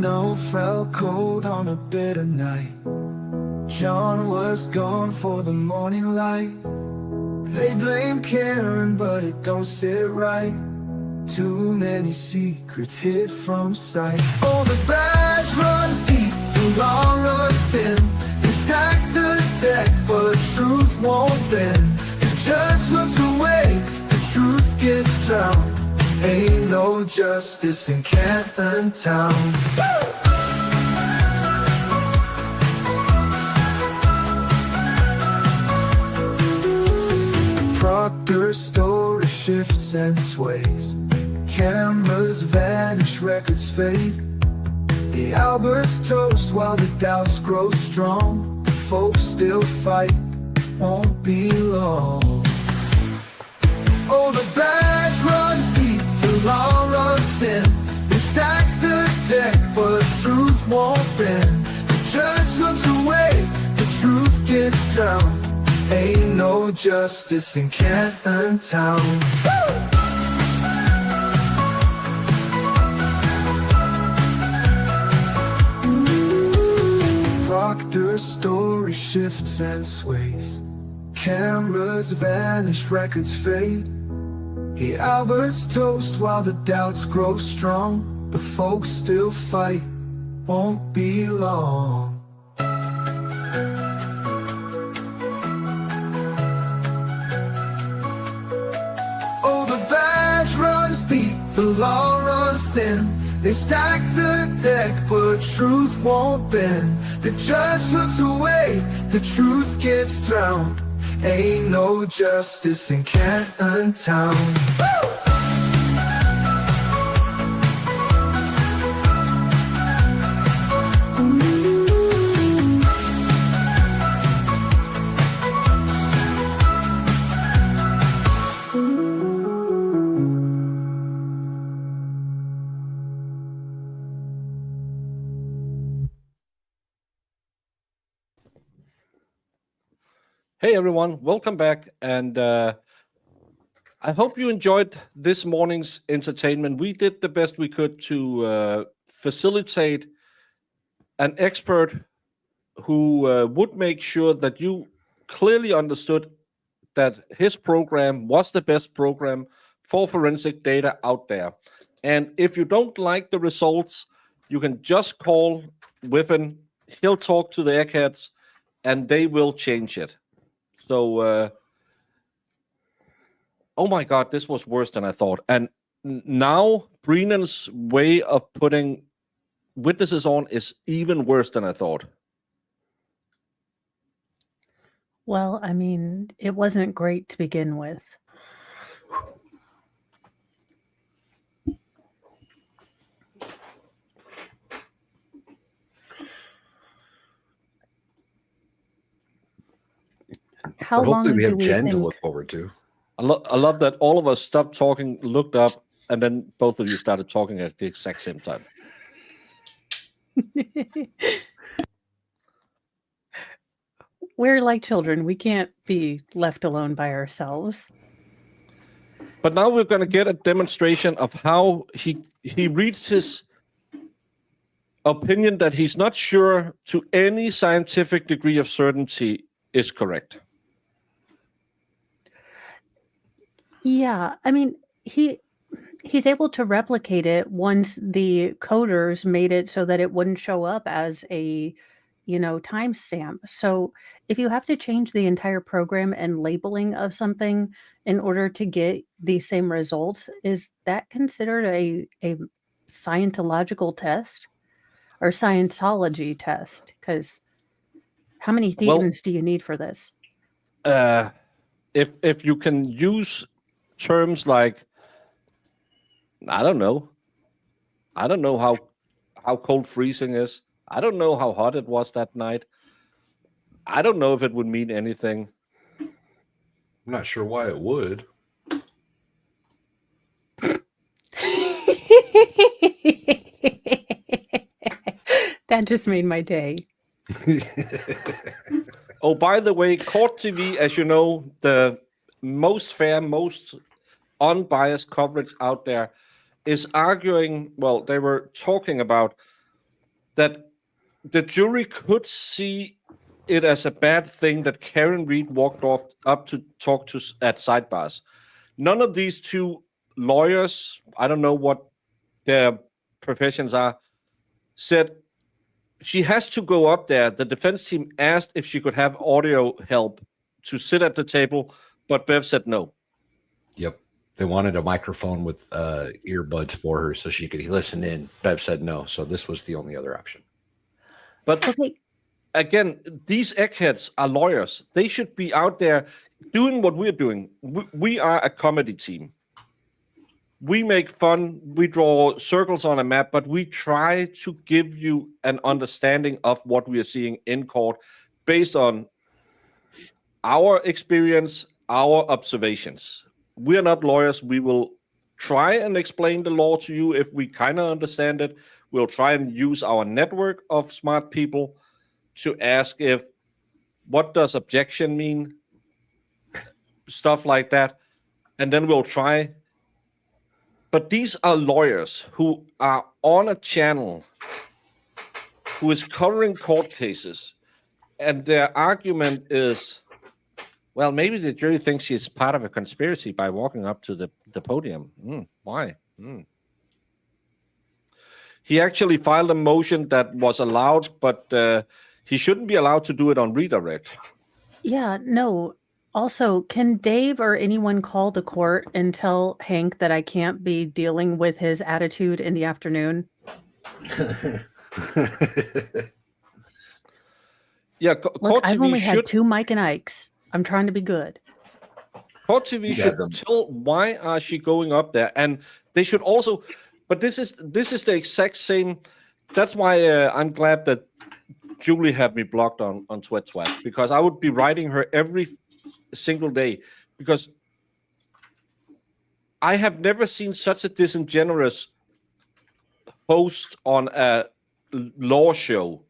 snow fell cold on a bitter night. John was gone for the morning light. They blame Karen, but it don't sit right. Too many secrets hid from sight. Oh, the badge runs deep, the law runs thin. They stack the deck, but truth won't bend. The judge looks away, the truth gets drowned. Ain't no justice in Canton Town. Proctor's story shifts and sways. Cameras vanish, records fade. The Alberts toast while the doubts grow strong. The folks still fight, won't be long. Oh, the badge runs deep, the law runs thin. They stack the deck, but truth won't bend. The judge looks away, the truth gets drowned. Ain't no justice in Canton Town. Proctor's story shifts and sways. Cameras vanish, records fade. The Alberts toast while the doubts grow strong. The folks still fight, won't be long. Oh, the badge runs deep, the law runs thin. They stack the deck, but truth won't bend. The judge looks away, the truth gets drowned. Ain't no justice in Canton Town. Hey everyone, welcome back, and I hope you enjoyed this morning's entertainment. We did the best we could to facilitate an expert who would make sure that you clearly understood that his program was the best program for forensic data out there. And if you don't like the results, you can just call Whiffen. He'll talk to the eggheads, and they will change it. So, oh my God, this was worse than I thought. And now Brennan's way of putting witnesses on is even worse than I thought. Well, I mean, it wasn't great to begin with. How long Hopefully we have do we Jen to think? look forward to. I love that all of us stopped talking, looked up, and then both of you started talking at the exact same time. We're like children. We can't be left alone by ourselves. But now we're going to get a demonstration of how he reads his opinion that he's not sure to any scientific degree of certainty is correct. Yeah, I mean, he's able to replicate it once the coders made it so that it wouldn't show up as a, timestamp. So if you have to change the entire program and labeling of something in order to get the same results, is that considered a Scientological test or Scientology test? Because how many Thebans do you need for this? If you can use terms like, I don't know how cold freezing is. I don't know how hot it was that night. I don't know if it would mean anything. I'm not sure why it would. That just made my day. Oh, by the way, Court TV, as you know, the most fair, most unbiased coverage out there, is arguing, well, they were talking about that the jury could see it as a bad thing that Karen Reed walked up to talk to at sidebars. None of these two lawyers, I don't know what their professions are, said she has to go up there. The defense team asked if she could have audio help to sit at the table, but Bev said no. Yep. They wanted a microphone with earbuds for her so she could listen in. Bev said no. So this was the only other option. But again, these eggheads are lawyers. They should be out there doing what we're doing. We are a comedy team. We make fun, we draw circles on a map, but we try to give you an understanding of what we are seeing in court based on our experience, our observations. We are not lawyers. We will try and explain the law to you if we kind of understand it. We'll try and use our network of smart people to ask what does objection mean, stuff like that. And then we'll try. But these are lawyers who are on a channel who is covering court cases. And their argument is, well, maybe the jury thinks she's part of a conspiracy by walking up to the podium. Why? He actually filed a motion that was allowed, but he shouldn't be allowed to do it on redirect. Yeah, no. Also, can Dave or anyone call the court and tell Hank that I can't be dealing with his attitude in the afternoon? Yeah, Look, I've only had 2 Mike and Ikes. I'm trying to be good. Court TV should tell why are she going up there, and they should also. But this is the exact same. That's why I'm glad that Julie had me blocked on Sweat Swap, because I would be writing her every single day, because I have never seen such a disingenuous host on a law show.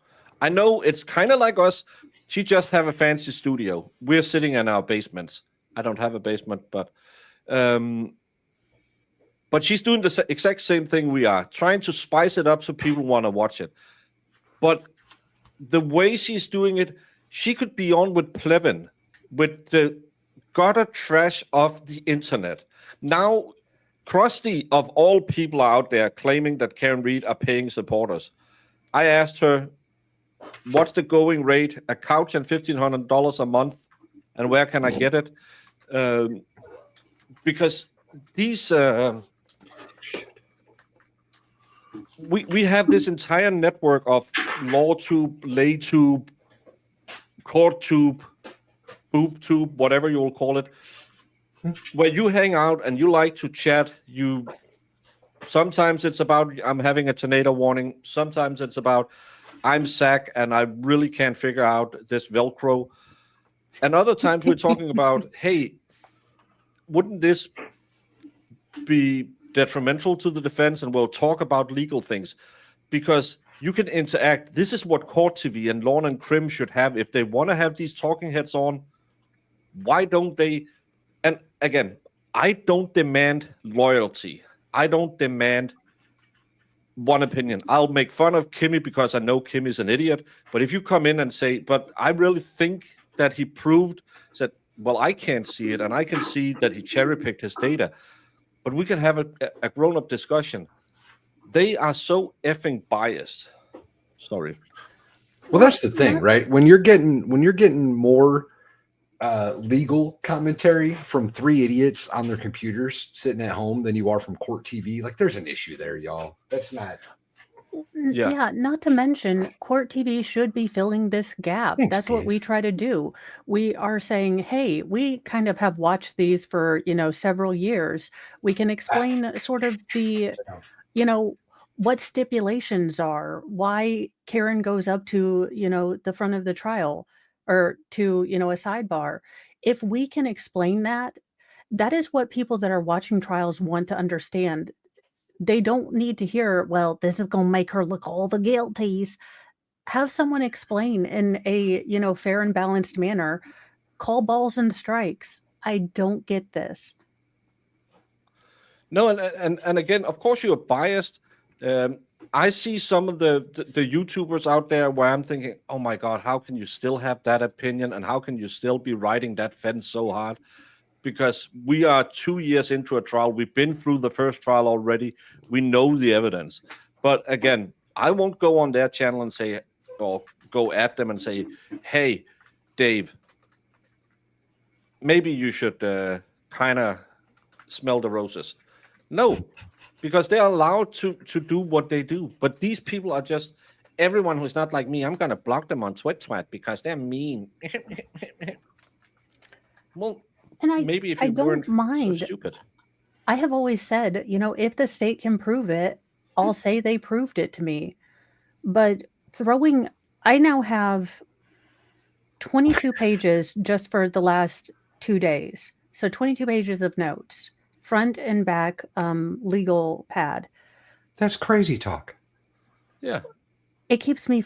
I know it's kind of like us. She just have a fancy studio. We're sitting in our basements. I don't have a basement, but she's doing the exact same thing we are, trying to spice it up so people want to watch it. But the way she's doing it, she could be on with Plevin, with the gutter trash of the internet. Now, Krusty, of all people out there, claiming that Karen Reed are paying supporters. I asked her, what's the going rate? A couch and $1,500 a month, and where can I get it? Because these we have this entire network of LawTube, LayTube, CourtTube, BoobTube, whatever you will call it, where you hang out and you like to chat. Sometimes it's about I'm having a tornado warning. Sometimes it's about I'm Zach and I really can't figure out this Velcro. And other times we're talking about, hey, wouldn't this be detrimental to the defense? And we'll talk about legal things, because you can interact. This is what Court TV and Lawn and Crim should have. If they want to have these talking heads on, why don't they? And again, I don't demand loyalty. I don't demand one opinion. I'll make fun of Kimmy because I know Kimmy's an idiot. But if you come in and say, but I really think that he proved that, well, I can't see it, and I can see that he cherry-picked his data, but we can have a grown-up discussion. They are so effing biased. Sorry. Well, that's the thing, right? When you're getting more legal commentary from 3 idiots on their computers sitting at home than you are from Court TV, like there's an issue there, y'all. That's not. Yeah, not to mention Court TV should be filling this gap. Thanks, That's what Dave. we try to do. We are saying, hey, we kind of have watched these for, several years. We can explain sort of the, what stipulations are, why Karen goes up to, the front of the trial or to, a sidebar. If we can explain that, that is what people that are watching trials want to understand. They don't need to hear, well, this is going to make her look all the guilties. Have someone explain in a, fair and balanced manner, call balls and strikes. I don't get this. No, and again, of course, you are biased. I see some of the YouTubers out there where I'm thinking, oh my God, how can you still have that opinion? And how can you still be riding that fence so hard? Because we are 2 years into a trial. We've been through the first trial already. We know the evidence. But again, I won't go on their channel and say, or go at them and say, hey, Dave, maybe you should kind of smell the roses. No, because they're allowed to do what they do. But these people are just, everyone who's not like me, I'm going to block them on Twat because they're mean. Well, And maybe if I you don't weren't mind. so stupid. I have always said, if the state can prove it, I'll say they proved it to me. But I now have 22 pages just for the last 2 days. So 22 pages of notes, front and back legal pad. That's crazy talk. Yeah. It keeps me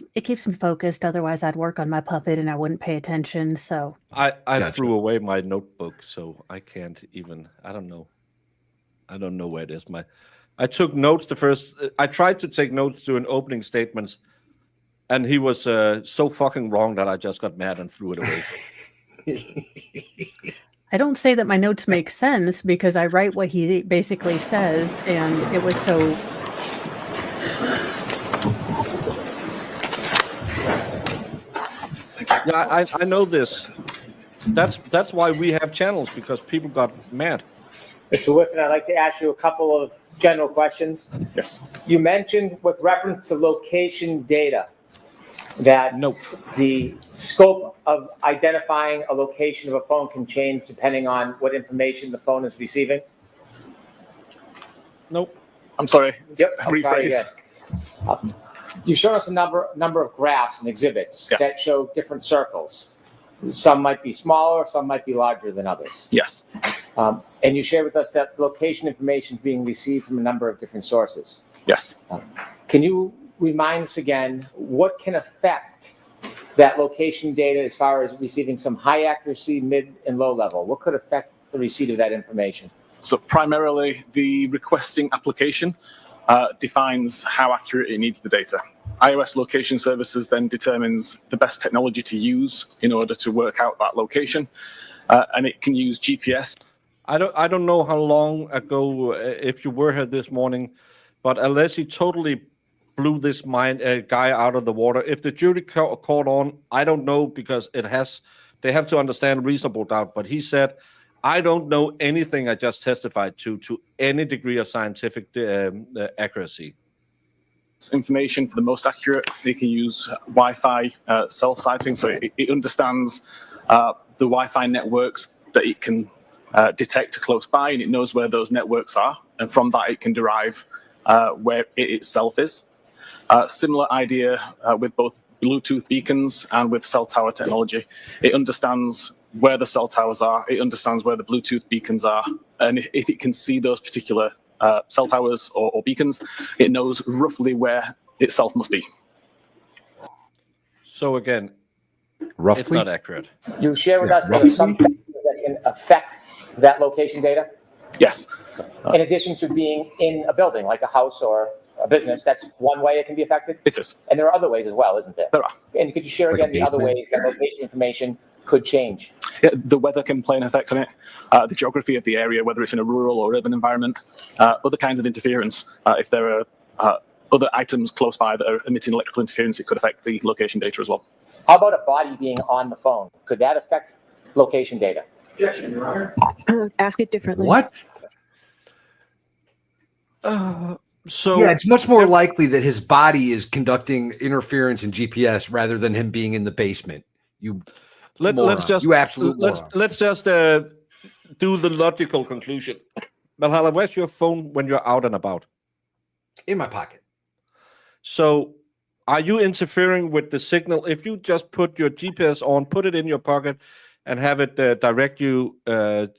focused. Otherwise, I'd work on my puppet and I wouldn't pay attention. So I Gotcha. threw away my notebook, so I can't even. I don't know where it is. I took notes I tried to take notes during opening statements, and he was so fucking wrong that I just got mad and threw it away. I don't say that my notes make sense because I write what he basically says, and it was so. Yeah, I know this. That's why we have channels, because people got mad. Mr. Whiffen, I'd like to ask you a couple of general questions. Yes. You mentioned with reference to location data that No. the scope of identifying a location of a phone can change depending on what information the phone is receiving. Nope. I'm sorry. Yep. I'll try Rephrase. again. You've shown us a number of graphs and exhibits Yes. that show different circles. Some might be smaller, some might be larger than others. Yes. And you shared with us that location information is being received from a number of different sources. Yes. Can you remind us again what can affect that location data as far as receiving some high accuracy, mid, and low level? What could affect the receipt of that information? So primarily, the requesting application defines how accurate it needs the data. iOS location services then determines the best technology to use in order to work out that location, and it can use GPS. I don't know how long ago, if you were here this morning, but unless he totally blew this guy out of the water, if the jury caught on, I don't know, because they have to understand reasonable doubt. But he said, I don't know anything I just testified to any degree of scientific accuracy. Information for the most accurate, they can use Wi-Fi cell sighting, so it understands the Wi-Fi networks that it can detect close by, and it knows where those networks are, and from that it can derive where it itself is. Similar idea with both Bluetooth beacons and with cell tower technology. It understands where the cell towers are, it understands where the Bluetooth beacons are, and if it can see those particular cell towers or beacons, it knows roughly where itself must be. So again, Roughly? it's not accurate. You share with us there are some factors that can affect that location data, Yes. in addition to being in a building, like a house or a business. That's one way it can be affected. It is. And there are other ways as well, isn't there? There are. And could you share Like a again the other basement? ways that location information could change? Yeah, the weather can play an effect on it, the geography of the area, whether it's in a rural or urban environment, other kinds of interference. If there are other items close by that are emitting electrical interference, it could affect the location data as well. How about a body being on the phone? Could that affect location data? Objection, Your Honor. Ask it differently. What? So Yeah, it's much more likely that his body is conducting interference in GPS rather than him being in the basement. let's moron. just You absolute let's moron. let's just do the logical conclusion. Valhalla, where's your phone when you're out and about? In my pocket. So are you interfering with the signal? If you just put your GPS on, put it in your pocket, and have it direct you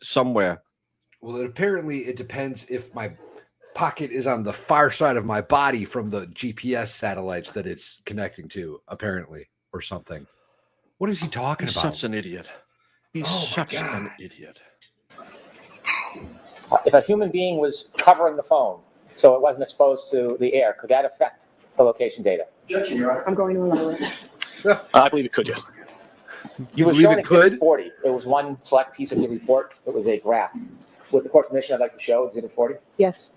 somewhere. Well, it depends if my pocket is on the far side of my body from the GPS satellites that it's connecting to, apparently, or something. What is he talking He's about? such an idiot. He's Oh my such God. an idiot. If a human being was covering the phone so it wasn't exposed to the air, could that affect the location data? Objection, Your Honor. I'm going to allow it. I believe it could, yes. You were believe showing it could? Exhibit 40. It was one select piece of your report. It was a graph. With the court permission, I'd like to show Exhibit 40. Yes.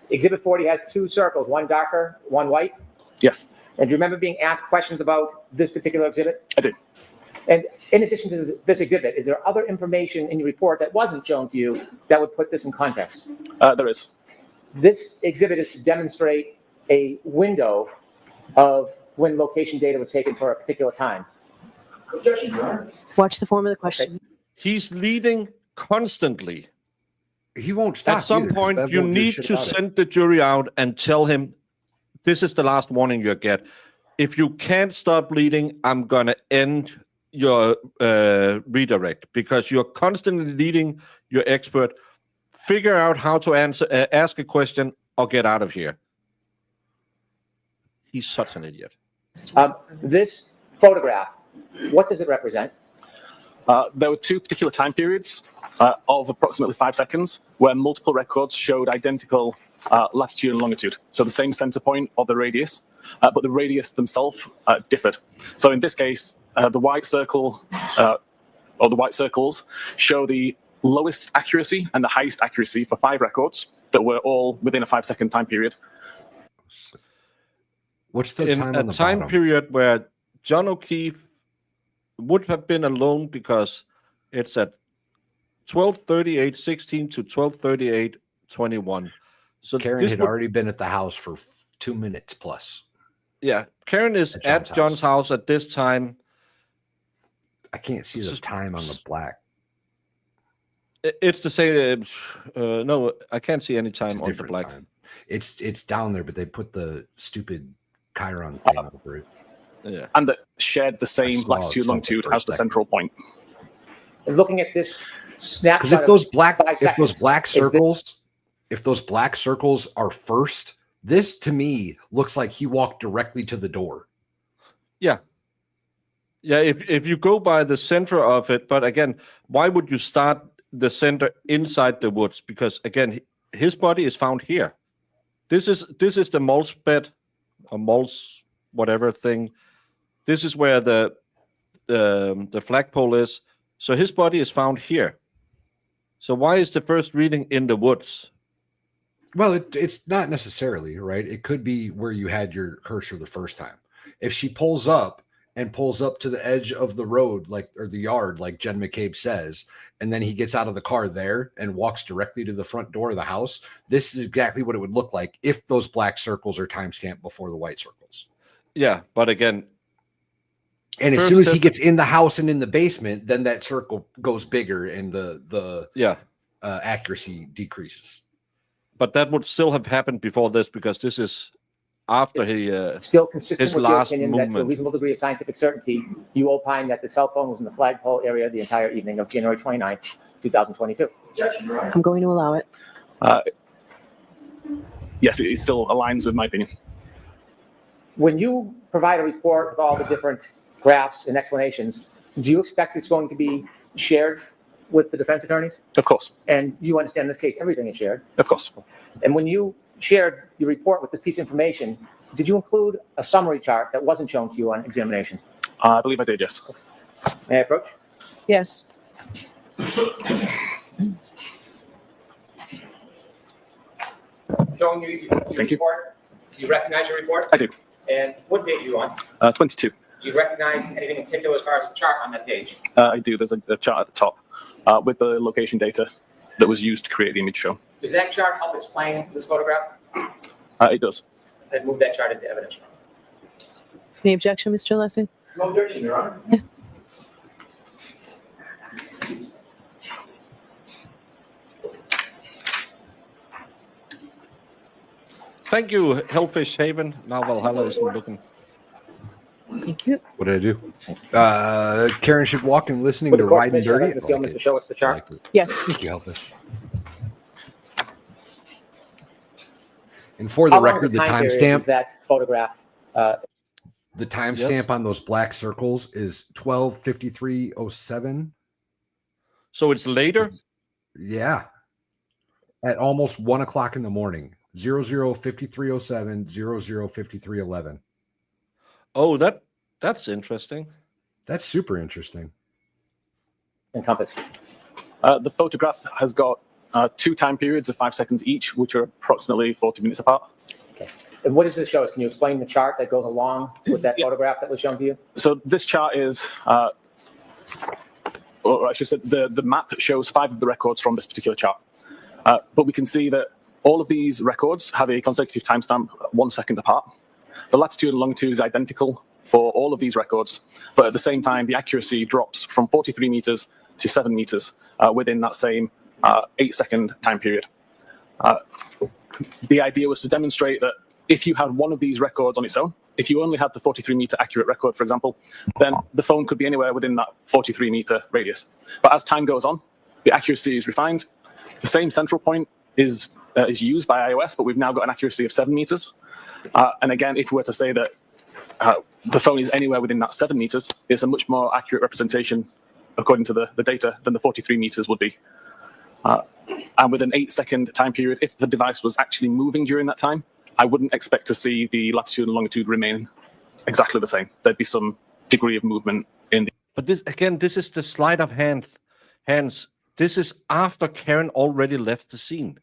Exhibit 40 has two circles, one darker, one white. Yes, And do you remember being asked questions about this particular exhibit? I do. And in addition to this exhibit, is there other information in your report that wasn't shown to you that would put this in context? There is. This exhibit is to demonstrate a window of when location data was taken for a particular time. Objection, Your Honor. Watch the form of the question. He's leading constantly. He won't stop. At some either, 'cause point, Bev you won't do need shit to about it. send the jury out and tell him, this is the last warning you get. If you can't stop leading, I'm going to end your redirect, because you're constantly leading your expert. Figure out how to ask a question or get out of here. He's such an idiot. This photograph, what does it represent? There were two particular time periods of approximately 5 seconds where multiple records showed identical latitude and longitude. So the same center point or the radius, but the radius themselves differed. So in this case, the white circle or the white circles show the lowest accuracy and the highest accuracy for 5 records that were all within a 5-second time period. What's the In time a on the time bottom? period where John O'Keefe would have been alone, because it's at 12:38:16 to 12:38:21. So Karen this had would, already been at the house for 2 minutes plus. yeah, Karen is At at John's John's house at this time. I can't see the S- time on the black. It's the same. No, I can't see any It's time a on the different black. time. It's down there, but they put the stupid Chiron thing over it. Yeah. And that shared the same saw latitude something longitude for a as the second. central point. And looking at this Because snapshot if those of black 5 seconds, if those black circles are first, this to me looks like he walked directly to the door. Yeah. Yeah, if you go by the center of it, but again, why would you start the center inside the woods? Because again, his body is found here. This is the mulch bed, or mulch whatever thing. This is where the flagpole is. So his body is found here. So why is the first reading in the woods? Well, it's not necessarily, right? It could be where you had your cursor the first time. If she pulls up to the edge of the road, or the yard, like Jen McCabe says, and then he gets out of the car there and walks directly to the front door of the house, this is exactly what it would look like if those black circles are timestamped before the white circles. Yeah, but again, and as first soon as he test- gets in the house and in the basement, then that circle goes bigger and the accuracy decreases. but that would still have happened before this, because this is after he still consistent his with your last opinion that to a movement. reasonable degree of scientific certainty, you opine that the cell phone was in the flagpole area the entire evening of January 29th, 2022. Objection, Your Honor. I'm going to allow it. Yes, it still aligns with my opinion. When you provide a report with all the different graphs and explanations, do you expect it's going to be shared with the defense attorneys? Of course. And you understand in this case, everything is shared. Of course. And when you shared your report with this piece of information, did you include a summary chart that wasn't shown to you on examination? I believe I did, yes. May I approach? Yes. Showing you your Thank you. report. Do you recognize your report? I do. And what page are you on? 22. Do you recognize anything in particular as far as the chart on that page? I do. There's a chart at the top with the location data that was used to create the image shown. Does that chart help explain this photograph? It does. And move that chart into evidence. Any objection, Mr. Lessing? No objection, Your Honor. Thank you, Hellfish Haven. Now Valhalla isn't looking. Thank you. What did I do? Karen should walk and listening With to the court Ride and permission, I'd Dirty. like Ms. Gilman to show us the chart. Yes. Thank you, Hellfish. And for the How long record, the time period is timestamp, that photograph? the timestamp on those black circles is 12:53:07. So it's later. Yeah. at almost 1 o'clock in the morning. 005307, 005311. Oh, that's interesting. That's super interesting. Encompass. The photograph has got 2 time periods of 5 seconds each, which are approximately 40 minutes apart. Okay. And what does this show us? Can you explain the chart that goes along with that photograph that was shown to you? So this chart is, or I should say, the map shows 5 of the records from this particular chart. But we can see that all of these records have a consecutive timestamp 1 second apart. The latitude and longitude is identical for all of these records, but at the same time, the accuracy drops from 43 meters to 7 meters within that same 8-second time period. The idea was to demonstrate that if you had one of these records on its own, if you only had the 43-meter accurate record, for example, then the phone could be anywhere within that 43-meter radius. But as time goes on, the accuracy is refined. The same central point is used by iOS, but we've now got an accuracy of 7 meters. And again, if we were to say that the phone is anywhere within that 7 meters, it's a much more accurate representation, according to the data, than the 43 meters would be. And with an 8-second time period, if the device was actually moving during that time, I wouldn't expect to see the latitude and longitude remain exactly the same. There'd be some degree of movement in the... But this is the sleight of hands. This is after Karen already left the scene.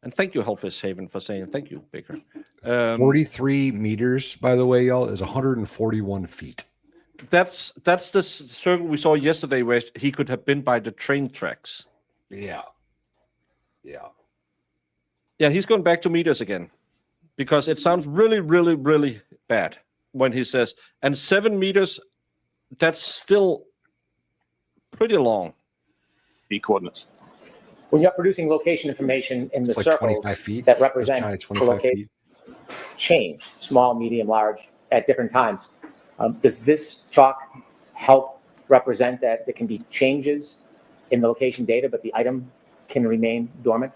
And thank you, Hellfish Haven, for saying thank you, Baker. 43 meters, by the way, y'all, is 141 feet. That's the circle we saw yesterday where he could have been by the train tracks. Yeah. Yeah, he's going back to meters again. Because it sounds really, really, really bad when he says, and 7 meters, that's still pretty long. The coordinates. When you're producing location information in the It's like circles 25 feet. that represent the 25 location feet. change, small, medium, large, at different times, does this chalk help represent that there can be changes in the location data, but the item can remain dormant?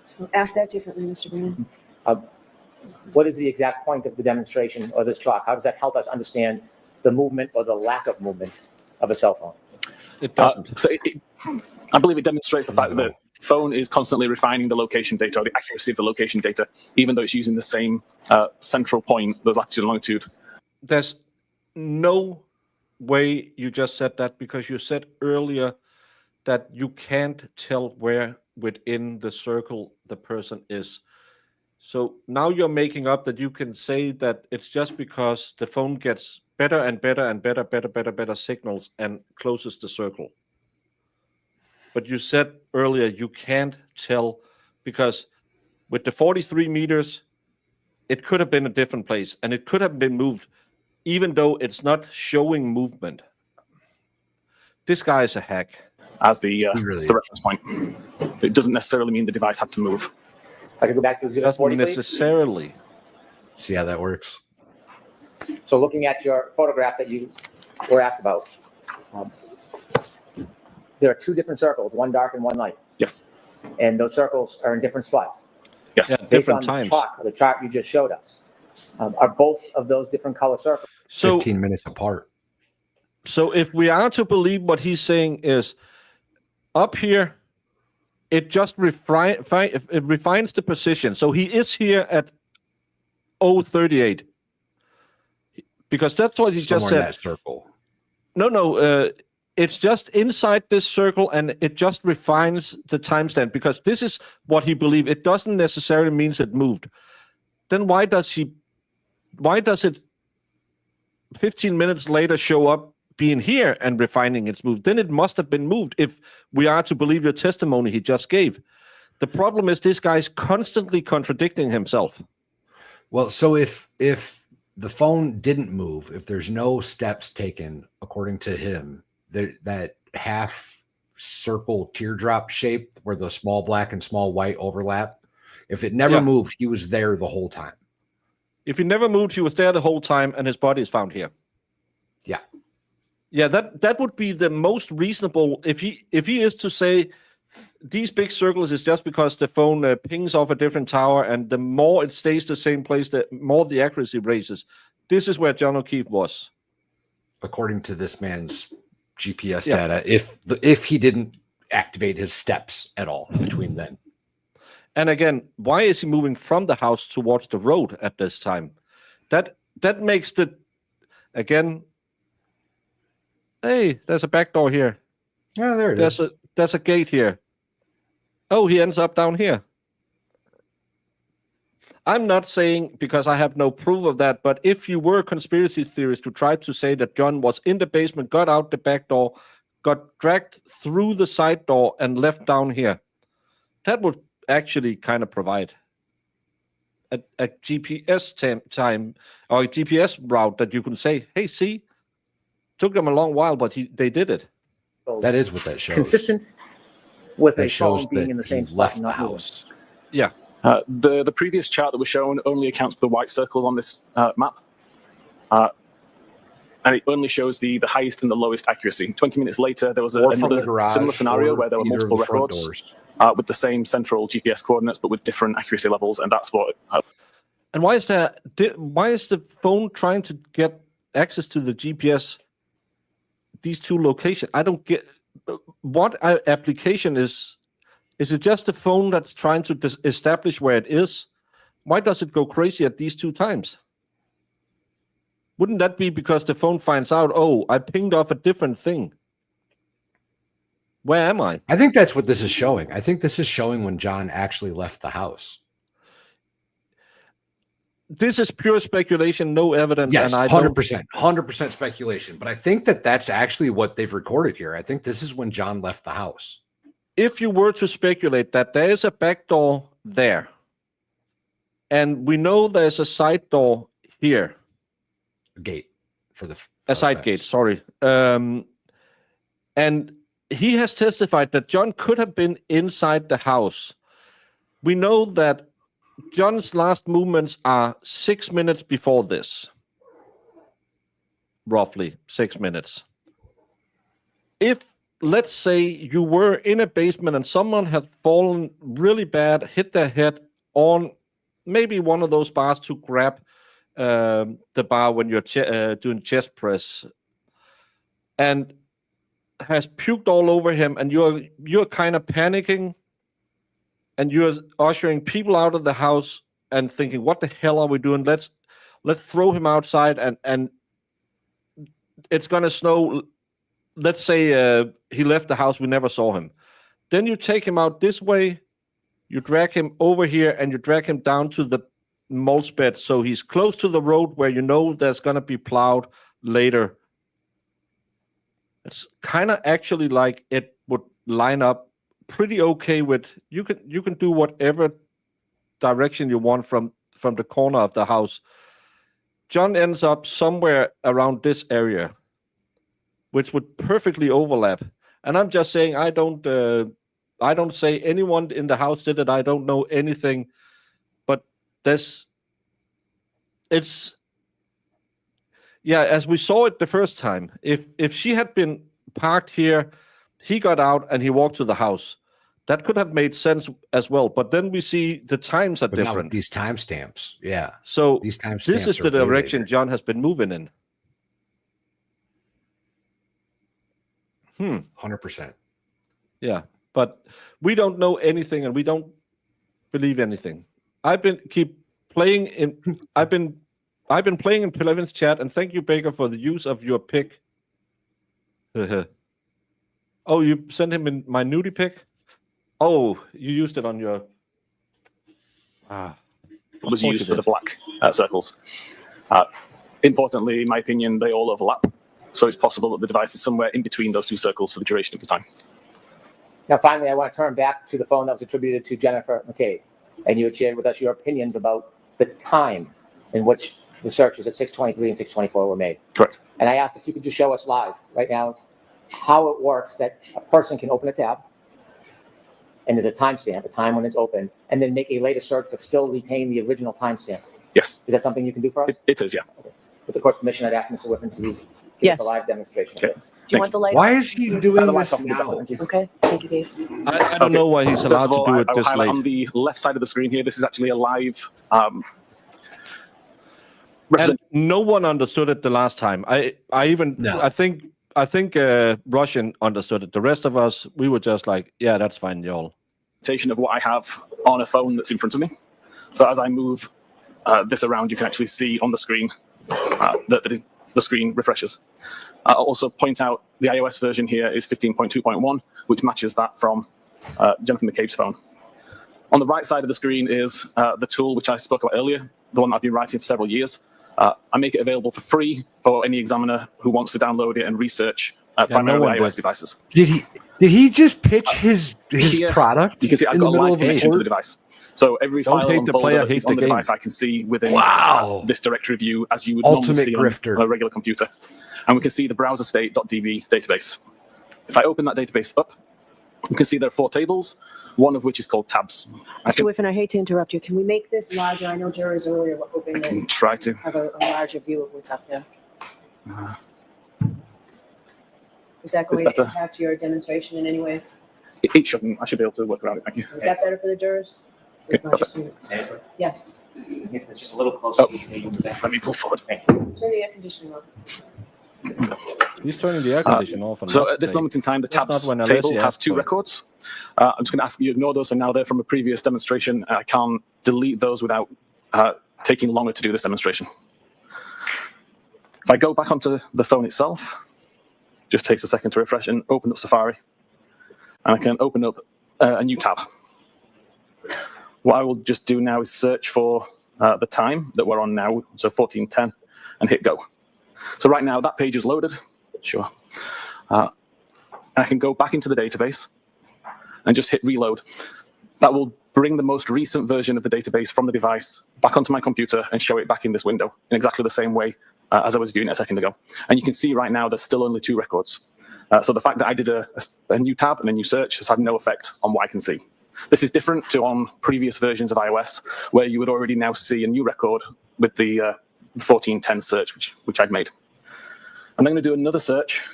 So ask that differently, Mr. Brennan. What is the exact point of the demonstration or this chalk? How does that help us understand the movement or the lack of movement of a cell phone? It doesn't. I believe it demonstrates the fact that the phone is constantly refining the location data or the accuracy of the location data, even though it's using the same central point, the latitude and longitude. There's no way you just said that, because you said earlier that you can't tell where within the circle the person is. So now you're making up that you can say that it's just because the phone gets better and better and better signals and closes the circle. But you said earlier you can't tell, because with the 43 meters, it could have been a different place and it could have been moved, even though it's not showing movement. This guy is a hack. As the really reference point. It doesn't necessarily mean the device had to move. If I could go back to exhibit 40, Doesn't please. necessarily. See how that works? So looking at your photograph that you were asked about, there are 2 different circles, one dark and one light. Yes. And those circles are in different spots. Yes. Yeah, Based different on times. the chart you just showed us, are both of those different color circles? So 15 minutes apart. So if we are to believe what he's saying is, up here, it just refines the position. So he is here at 038. Because that's what he just Somewhere in said. that circle. No, it's just inside this circle, and it just refines the timestamp, because this is what he believes. It doesn't necessarily mean it moved. Then why does it 15 minutes later show up being here and refining its move? Then it must have been moved if we are to believe your testimony he just gave. The problem is this guy's constantly contradicting himself. Well, so if the phone didn't move, if there's no steps taken according to him, that half circle teardrop shape where the small black and small white overlap, if it never moved, he was there the whole time. If he never moved, he was there the whole time, and his body is found here. Yeah, that would be the most reasonable. If he is to say these big circles is just because the phone pings off a different tower, and the more it stays the same place, the more the accuracy raises. This is where John O'Keefe was, according to this man's GPS data. If he didn't activate his steps at all between then. And again, why is he moving from the house towards the road at this time? That makes the, again, hey, there's a back door here. Yeah, there it is. There's a gate here. Oh, he ends up down here. I'm not saying, because I have no proof of that, but if you were a conspiracy theorist to try to say that John was in the basement, got out the back door, got dragged through the side door and left down here, that would actually kind of provide a GPS time or a GPS route that you can say, hey, see, took them a long while, but they did it. That is what that shows. Consistent with That a shows phone being that in the same he spot left and the not moving. house. Yeah. The previous chart that was shown only accounts for the white circles on this map. And it only shows the highest and the lowest accuracy. 20 minutes later, there was Or from the another garage, similar scenario or where there were either of multiple the front records doors. with the same central GPS coordinates, but with different accuracy levels. And that's what... And why is the phone trying to get access to the GPS, these two locations? I don't get what application is it just the phone that's trying to establish where it is? Why does it go crazy at these two times? Wouldn't that be because the phone finds out, oh, I pinged off a different thing? Where am I? I think that's what this is showing. I think this is showing when John actually left the house. This is pure speculation, no evidence. Yes, and 100% speculation. But I think that that's actually what they've recorded here. I think this is when John left the house. If you were to speculate that there is a back door there, and we know there's a side door here, Gate for the a side fence. gate, sorry. And he has testified that John could have been inside the house. We know that John's last movements are 6 minutes before this. Roughly 6 minutes. If, let's say, you were in a basement and someone had fallen really bad, hit their head on maybe one of those bars to grab the bar when you're doing chest press, and has puked all over him, and you're kind of panicking, and you're ushering people out of the house and thinking, what the hell are we doing? Let's throw him outside, and it's gonna snow. Let's say he left the house, we never saw him. Then you take him out this way, you drag him over here, and you drag him down to the mulch bed, so he's close to the road where you know there's gonna be plowed later. It's kind of actually like it would line up pretty okay with, you can do whatever direction you want from the corner of the house. John ends up somewhere around this area, which would perfectly overlap. And I'm just saying, I don't say anyone in the house did it. I don't know anything, but as we saw it the first time, if she had been parked here, he got out and he walked to the house, that could have made sense as well. But then we see the times are But not with different. these timestamps. Yeah. So These timestamps. this is the are way direction later. John has been moving in. 100%. Yeah, but we don't know anything and we don't believe anything. I've been playing in Plevin's chat, and thank you, Baker, for the use of your pick. Oh, you sent him in my nudie pick? Oh, you used it on your... It was used for the black circles. Importantly, in my opinion, they all overlap. So it's possible that the device is somewhere in between those two circles for the duration of the time. Now, finally, I want to turn back to the phone that was attributed to Jennifer McCabe. And you had shared with us your opinions about the time in which the searches at 6:23 and 6:24 were made. Correct. And I asked if you could just show us live right now how it works that a person can open a tab, and there's a timestamp, a time when it's open, and then make a later search but still retain the original timestamp. Yes. Is that something you can do for us? It is, yeah. Okay. With the court's permission, I'd ask Mr. Whiffen to give Yes. us a live demonstration Okay. of this. Do you want the light? Why is he doing The this lights off will be better, now? thank you. Okay. Thank you, Dave. I don't know why he's First allowed of all, to do it I will this highlight late. on the left side of the screen here, this is actually a live And no one understood it the last time. I No. think I think Russian understood it. The rest of us, we were just like, yeah, that's fine, y'all. Of what I have on a phone that's in front of me. So as I move this around, you can actually see on the screen that the screen refreshes. I'll also point out the iOS version here is 15.2.1, which matches that from Jennifer McCabe's phone. On the right side of the screen is the tool which I spoke about earlier, the one that I've been writing for several years. I make it available for free for any examiner who wants to download it and research primarily iOS devices. Did he just pitch his Here, product? You can see I've in got the a middle live of the connection to the court? device. So every Don't file hate and the folder player, that is hate on the the game. device I can see within Wow. this directory view as you would Ultimate normally see grifter. on a regular computer. And we can see the browserstate.db database. If I open that database up, you can see there are 4 tables, one of which is called tabs. Mr. Whiffen, I hate to interrupt you. Can we make this larger? I know jurors earlier were hoping I can to try to. have a larger view of what's up there. Is that going to better. impact your demonstration in any way? It shouldn't. I should be able to work around it. Thank you. Is that better for the jurors? Okay, Not just you? Yes. It's just a little closer. Let me pull forward. Turn the air conditioning on. He's turning the air conditioner off. And So not at this the- moment in time, the That's tabs not when table Alessi has asked 2 for it. records. I'm just going to ask you to ignore those. And now they're from a previous demonstration. I can't delete those without taking longer to do this demonstration. If I go back onto the phone itself, just takes a second to refresh and open up Safari. And I can open up a new tab. What I will just do now is search for the time that we're on now, so 14:10, and hit go. So right now that page is loaded. Sure. I can go back into the database and just hit reload. That will bring the most recent version of the database from the device back onto my computer and show it back in this window in exactly the same way as I was viewing it a second ago. And you can see right now there's still only 2 records. So the fact that I did a new tab and a new search has had no effect on what I can see. This is different to on previous versions of iOS, where you would already now see a new record with the 1410 search, which I'd made. I'm then going to do another search.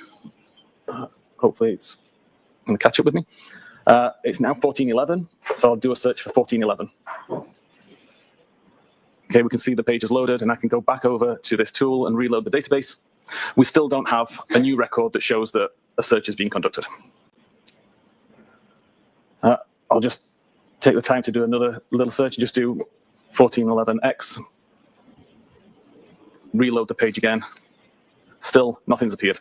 Hopefully it's going to catch up with me. It's now 1411, so I'll do a search for 1411. Okay, we can see the page is loaded, and I can go back over to this tool and reload the database. We still don't have a new record that shows that a search is being conducted. I'll just take the time to do another little search and just do 1411X. Reload the page again. Still, nothing's appeared.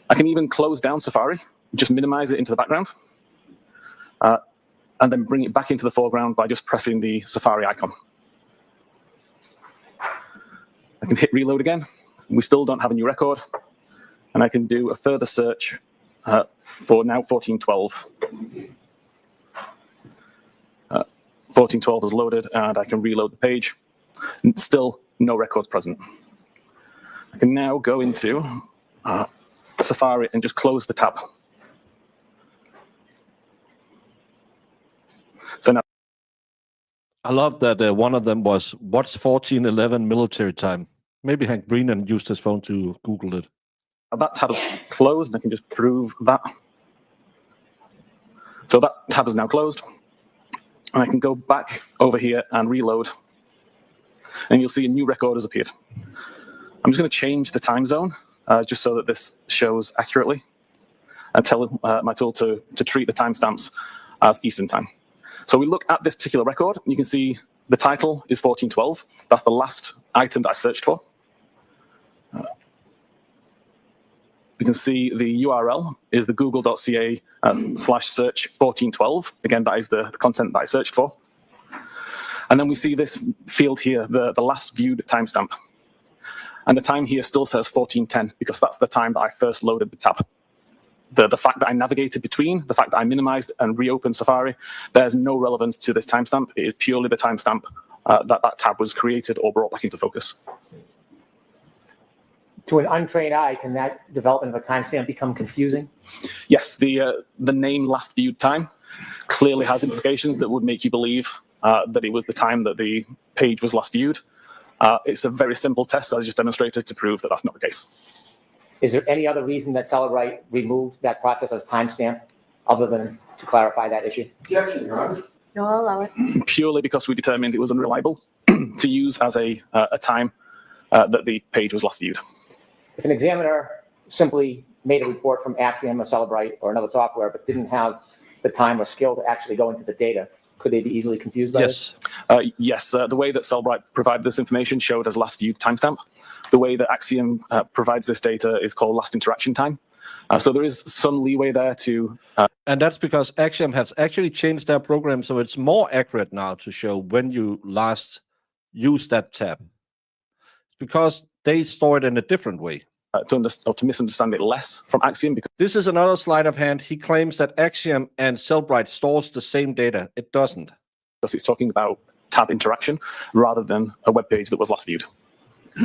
I can even close down Safari, just minimize it into the background, and then bring it back into the foreground by just pressing the Safari icon. I can hit reload again. We still don't have a new record. And I can do a further search for now 1412. 1412 is loaded, and I can reload the page. Still no records present. I can now go into Safari and just close the tab. So now I love that one of them was, what's 1411 military time? Maybe Hank Brennan used his phone to Google it. that tab is closed, and I can just prove that. So that tab is now closed. And I can go back over here and reload. And you'll see a new record has appeared. I'm just going to change the time zone just so that this shows accurately, and tell my tool to treat the timestamps as Eastern time. So we look at this particular record. You can see the title is 1412. That's the last item that I searched for. We can see the URL is the google.ca /search 1412. Again, that is the content that I searched for. And then we see this field here, the last viewed timestamp. And the time here still says 1410 because that's the time that I first loaded the tab. The fact that I navigated between, the fact that I minimized and reopened Safari, there's no relevance to this timestamp. It is purely the timestamp that tab was created or brought back into focus. To an untrained eye, can that development of a timestamp become confusing? Yes, the name last viewed time clearly has implications that would make you believe that it was the time that the page was last viewed. It's a very simple test, as I just demonstrated, to prove that that's not the case. Is there any other reason that Cellebrite removed that process as timestamp other than to clarify that issue? Objection, Your Honor. No, I'll allow it. Purely because we determined it was unreliable to use as a time that the page was last viewed. If an examiner simply made a report from Axiom or Celebrite or another software, but didn't have the time or skill to actually go into the data, could they be easily confused by this? Yes. The way that Cellbrite provided this information showed as last viewed timestamp. The way that Axiom provides this data is called last interaction time. So there is some leeway there to. And that's because Axiom has actually changed their program, so it's more accurate now to show when you last used that tab. Because they store it in a different way. To misunderstand it less from Axiom. Because this is another sleight of hand. He claims that Axiom and Cellbrite stores the same data. It doesn't. Because it's talking about tab interaction rather than a web page that was last viewed.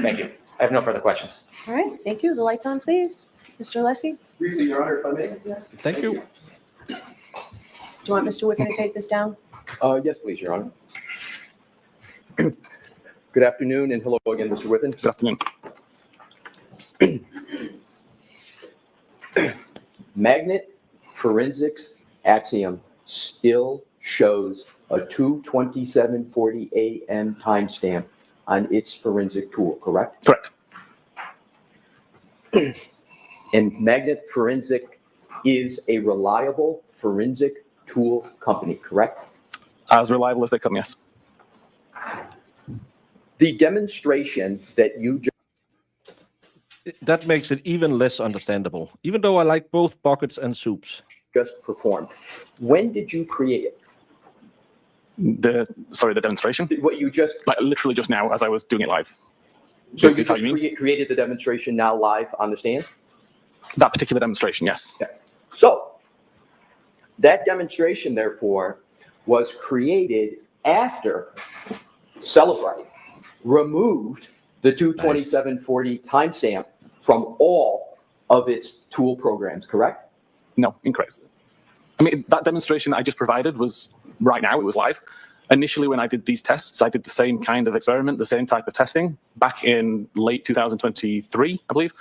Thank you. I have no further questions. All right, thank you. The lights on, please. Mr. Lesky, Briefly, Your Honor, if I may. Thank you. do you want Mr. Whiffen to take this down? Yes, please, Your Honor. Good afternoon, and hello again, Mr. Whiffen. Good afternoon. Magnet Forensics Axiom still shows a 2:27:40 a.m. timestamp on its forensic tool, correct? Correct. And Magnet Forensic is a reliable forensic tool company, correct? As reliable as they come, yes. The demonstration that you That makes it even less understandable, even though I like both buckets and soups. just performed, when did you create it? The demonstration? What you just, Like literally just now as I was doing it live. so you Is how just you mean? created the demonstration now live on the stand? That particular demonstration, yes. Okay. So that demonstration, therefore, was created after Celebrite removed the 2:27:40 timestamp from all of its tool programs, correct? No, incorrect. I mean, that demonstration I just provided was right now, it was live. Initially, when I did these tests, I did the same kind of experiment, the same type of testing back in late 2023, I believe.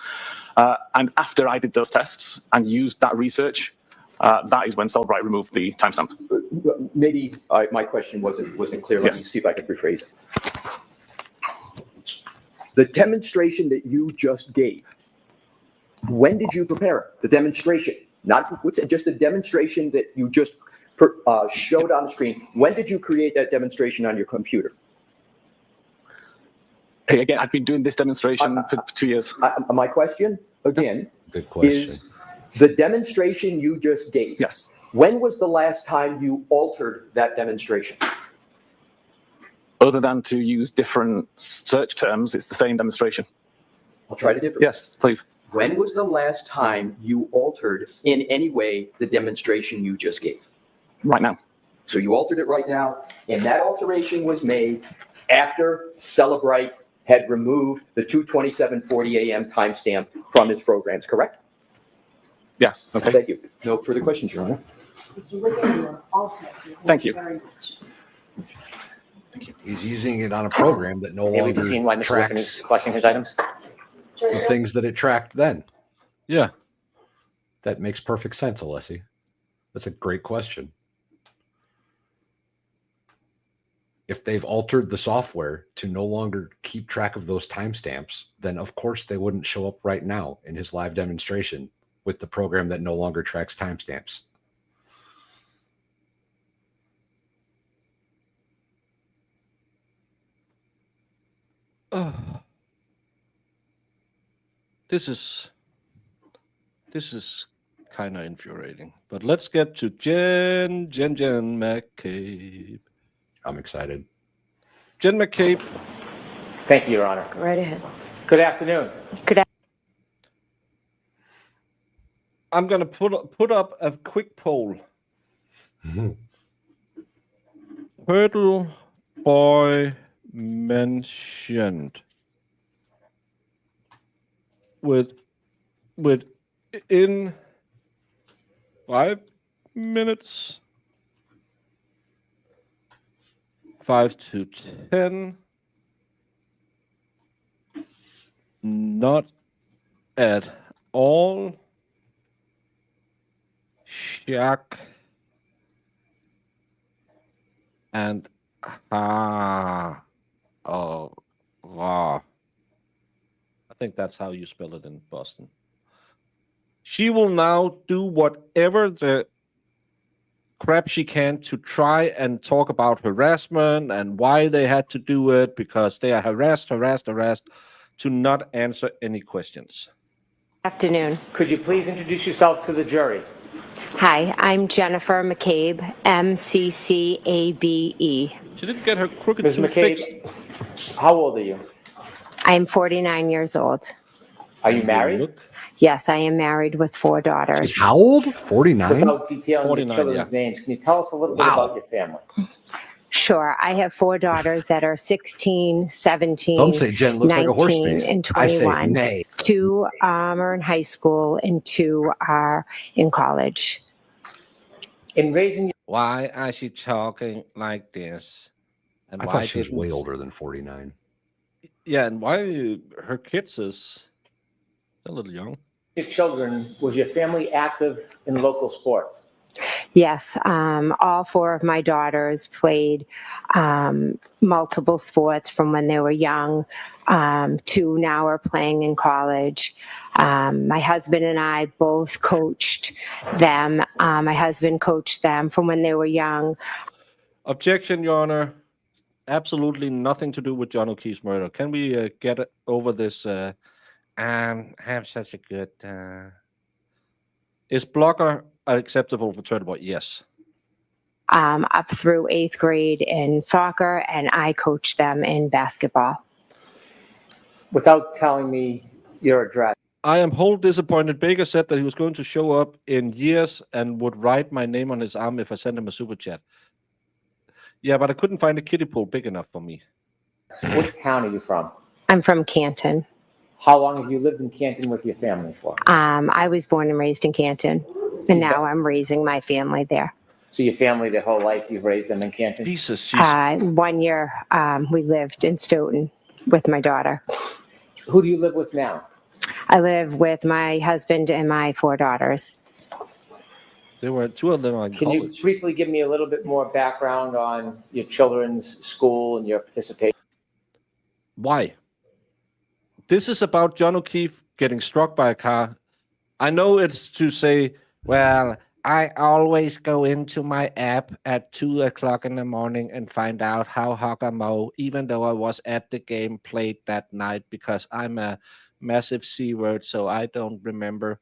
And after I did those tests and used that research, that is when Cellbrite removed the timestamp. Maybe my question wasn't clear. Let me see if I can rephrase it. The demonstration that you just gave, when did you prepare it? The demonstration, not just the demonstration that you just showed on the screen. When did you create that demonstration on your computer? Hey, again, I've been doing this demonstration for 2 years. My question, again, Good question. is the demonstration you just gave. Yes. When was the last time you altered that demonstration? Other than to use different search terms, it's the same demonstration. I'll try to differ. Yes, please. When was the last time you altered in any way the demonstration you just gave? Right now. So you altered it right now, and that alteration was made after Celebrite had removed the 2:27:40 a.m. timestamp from its programs, correct? Yes. Okay. Thank you. No further questions, Your Honor. Mr. Whiffen, you are all set. So Thank you. very much. He's using it on a program that no Maybe longer we've seen why Mr. Whiffen is tracks collecting his items. the things that it tracked then. Yeah. That makes perfect sense, Alessi. That's a great question. If they've altered the software to no longer keep track of those timestamps, then of course they wouldn't show up right now in his live demonstration with the program that no longer tracks timestamps. This is kind of infuriating. But let's get to Jen McCabe. I'm excited. Jen McCabe. Thank you, Your Honor. Go right ahead. Good afternoon. I'm going to put up a quick poll. Turtle Boy mentioned within 5 minutes, 5 to 10, not at all, shock, and raw. I think that's how you spell it in Boston. She will now do whatever the crap she can to try and talk about harassment and why they had to do it because they are harassed, to not answer any questions. Afternoon. Could you please introduce yourself to the jury? Hi, I'm Jennifer McCabe, MCCABE. She didn't get her crooked Ms. tooth fixed. McCabe, how old are you? I'm 49 years old. Are you married? Look, Yes, I am married with 4 daughters. She's how old? 49? Without detailing 49, your children's names, can you tell us a little bit about your family? Sure. I have 4 daughters that are 16, 17, Some say Jen looks like a horse 19, face. and I say 21. nay. 2 are in high school and 2 are in college. In raising your why are she talking like this? And I why thought she was didn't- way older than 49. Yeah, and why her kids is a little young. children, was your family active in local sports? Yes, all 4 of my daughters played multiple sports from when they were young. 2 now are playing in college. My husband and I both coached them. My husband coached them from when they were young. Objection, Your Honor. Absolutely nothing to do with John O'Keefe's murder. Can we get over this? Have such a good. Is blocker acceptable for third boy? Yes. Up through 8th grade in soccer, and I coached them in basketball. Without telling me your address, I am whole disappointed. Baker said that he was going to show up in years and would write my name on his arm if I sent him a super chat. Yeah, but I couldn't find a kiddie pool big enough for me. what town are you from? I'm from Canton. How long have you lived in Canton with your family for? I was born and raised in Canton, and now I'm raising my family there. So your family, their whole life, you've raised them in Canton? Jesus, 1 year we lived in Stoughton with my daughter. Who do you live with now? I live with my husband and my 4 daughters. there were 2 of them in Can you college. briefly give me a little bit more background on your children's school and your participation? Why? This is about John O'Keefe getting struck by a car. I know it's to say, well, I always go into my app at 2 o'clock in the morning and find out how Hogger mow, even though I was at the game played that night because I'm a massive C word, so I don't remember.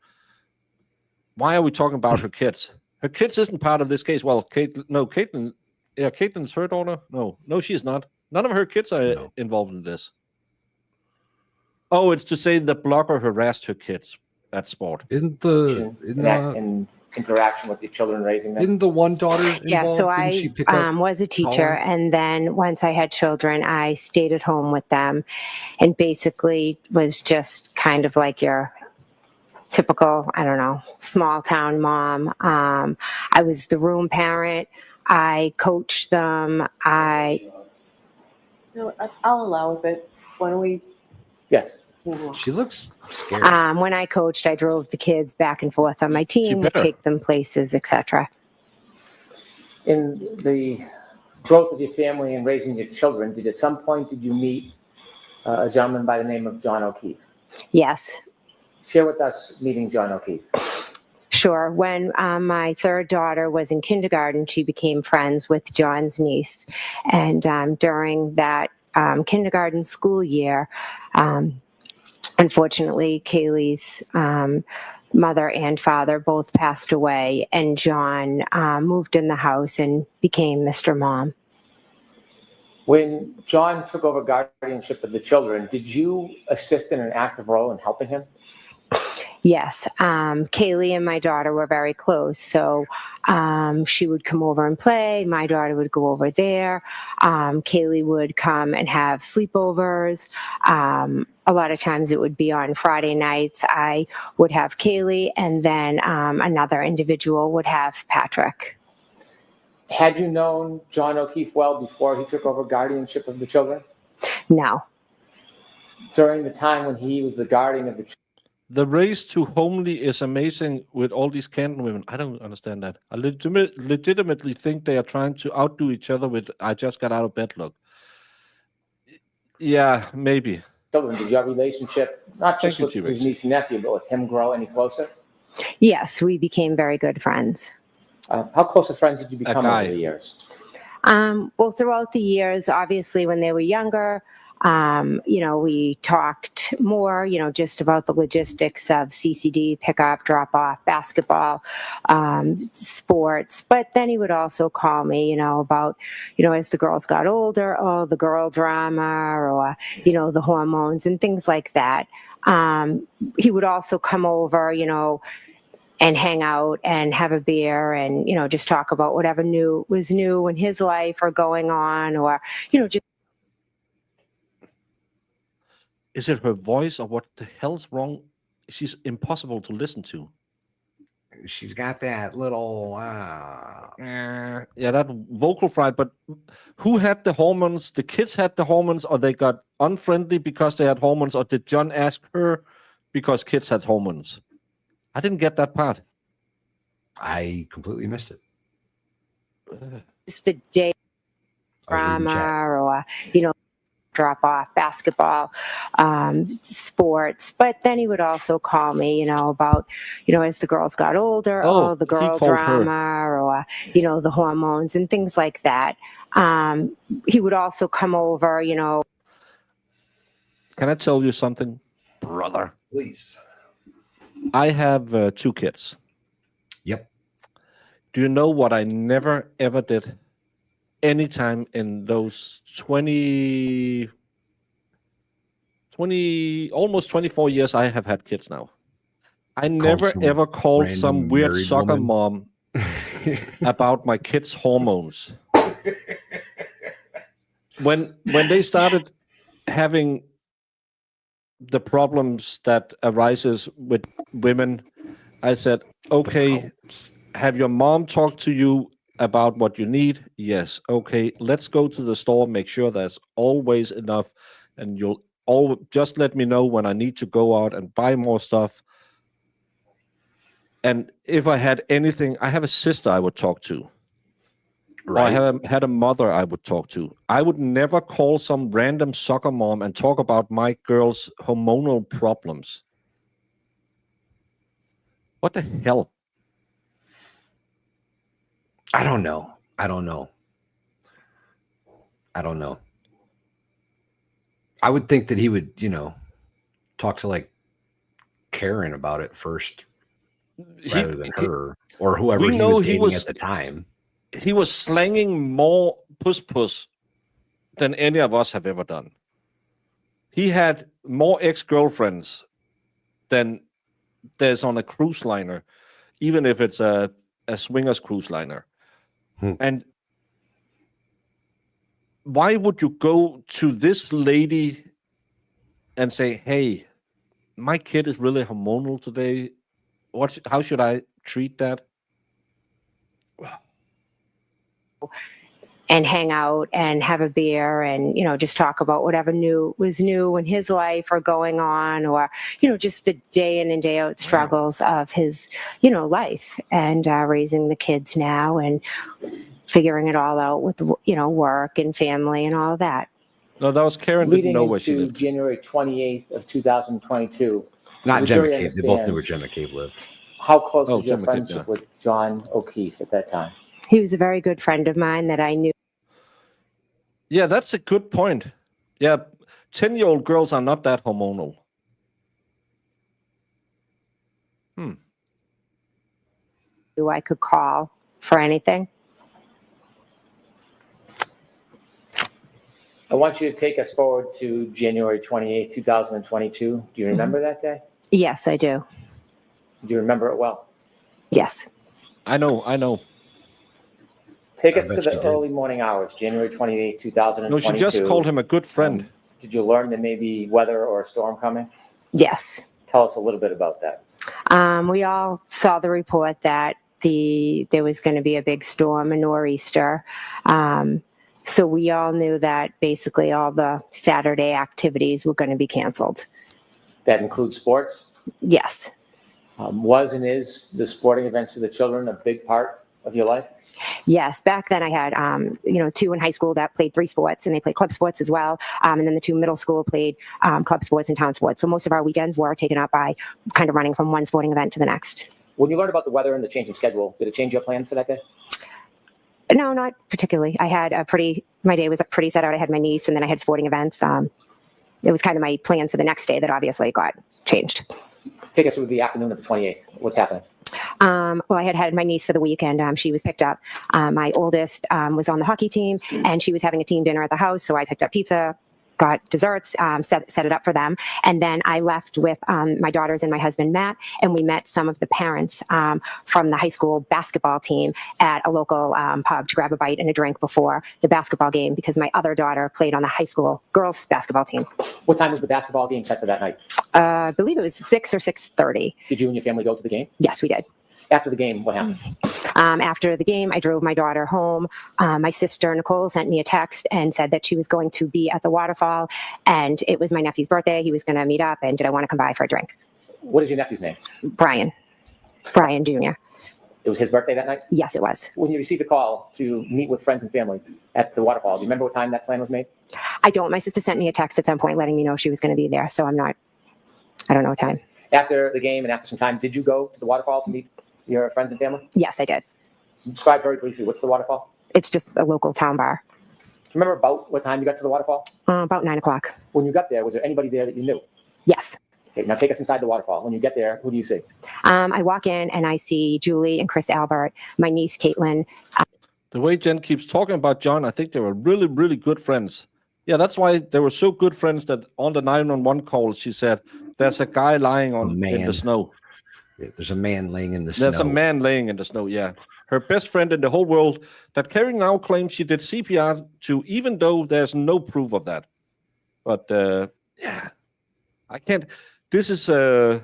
Why are we talking about her kids? Her kids isn't part of this case. Well, Caitlin, yeah, Caitlin's her daughter. No, she's not. None of her kids are involved in this. Oh, it's to say the blogger harassed her kids at sport. In Interaction with your children, raising them? Isn't the one daughter involved? Yeah, so Didn't I she pick up was a teacher, Colin? and then once I had children, I stayed at home with them and basically was just kind of like your typical, I don't know, small town mom. I was the room parent. I coached them. No, I'll allow it, but why don't we Yes. move on? She looks scared. When I coached, I drove the kids back and forth on my team, would better. take them places, etc. In the growth of your family and raising your children, did you meet a gentleman by the name of John O'Keefe? Yes, Share with us meeting John O'Keefe. sure. When my 3rd daughter was in kindergarten, she became friends with John's niece. And during that kindergarten school year, unfortunately, Kaylee's mother and father both passed away, and John moved in the house and became Mr. Mom. When John took over guardianship of the children, did you assist in an active role in helping him? Yes, Kaylee and my daughter were very close, so she would come over and play. My daughter would go over there. Kaylee would come and have sleepovers. A lot of times it would be on Friday nights. I would have Kaylee, and then another individual would have Patrick. Had you known John O'Keefe well before he took over guardianship of the children? No. During the time when he was the guardian of the children? The race to homely is amazing with all these Canton women. I don't understand that. I legitimately think they are trying to outdo each other with I just got out of bed look. Yeah, maybe. Children, did your relationship, not just Thank you, with T-Rex. his niece and nephew, but with him grow any closer? Yes, we became very good friends. How close of friends did you become guy. over the years? Well, throughout the years, obviously, when they were younger, we talked more, just about the logistics of CCD, pickup, drop off, basketball, sports. But then he would also call me, about, as the girls got older, the girl drama or, the hormones and things like that. He would also come over, and hang out and have a beer and, just talk about whatever was new in his life or going on or, just. Is it her voice or what the hell's wrong? She's impossible to listen to. She's got that little. Yeah, that vocal fry. But who had the hormones? The kids had the hormones, or they got unfriendly because they had hormones, or did John ask her because kids had hormones? I didn't get that part. I completely missed it. Just the day I was reading drama chat. or, drop off, basketball, sports. But then he would also call me, about, as the girls got older, the girl drama or, the hormones and things like that. He would also come over, Can I tell you something, brother? Please. I have 2 kids. Yep. Do you know what I never, ever did anytime in those 20, almost 24 years I have had kids now? I never, ever called some weird soccer mom about my kids' hormones. When they started having the problems that arises with women, I said, okay, have your mom talk to you about what you need? Yes. Okay, let's go to the store, make sure there's always enough, and you'll just let me know when I need to go out and buy more stuff. And if I had anything, I have a sister I would talk to. Right. Or I had a mother I would talk to. I would never call some random soccer mom and talk about my girl's hormonal problems. What the hell? I don't know. I would think that he would, talk to like Karen about it first rather than her or whoever he was dating at the time. He was slanging more puss than any of us have ever done. He had more ex-girlfriends than there's on a cruise liner, even if it's a swingers cruise liner. And why would you go to this lady and say, hey, my kid is really hormonal today. How should I treat that? And hang out and have a beer and, just talk about whatever was new in his life or going on or, just the day in and day out struggles of his, life and raising the kids now and figuring it all out with, work and family and all of that. No, that was Karen. Leading didn't know where she into lived. January 28th of 2022. Not Gemma Cave. They both knew where Gemma Cave lived. How close was your friendship with John O'Keefe at that time? He was a very good friend of mine that I knew. Yeah, that's a good point. Yeah, 10-year-old girls are not that hormonal. Who I could call for anything. I want you to take us forward to January 28th, 2022. Do you remember that day? Yes, I do. Do you remember it well? Yes. I know. Take us to the early morning hours, January 28th, 2022. No, she just called him a good friend. Did you learn there may be weather or a storm coming? Yes. Tell us a little bit about that. We all saw the report that there was going to be a big storm, a nor'easter. So we all knew that basically all the Saturday activities were going to be canceled. That includes sports? Yes. Was and is the sporting events for the children a big part of your life? Yes. Back then I had, 2 in high school that played 3 sports and they played club sports as well. And then the 2 middle school played club sports and town sports. So most of our weekends were taken up by kind of running from one sporting event to the next. When you learned about the weather and the changing schedule, did it change your plans for that day? No, not particularly. I had my day was pretty set out. I had my niece, and then I had sporting events. It was kind of my plans for the next day that obviously got changed. Take us through the afternoon of the 28th. What's happening? Well, I had my niece for the weekend. She was picked up. My oldest was on the hockey team, and she was having a team dinner at the house. So I picked up pizza, got desserts, set it up for them. And then I left with my daughters and my husband, Matt, and we met some of the parents from the high school basketball team at a local pub to grab a bite and a drink before the basketball game because my other daughter played on the high school girls basketball team. What time was the basketball game set for that night? I believe it was 6 or 6:30. Did you and your family go to the game? Yes, we did. After the game, what happened? After the game, I drove my daughter home. My sister, Nicole, sent me a text and said that she was going to be at the waterfall, and it was my nephew's birthday. He was going to meet up, and did I want to come by for a drink? What is your nephew's name? Brian Jr. It was his birthday that night? Yes, it was. When you received a call to meet with friends and family at the waterfall, do you remember what time that plan was made? I don't. My sister sent me a text at some point letting me know she was going to be there, so I don't know what time. After the game and after some time, did you go to the waterfall to meet your friends and family? Yes, I did. Describe very briefly, what's the waterfall? It's just a local town bar. Do you remember about what time you got to the waterfall? About 9 o'clock. When you got there, was there anybody there that you knew? Yes. Okay, now take us inside the waterfall. When you get there, who do you see? I walk in and I see Julie and Chris Albert, my niece Caitlin. The way Jen keeps talking about John, I think they were really, really good friends. Yeah, that's why they were so good friends that on the 911 call, she said, there's a guy lying in the snow. Yeah, there's a man laying in the snow. There's a man laying in the snow, yeah. Her best friend in the whole world that Carrie now claims she did CPR to, even though there's no proof of that. But, yeah, I can't. This is a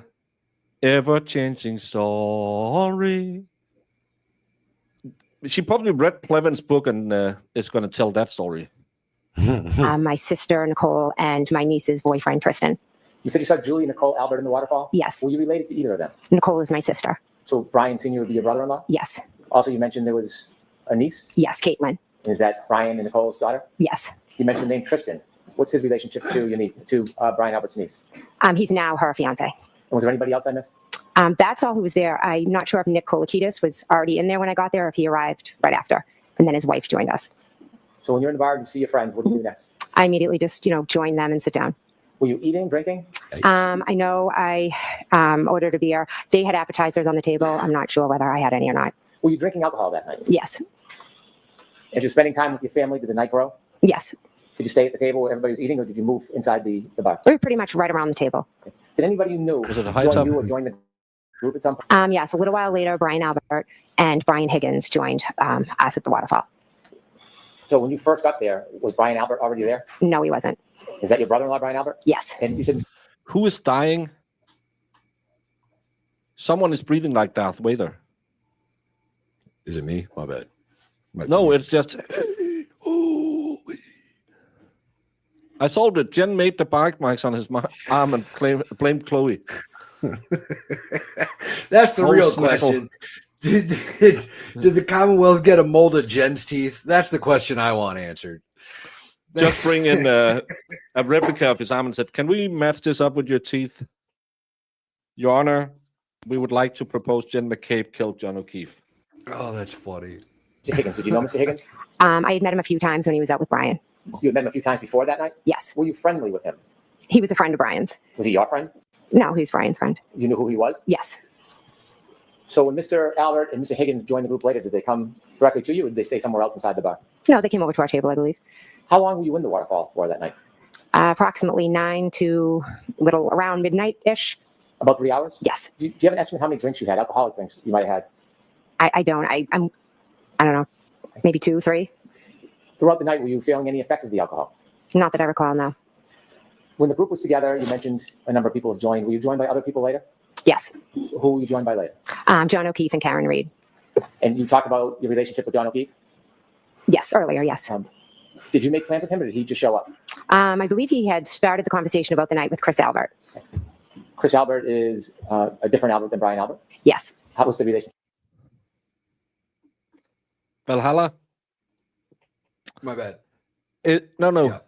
ever-changing story. She probably read Plevin's book and is going to tell that story. My sister, Nicole, and my niece's boyfriend, Tristan. You said you saw Julie, Nicole, Albert in the waterfall? Yes. Were you related to either of them? Nicole is my sister. So Brian Sr. would be your brother-in-law? Yes. Also, you mentioned there was a niece? Yes, Caitlin. Is that Brian and Nicole's daughter? Yes. You mentioned the name Tristan. What's his relationship to Brian Albert's niece? He's now her fiance. And was there anybody else I missed? That's all who was there. I'm not sure if Nick Kolokitis was already in there when I got there, or if he arrived right after, and then his wife joined us. So when you're in the bar and you see your friends, what do you do next? I immediately just, join them and sit down. Were you eating, drinking? I know I ordered a beer. They had appetizers on the table. I'm not sure whether I had any or not. Were you drinking alcohol that night? Yes. As you're spending time with your family, did the night grow? Yes. Did you stay at the table where everybody was eating, or did you move inside the bar? We were pretty much right around the table. Okay. Did anybody you knew Was it a high join top? you or join the group at some point? Yes, a little while later, Brian Albert and Brian Higgins joined us at the waterfall. So when you first got there, was Brian Albert already there? No, he wasn't. Is that your brother-in-law, Brian Albert? Yes. And you said Who is dying? Someone is breathing like Darth Vader. Is it me? My bad. No, it's just. I saw that Jen made the bike marks on his arm and blamed Chloe. That's the Oh, real Snackle. question. Did the Commonwealth get a mold of Jen's teeth? That's the question I want answered. Just bring in a replica of his arm and said, "Can we match this up with your teeth, Your Honor? We would like to propose Jen McCabe killed John O'Keefe." Oh, that's funny. Mr. Higgins. Did you know Mr. Higgins? I had met him a few times when he was out with Brian. You had met him a few times before that night? Yes. Were you friendly with him? He was a friend of Brian's. Was he your friend? No, he was Brian's friend. You knew who he was? Yes. So when Mr. Albert and Mr. Higgins joined the group later, did they come directly to you, or did they stay somewhere else inside the bar? No, they came over to our table, I believe. How long were you in the waterfall for that night? Approximately 9 to little around midnight-ish. About 3 hours? Yes. Do you have an estimate how many drinks you had, alcoholic drinks you might have had? I don't. I don't know. Maybe 2, 3. Throughout the night, were you feeling any effects of the alcohol? Not that I recall, no. When the group was together, you mentioned a number of people have joined. Were you joined by other people later? Yes. Who were you joined by later? John O'Keefe and Karen Reed. And you talked about your relationship with John O'Keefe? Yes, earlier, yes. Did you make plans with him, or did he just show up? I believe he had started the conversation about the night with Chris Albert. Chris Albert is a different Albert than Brian Albert? Yes. How was the relationship? Valhalla? My bad. No. Yeah.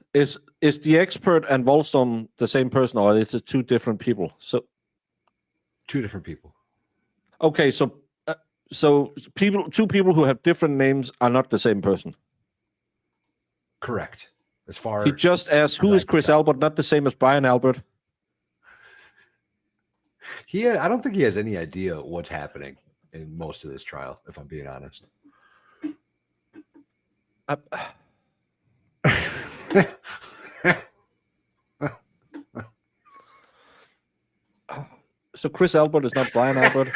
Is the expert and Volstom the same person, or is it two different people? So 2 different people. Okay, so two people who have different names are not the same person. Correct. As far He just asked, who is Chris Albert? Not the same as Brian Albert. I don't think he has any idea what's happening in most of this trial, if I'm being honest. So Chris Albert is not Brian Albert?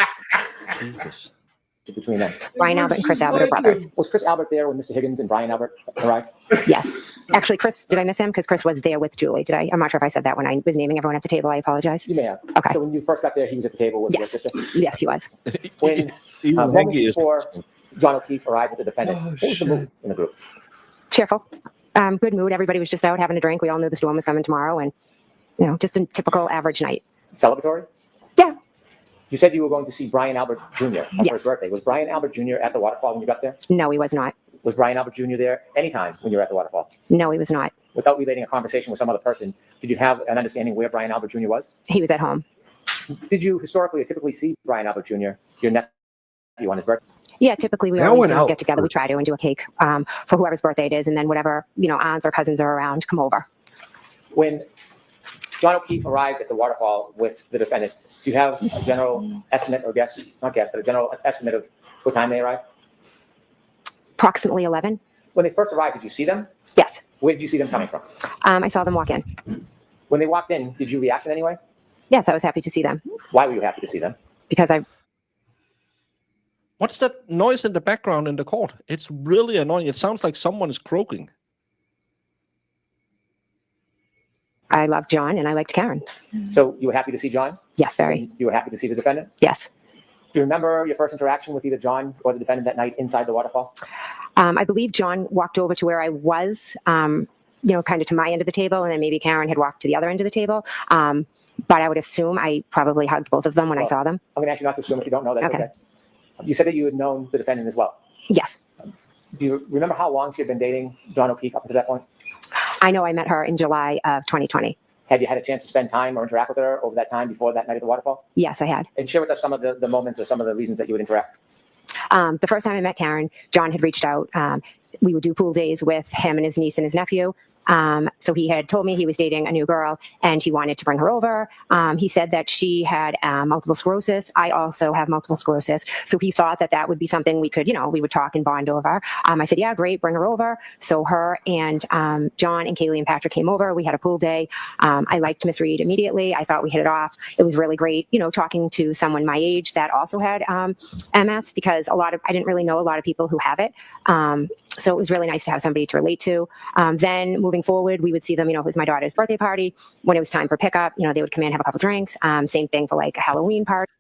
Jesus. Between them. Brian Albert and Chris Albert are brothers. Was Chris Albert there when Mr. Higgins and Brian Albert arrived? Yes. Actually, Chris, did I miss him? Because Chris was there with Julie. Did I? I'm not sure if I said that when I was naming everyone at the table. I apologize. You may have. Okay. So when you first got there, he was at the table with your sister? Yes, he was. When moments before John O'Keefe arrived with the defendant, what was the mood in the group? Cheerful. Good mood. Everybody was just out having a drink. We all knew the storm was coming tomorrow, and just a typical average night. Celebratory? Yeah. You said you were going to see Brian Albert Jr. for Yes. his birthday. Was Brian Albert Jr. at the waterfall when you got there? No, he was not. Was Brian Albert Jr. there anytime when you were at the waterfall? No, he was not. Without relating a conversation with some other person, did you have an understanding where Brian Albert Jr. was? He was at home. Did you historically or typically see Brian Albert Jr., your nephew, on his birthday? Yeah, typically we They all always went out get together. We try to and do a cake for whoever's birthday it is, and then whatever aunts or cousins are around come over. When John O'Keefe arrived at the waterfall with the defendant, do you have a general estimate or guess, not guess, but a general estimate of what time they arrived? Approximately 11. When they first arrived, did you see them? Yes. Where did you see them coming from? I saw them walk in. When they walked in, did you react in any way? Yes, I was happy to see them Why were you happy to see them? because What's that noise in the background in the court? It's really annoying. It sounds like someone is croaking. I loved John and I liked Karen. So you were happy to see John? Yes, very. And you were happy to see the defendant? Yes. Do you remember your first interaction with either John or the defendant that night inside the waterfall? I believe John walked over to where I was, kind of to my end of the table, and then maybe Karen had walked to the other end of the table. But I would assume I probably hugged both of them when I saw them. I'm going to ask you not to assume if you don't know. That's okay. You said that you had known the defendant as well. Yes. Do you remember how long she had been dating John O'Keefe up to that point? I know I met her in July of 2020. Had you had a chance to spend time or interact with her over that time before that night at the waterfall? Yes, I had. And share with us some of the moments or some of the reasons that you would interact. The first time I met Karen, John had reached out. We would do pool days with him and his niece and his nephew. So he had told me he was dating a new girl and he wanted to bring her over. He said that she had multiple sclerosis. I also have multiple sclerosis. So he thought that that would be something we could, we would talk and bond over. I said, yeah, great, bring her over. So her and John and Kaylee and Patrick came over. We had a pool day. I liked Miss Reed immediately. I thought we hit it off. It was really great, talking to someone my age that also had MS, because I didn't really know a lot of people who have it. So it was really nice to have somebody to relate to. Then moving forward, we would see them, it was my daughter's birthday party. When it was time for pickup, they would come in, have a couple drinks. Same thing for like a Halloween party.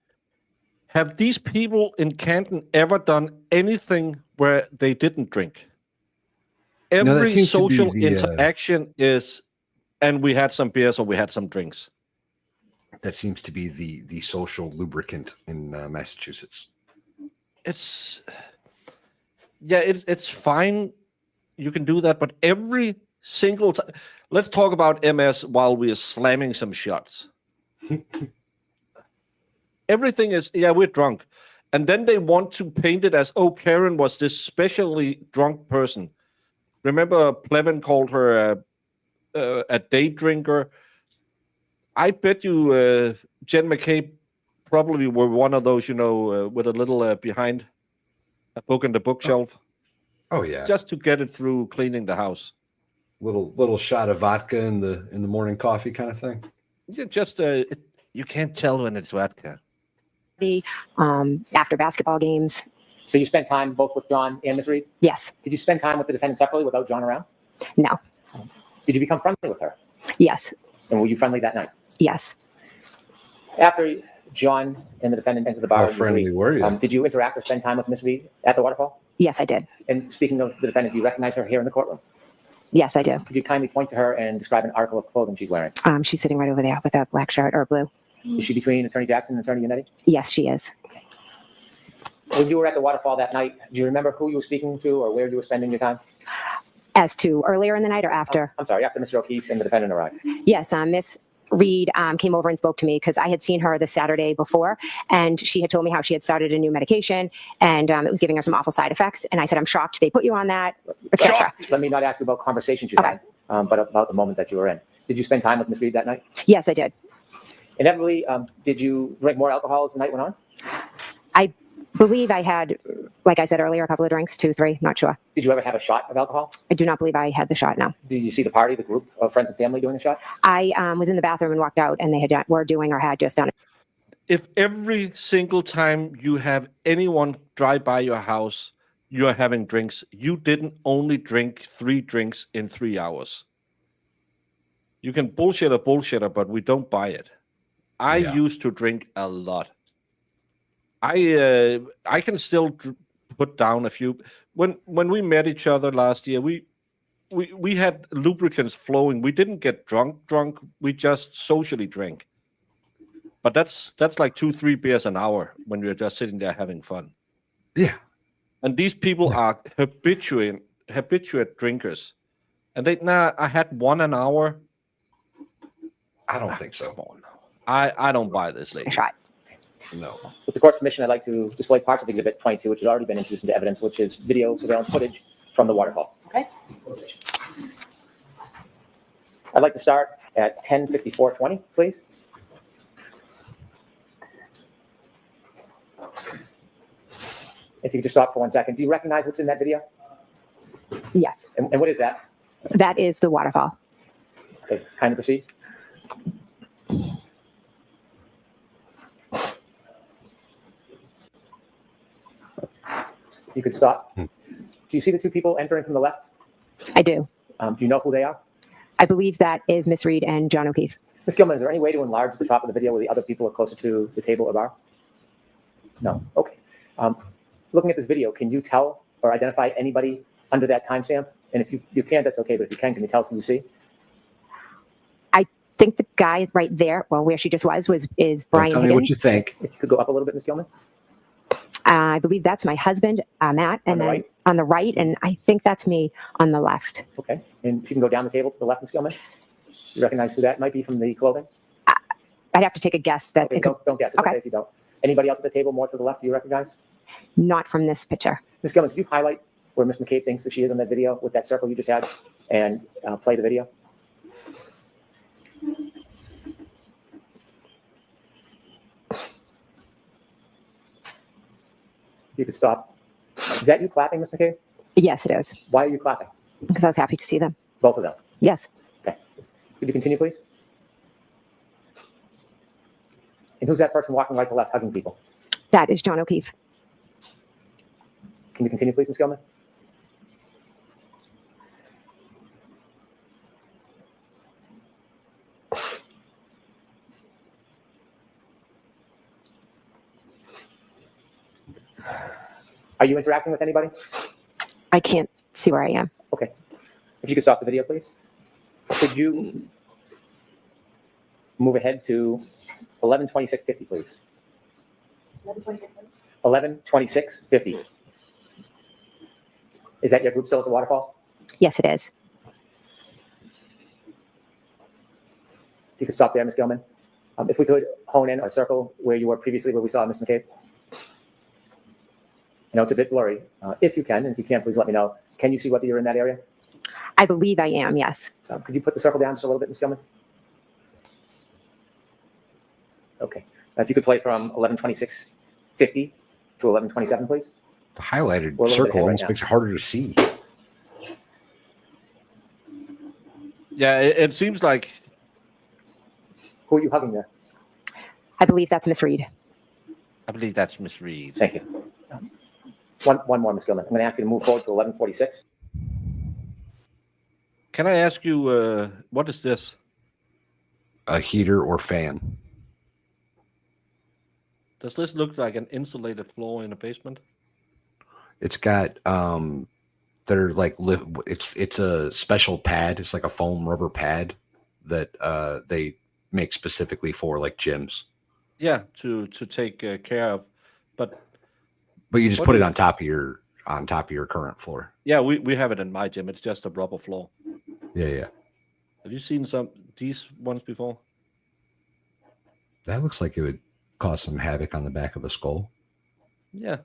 Have these people in Canton ever done anything where they didn't drink? Every social interaction is, and we had some beers or we had some drinks. That seems to be the social lubricant in Massachusetts. It's fine. You can do that, but every single time, let's talk about MS while we are slamming some shots. Everything is, we're drunk. And then they want to paint it as, Karen was this specially drunk person. Remember Plevin called her a day drinker? I bet you Jen McKay probably were one of those, with a little behind a book in the bookshelf. Oh yeah, just to get it through cleaning the house. Little shot of vodka in the morning coffee kind of thing. Yeah, just you can't tell when it's vodka. After basketball games. So you spent time both with John and Ms. Reed? Yes. Did you spend time with the defendant separately without John around? No. Did you become friendly with her? Yes. And were you friendly that night? Yes. After John and the defendant entered the bar, how friendly were you? Did you interact or spend time with Ms. Reed at the waterfall? Yes, I did. And speaking of the defendant, do you recognize her here in the courtroom? Yes, I do. Could you kindly point to her and describe an article of clothing she's wearing? She's sitting right over there with a black shirt or blue. Is she between Attorney Jackson and Attorney Yannetti? Yes, she is. Okay. When you were at the waterfall that night, do you remember who you were speaking to or where you were spending your time? As to earlier in the night or after? I'm sorry, after Mr. O'Keefe and the defendant arrived. Yes, Miss Reed came over and spoke to me because I had seen her the Saturday before, and she had told me how she had started a new medication, and it was giving her some awful side effects. And I said, I'm shocked they put you on that, etc. Let me not ask you about conversations you had, but about the moment that you were in. Did you spend time with Ms. Reed that night? Yes, I did. Inevitably, did you drink more alcohol as the night went on? I believe I had, like I said earlier, a couple of drinks, 2, 3, not sure. Did you ever have a shot of alcohol? I do not believe I had the shot, no. Did you see the party, the group of friends and family doing the shot? I was in the bathroom and walked out, and they were doing or had just done it. If every single time you have anyone drive by your house, you are having drinks, you didn't only drink 3 drinks in 3 hours. You can bullshitter, but we don't buy it. I used to drink a lot. I can still put down a few. When we met each other last year, we had lubricants flowing. We didn't get drunk. We just socially drank. But that's like 2-3 beers an hour when we're just sitting there having fun. Yeah. And these people are habituate drinkers. And I had 1 an hour. I don't think so. Come on. I don't buy this, lady. Shot. No. With the court's permission, I'd like to display parts of Exhibit 22, which has already been introduced into evidence, which is video surveillance footage from the waterfall. Okay. I'd like to start at 10:54:20, please. If you could just stop for 1 second. Do you recognize what's in that video? Yes. And what is that? That is the waterfall. Okay, kindly proceed. If you could stop. Do you see the 2 people entering from the left? I do. Do you know who they are? I believe that is Miss Reed and John O'Keefe. Ms. Gilman, is there any way to enlarge the top of the video where the other people are closer to the table or bar? No. Okay. Looking at this video, can you tell or identify anybody under that timestamp? And if you can't, that's okay. But if you can you tell us who you see? I think the guy right there, well, where she just is Brian Tell me Higgins. what you think. If you could go up a little bit, Ms. Gilman. I believe that's my husband, Matt, and then right? on the right, and I think that's me on the left. Okay. And she can go down the table to the left, Ms. Gilman. You recognize who that might be from the clothing? I'd have to take a guess that Okay, it could, don't guess. It's okay if you don't. Anybody else at the table more to the left do you recognize? not from this picture. Ms. Gilman, could you highlight where Ms. McCabe thinks that she is in that video with that circle you just had and play the video? If you could stop. Is that you clapping, Ms. McCabe? Yes, it is, Why are you clapping? because I was happy to see them. Both of them. Yes. Okay. Could you continue, please? And who's that person walking right to left hugging people? That is John O'Keefe. Can you continue, please, Ms. Gilman? Are you interacting with anybody? I can't see where I am. Okay. If you could stop the video, please. Could you move ahead to 11:26:50, please? 11:26:50. Is that your group still at the waterfall? Yes, it is. If you could stop there, Ms. Gilman. If we could hone in or circle where you were previously, where we saw Ms. McCabe. I know it's a bit blurry. If you can, and if you can't, please let me know. Can you see whether you're in that area? I believe I am, yes. Could you put the circle down just a little bit, Ms. Gilman? Okay. If you could play from 11:26:50 to 11:27, please. The highlighted We're a little bit circle ahead right almost now. makes it harder to see. Yeah, it seems like Who are you hugging there? I believe that's Miss Reed. I believe that's Miss Reed. Thank you. One more, Ms. Gilman. I'm going to ask you to move forward to 11:46. Can I ask you, what is this? A heater or fan. Does this look like an insulated floor in a basement? It's got they're like it's a special pad. It's like a foam rubber pad that they make specifically for like gyms. Yeah, to take care of, but you just what put it is- on top of your current floor. yeah, we have it in my gym. It's just a rubber floor. Yeah. Have you seen these ones before? That looks like it would cause some havoc on the back of a skull. Yeah.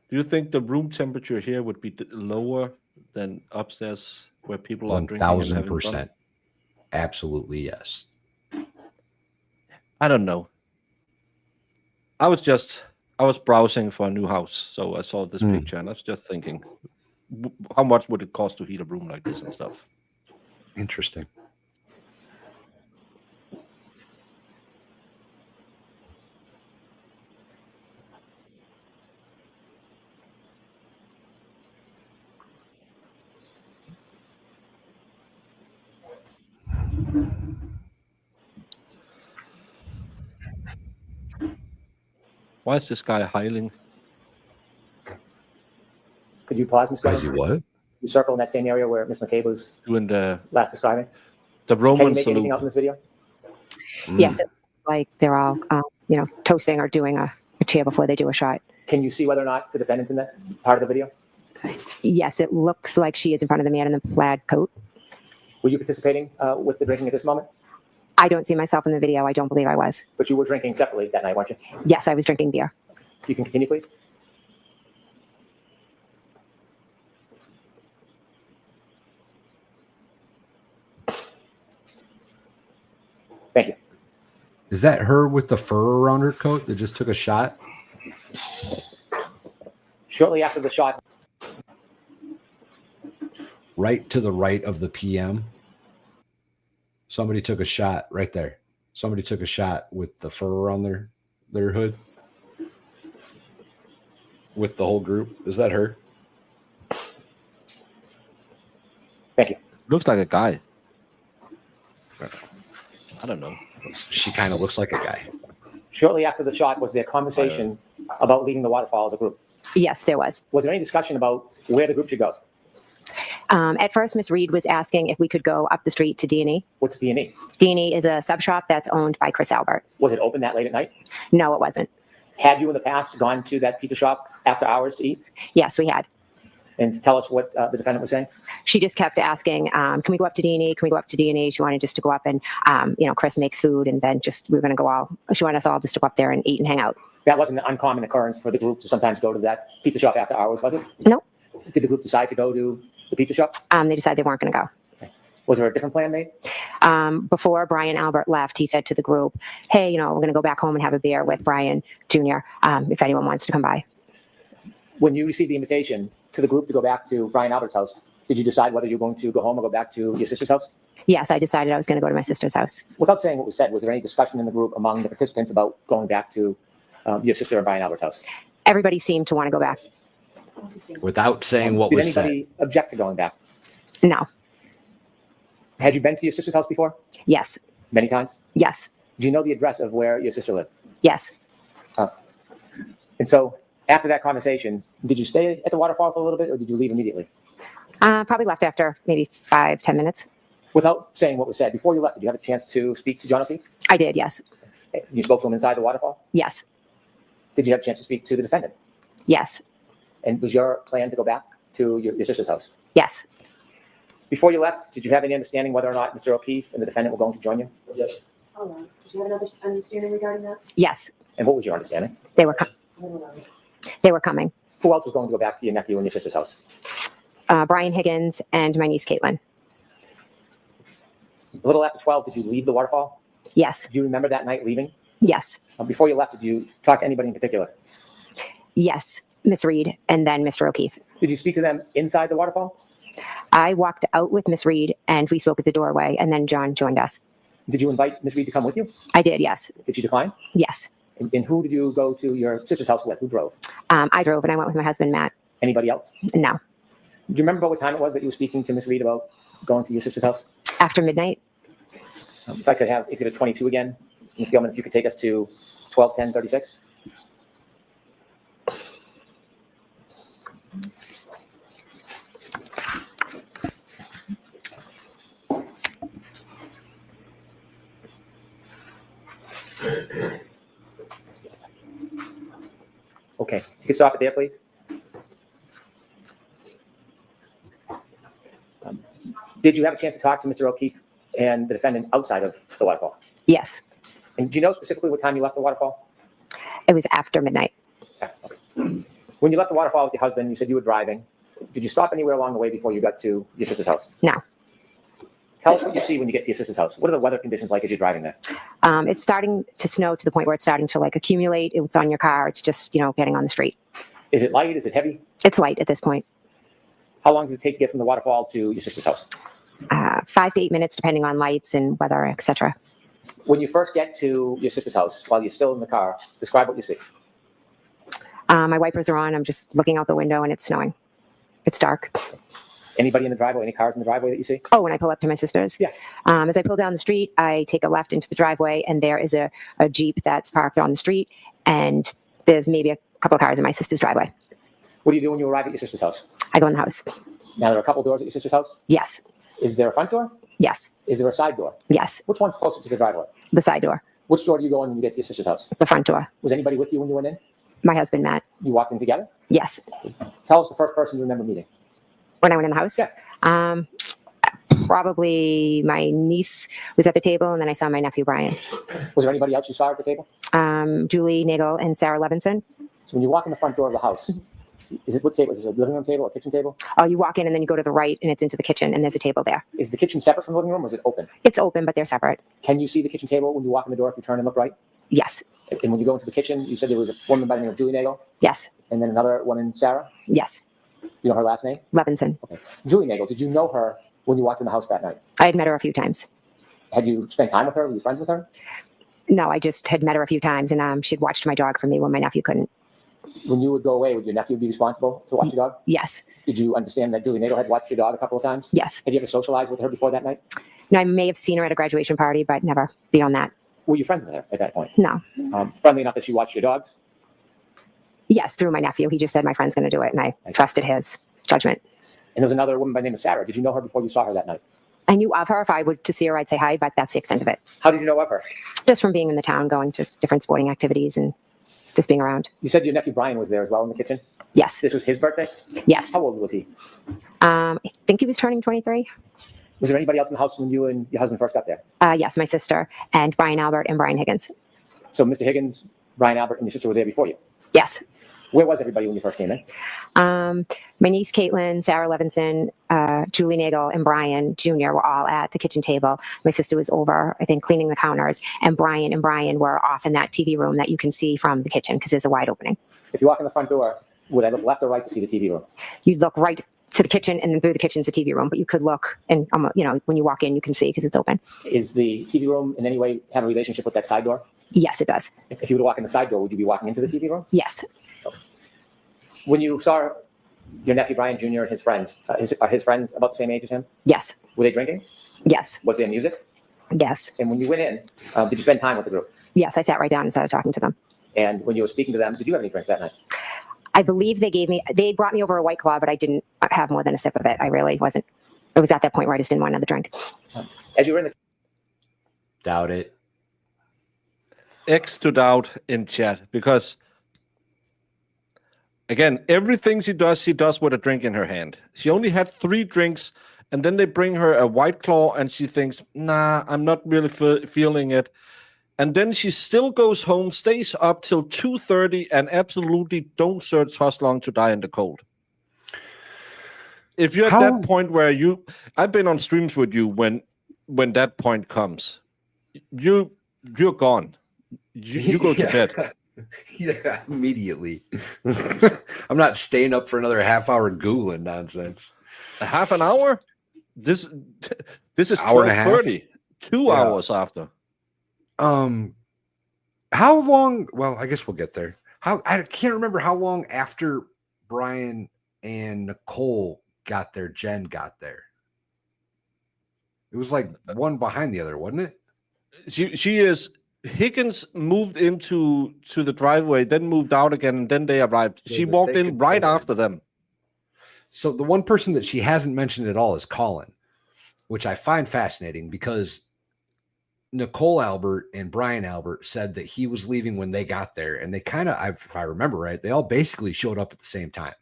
Do you think the room temperature here would be lower than upstairs where people are drinking and having fun? 1000%. Absolutely, yes. I don't know. I was browsing for a new house, so I saw this picture and I was just thinking, how much would it cost to heat a room like this and stuff? Interesting. Why is this guy hiding? Could you pause, Ms. Why is he Brennan? what? You circle in that same area where Ms. McCabe was Doing the last describing. Can you Roman make anything out in salute. this video? Yes, it's like they're all, toasting or doing a cheer before they do a shot. Can you see whether or not the defendant's in that part of the video? Yes, it looks like she is in front of the man in the plaid coat. Were you participating with the drinking at this moment? I don't see myself in the video. I don't believe I was. But you were drinking separately that night, weren't you? Yes, I was drinking beer. If you can continue, please. Thank you. Is that her with the fur around her coat that just took a shot? Shortly after the shot, Right to the right of the PM. Somebody took a shot right there. Somebody took a shot with the fur around their hood. With the whole group. Is that her? thank you. Looks like a guy. I don't know. She kind of looks like a guy. Shortly after the shot, was there conversation about leaving the waterfall as a group? Yes, there was. Was there any discussion about where the group should go? At first, Miss Reed was asking if we could go up the street to D&E. What's D&E? D&E is a sub shop that's owned by Chris Albert. Was it open that late at night? No, it wasn't. Had you in the past gone to that pizza shop after hours to eat? Yes, we had. And tell us what the defendant was saying? She just kept asking, can we go up to D&E? Can we go up to D&E? She wanted just to go up and, Chris makes food and then we were going to go she wanted us all just to go up there and eat and hang out. That wasn't an uncommon occurrence for the group to sometimes go to that pizza shop after hours, was it? No. Did the group decide to go to the pizza shop? They decided they weren't going to go. Was there a different plan made? Before Brian Albert left, he said to the group, hey, we're going to go back home and have a beer with Brian Jr. If anyone wants to come by. When you received the invitation to the group to go back to Brian Albert's house, did you decide whether you were going to go home or go back to your sister's house? Yes, I decided I was going to go to my sister's house. Without saying what was said, was there any discussion in the group among the participants about going back to your sister and Brian Albert's house? Everybody seemed to want to go back. Without saying what Did was anybody object to going back? No. Had you been to your sister's house before? Yes. Many times? Yes. Do you know the address of where your sister lived? Yes. And so after that conversation, did you stay at the waterfall for a little bit or did you leave immediately? Probably left after maybe 5-10 minutes. Without saying what was said, before you left, did you have a chance to speak to John O'Keefe? I did, yes. You spoke to him inside the waterfall? Yes. Did you have a chance to speak to the defendant? Yes. And was your plan to go back to your sister's house? Yes. Before you left, did you have any understanding whether or not Mr. O'Keefe and the defendant were going to join you? Hold on. Did you have another understanding regarding that? Yes. And what was your understanding? They were coming. Who else was going to go back to your nephew and your sister's house? Brian Higgins and my niece Caitlin. A little after 12, did you leave the waterfall? Yes. Do you remember that night leaving? Yes. Before you left, did you talk to anybody in particular? Yes. Miss Reed and then Mr. O'Keefe. Did you speak to them inside the waterfall? I walked out with Miss Reed and we spoke at the doorway and then John joined us. Did you invite Ms. Reed to come with you? I did, yes. Did she decline? Yes. And who did you go to your sister's house with? Who drove? I drove and I went with my husband, Matt. Anybody else? No. Do you remember what time it was that you were speaking to Ms. Reed about going to your sister's house? After midnight. If I could have Exhibit 22 again. Ms. Gilman, if you could take us to 12:10:36. Okay, you can stop it there, please. Did you have a chance to talk to Mr. O'Keefe and the defendant outside of the waterfall? Yes. And do you know specifically what time you left the waterfall? It was after midnight. Yeah, okay. When you left the waterfall with your husband, you said you were driving. Did you stop anywhere along the way before you got to your sister's house? No. Tell us what you see when you get to your sister's house. What are the weather conditions like as you're driving there? It's starting to snow to the point where it's starting to like accumulate. It's on your car. It's just, getting on the street. Is it light? Is it heavy? It's light at this point. How long does it take to get from the waterfall to your sister's house? 5 to 8 minutes, depending on lights and weather, etc. When you first get to your sister's house, while you're still in the car, describe what you see. My wipers are on. I'm just looking out the window and it's snowing. It's dark. Anybody in the driveway? Any cars in the driveway that you see? Oh, when I pull up to my sister's? Yeah. As I pull down the street, I take a left into the driveway, and there is a Jeep that's parked on the street, and there's maybe a couple of cars in my sister's driveway. What do you do when you arrive at your sister's house? I go in the house. Now, there are a couple doors at your sister's house? Yes. Is there a front door? Yes. Is there a side door? Yes. Which one's closer to the driveway? The side door. Which door do you go in when you get to your sister's house? The front door. Was anybody with you when you went in? My husband, Matt. You walked in together? Yes. Tell us the first person you remember meeting. When I went in the house? Yes. Probably my niece was at the table, and then I saw my nephew, Brian. Was there anybody else you saw at the table? Julie Nagel and Sarah Levinson. So when you walk in the front door of the house, is it what table? Is it a living room table, a kitchen table? Oh, you walk in, and then you go to the right, and it's into the kitchen, and there's a table there. Is the kitchen separate from the living room, or is it open? It's open, but they're separate. Can you see the kitchen table when you walk in the door if you turn and look right? Yes. And when you go into the kitchen, you said there was a woman by the name of Julie Nagel? Yes. And then another one in Sarah? Yes. You know her last name? Levinson. Okay. Julie Nagel, did you know her when you walked in the house that night? I had met her a few times. Had you spent time with her? Were you friends with her? No, I just had met her a few times, and she'd watched my dog for me when my nephew couldn't. When you would go away, would your nephew be responsible to watch your dog? Yes. Did you understand that Julie Nagel had watched your dog a couple of times? Yes. Had you ever socialized with her before that night? No, I may have seen her at a graduation party, but never beyond that. Were you friends with her at that point? No. Friendly enough that she watched your dogs? Yes, through my nephew. He just said my friend's going to do it, and I trusted his judgment. And there was another woman by the name of Sarah. Did you know her before you saw her that night? I knew of her. If I would to see her, I'd say hi, but that's the extent of it. How did you know of her? Just from being in the town, going to different sporting activities and just being around. You said your nephew Brian was there as well in the kitchen? Yes. This was his birthday? Yes. How old was he? I think he was turning 23. Was there anybody else in the house when you and your husband first got there? Yes, my sister and Brian Albert and Brian Higgins. So Mr. Higgins, Brian Albert, and your sister were there before you? Yes. Where was everybody when you first came in? My niece Caitlin, Sarah Levinson, Julie Nagel, and Brian Jr. were all at the kitchen table. My sister was over, I think, cleaning the counters, and Brian were off in that TV room that you can see from the kitchen because there's a wide opening. If you walk in the front door, would I look left or right to see the TV room? You'd look right to the kitchen, and then through the kitchen's a TV room, but you could look, and when you walk in, you can see because it's open. Is the TV room in any way have a relationship with that side door? Yes, it does. If you were to walk in the side door, would you be walking into the TV room? Yes. When you saw your nephew Brian Jr. and his friends, are his friends about the same age as him? Yes. Were they drinking? Yes. Was there music? Yes. And when you went in, did you spend time with the group? Yes, I sat right down and started talking to them. And when you were speaking to them, did you have any drinks that night? I believe they brought me over a White Claw, but I didn't have more than a sip of it. I really wasn't. It was at that point where I just didn't want another drink. As you were in the Doubt it. X to doubt in chat because, again, everything she does with a drink in her hand. She only had 3 drinks, and then they bring her a White Claw, and she thinks, nah, I'm not really feeling it. And then she still goes home, stays up till 2:30, and absolutely don't search Hoslong to die in the cold. If you're at that point where I've been on streams with you when that point comes, you're gone. You go to bed. Yeah, immediately. I'm not staying up for another half hour Googling nonsense. A half an hour? This is Hour and a half? 12:30. 2 hours after. How long? Well, I guess we'll get there. I can't remember how long after Brian and Nicole got there, Jen got there. It was like one behind the other, wasn't it? She is. Higgins moved into the driveway, then moved out again, and then they arrived. So she that walked they in could right pull in. after them. So the one person that she hasn't mentioned at all is Colin, which I find fascinating because Nicole Albert and Brian Albert said that he was leaving when they got there, and they kind of, if I remember right, they all basically showed up at the same time.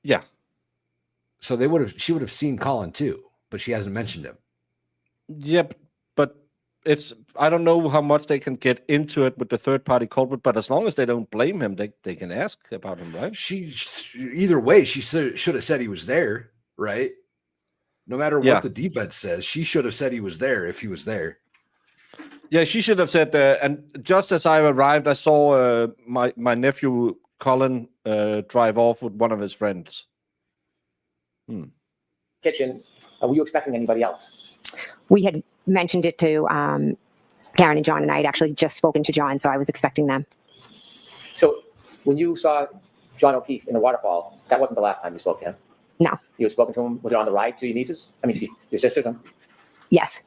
Yeah. So she would have seen Colin too, but she hasn't mentioned him. Yep, but I don't know how much they can get into it with the third party culprit, but as long as they don't blame him, they can ask about him, right? Either way, she should have said he was there, right? No matter Yeah. what the defense says, she should have said he was there if he was there. Yeah, she should have said, and just as I arrived, I saw my nephew Colin drive off with one of his friends. Kitchen, were you expecting anybody else? We had mentioned it to Karen and John, and I had actually just spoken to John, so I was expecting them. So when you saw John O'Keefe in the waterfall, that wasn't the last time you spoke to him? No. You had spoken to him, was it on the ride to your nieces? I mean, your sisters? Yes.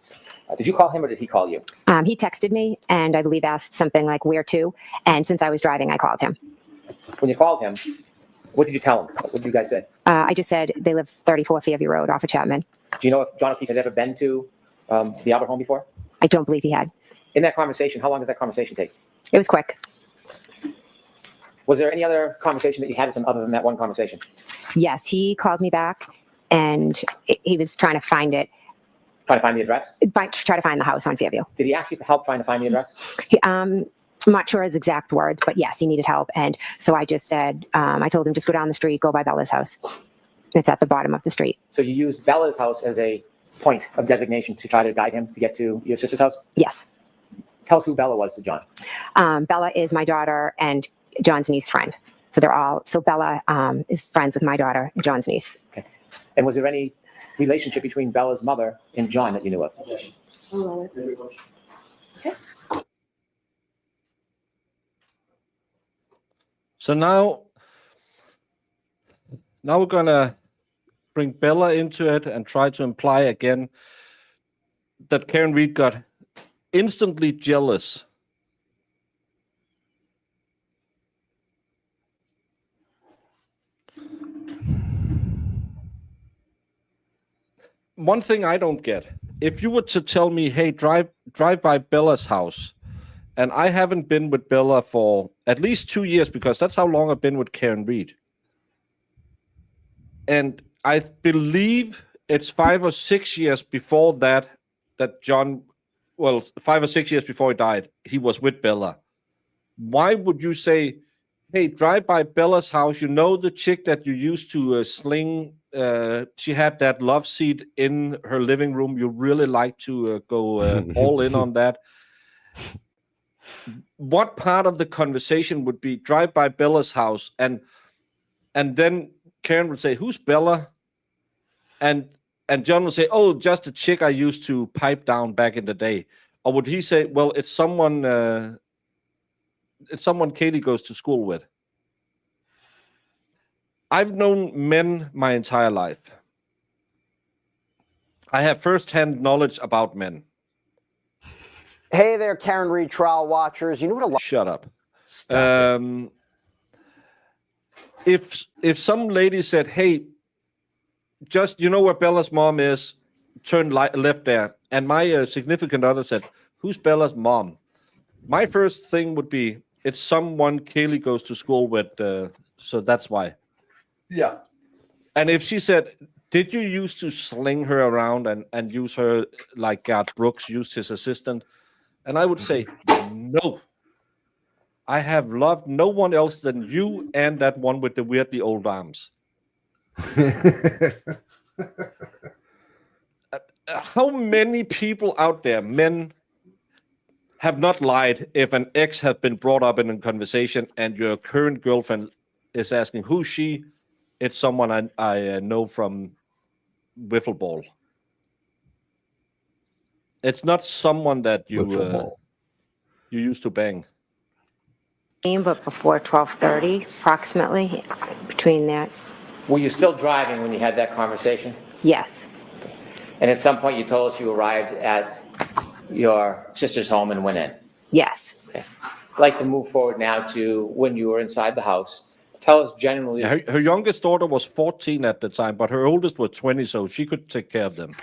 Did you call him or did he call you? He texted me and I believe asked something like where to. And since I was driving, I called him. When you called him, what did you tell him? What did you guys say? I just said they live 34 Fairview Road off of Chapman. Do you know if John O'Keefe had ever been to the Albert home before? I don't believe he had. In that conversation, how long did that conversation take? It was quick. Was there any other conversation that you had with him other than that one conversation? Yes, he called me back and he was trying to find it. Trying to find the address? Try to find the house on Fairview. Did he ask you for help trying to find the address? I'm not sure his exact words, but yes, he needed help. And so I just said, I told him just go down the street, go by Bella's house. It's at the bottom of the street. So you used Bella's house as a point of designation to try to guide him to get to your sister's house? Yes. Tell us who Bella was to John. Bella is my daughter and John's niece friend. So Bella is friends with my daughter and John's niece. Okay. And was there any relationship between Bella's mother and John that you knew of? Okay. So now we're gonna bring Bella into it and try to imply again that Karen Reed got instantly jealous. One thing I don't get, if you were to tell me, hey, drive by Bella's house, and I haven't been with Bella for at least 2 years, because that's how long I've been with Karen Reed. And I believe it's 5 or 6 years before that John, 5 or 6 years before he died, he was with Bella. Why would you say, hey, drive by Bella's house, you know the chick that you used to sling, she had that love seat in her living room, you really like to go all in on that. What part of the conversation would be drive by Bella's house, and then Karen would say, who's Bella? And John would say, oh, just a chick I used to pipe down back in the day. Or would he say, well, it's someone Katie goes to school with? I've known men my entire life. I have first-hand knowledge about men. Hey there, Karen Reed trial watchers. You know what a lot. Shut up. If some lady said, hey, just, you know where Bella's mom is, turn left there, and my significant other said, who's Bella's mom? My first thing would be, it's someone Kaylee goes to school with, so that's why. Yeah. And if she said, did you used to sling her around and use her like Garth Brooks used his assistant? And I would say, no. I have loved no one else than you and that one with the weirdly old arms. How many people out there, men, have not lied if an ex has been brought up in a conversation and your current girlfriend is asking, who's she? It's someone I know from wiffle ball. It's not someone that you used to bang. But before 12:30, approximately, between that. Were you still driving when you had that conversation? Yes. And at some point you told us you arrived at your sister's home and went in. Yes. Okay. I'd like to move forward now to when you were inside the house. Tell us generally. Her youngest daughter was 14 at the time, but her oldest was 20, so she could take care of them.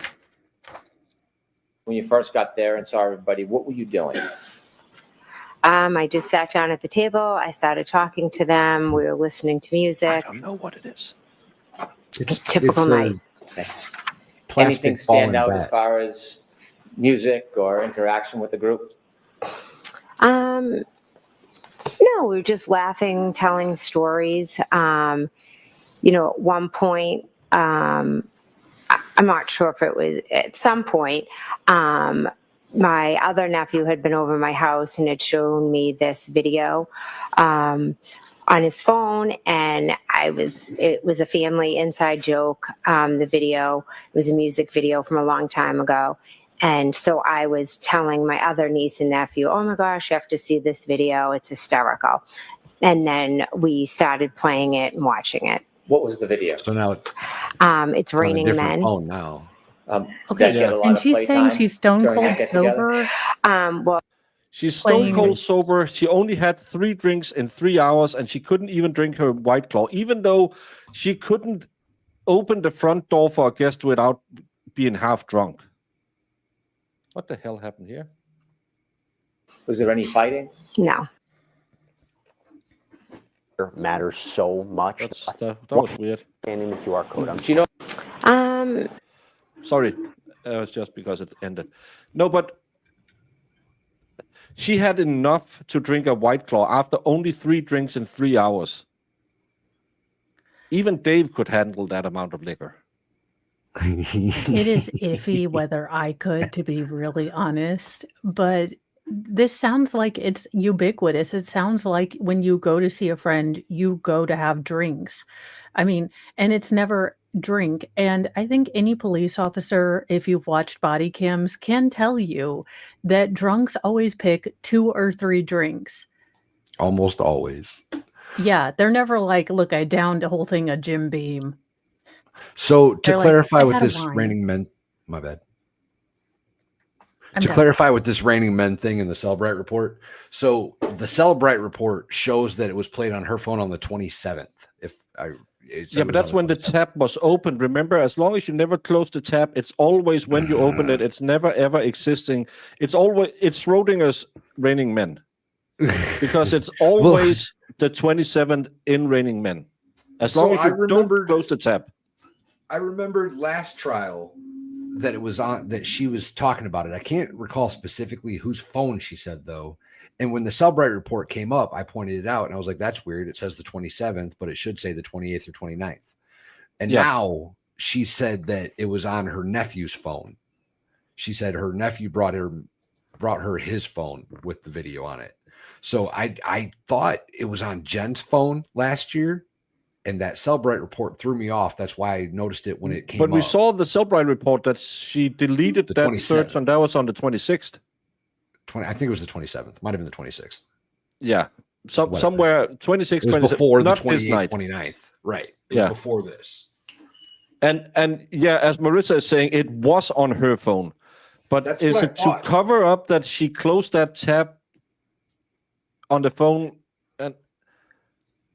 When you first got there and saw everybody, what were you doing? I just sat down at the table. I started talking to them. We were listening to music. I don't know what it is. Typical night. Okay. Plastic Anything stand out falling as far as music or interaction with the group? No, we were just laughing, telling stories. At one point, I'm not sure if it was at some point, my other nephew had been over my house and had shown me this video on his phone, and it was a family inside joke. The video was a music video from a long time ago. And so I was telling my other niece and nephew, oh my gosh, you have to see this video. It's hysterical. And then we started playing it and watching it. What was the video? So now It's on a Raining different Men. phone now. Okay, Get a lot and of she's saying playtime she's stone during cold that get-together? sober. Well, She's stone Playing- cold sober. She only had 3 drinks in 3 hours, and she couldn't even drink her White Claw, even though she couldn't open the front door for a guest without being half drunk. What the hell happened here? Was there any fighting? no. Matters so much. That was weird. Scanning the QR code. Do you know? Sorry, it was just because it ended. No, but she had enough to drink a White Claw after only 3 drinks in 3 hours. Even Dave could handle that amount of liquor. It is iffy whether I could, to be really honest, but this sounds like it's ubiquitous. It sounds like when you go to see a friend, you go to have drinks. I mean, and it's never drink. And I think any police officer, if you've watched body cams, can tell you that drunks always pick 2 or 3 drinks. Almost always. Yeah, they're never like, look, I downed a whole thing of Jim Beam. So to They're like, clarify "I with had a this wine." Raining Men, my bad. I'm To done. clarify with this Raining Men thing in the Cellbrite report. So the Cellbrite report shows that it was played on her phone on the 27th. Yeah, but that's when the tab was opened. Remember, as long as you never close the tab, it's always when you open it. It's never ever existing. It's Schrodinger's Raining Men, because it's always the 27th in Raining Men. As long as you don't close the tab. I remembered last trial that it was on, that she was talking about it. I can't recall specifically whose phone she said though. And when the Cellbrite report came up, I pointed it out and I was like, that's weird. It says the 27th, but it should say the 28th or 29th. And now she said that it was on her nephew's phone. She said her nephew brought her his phone with the video on it. So I thought it was on Jen's phone last year. And that Cellbrite report threw me off. That's why I noticed it when it came up. But we saw the Cellbrite report that she deleted The that 27th. search, and that was on the 26th. I think it was the 27th. Might have been the 26th. Yeah. Whatever. Somewhere 26th, It was 27th. before the Not this 28th, night. 29th. Right. It was before this. And yeah, as Marissa is saying, it was on her phone. But That's is what I it to thought. cover up that she closed that tab on the phone?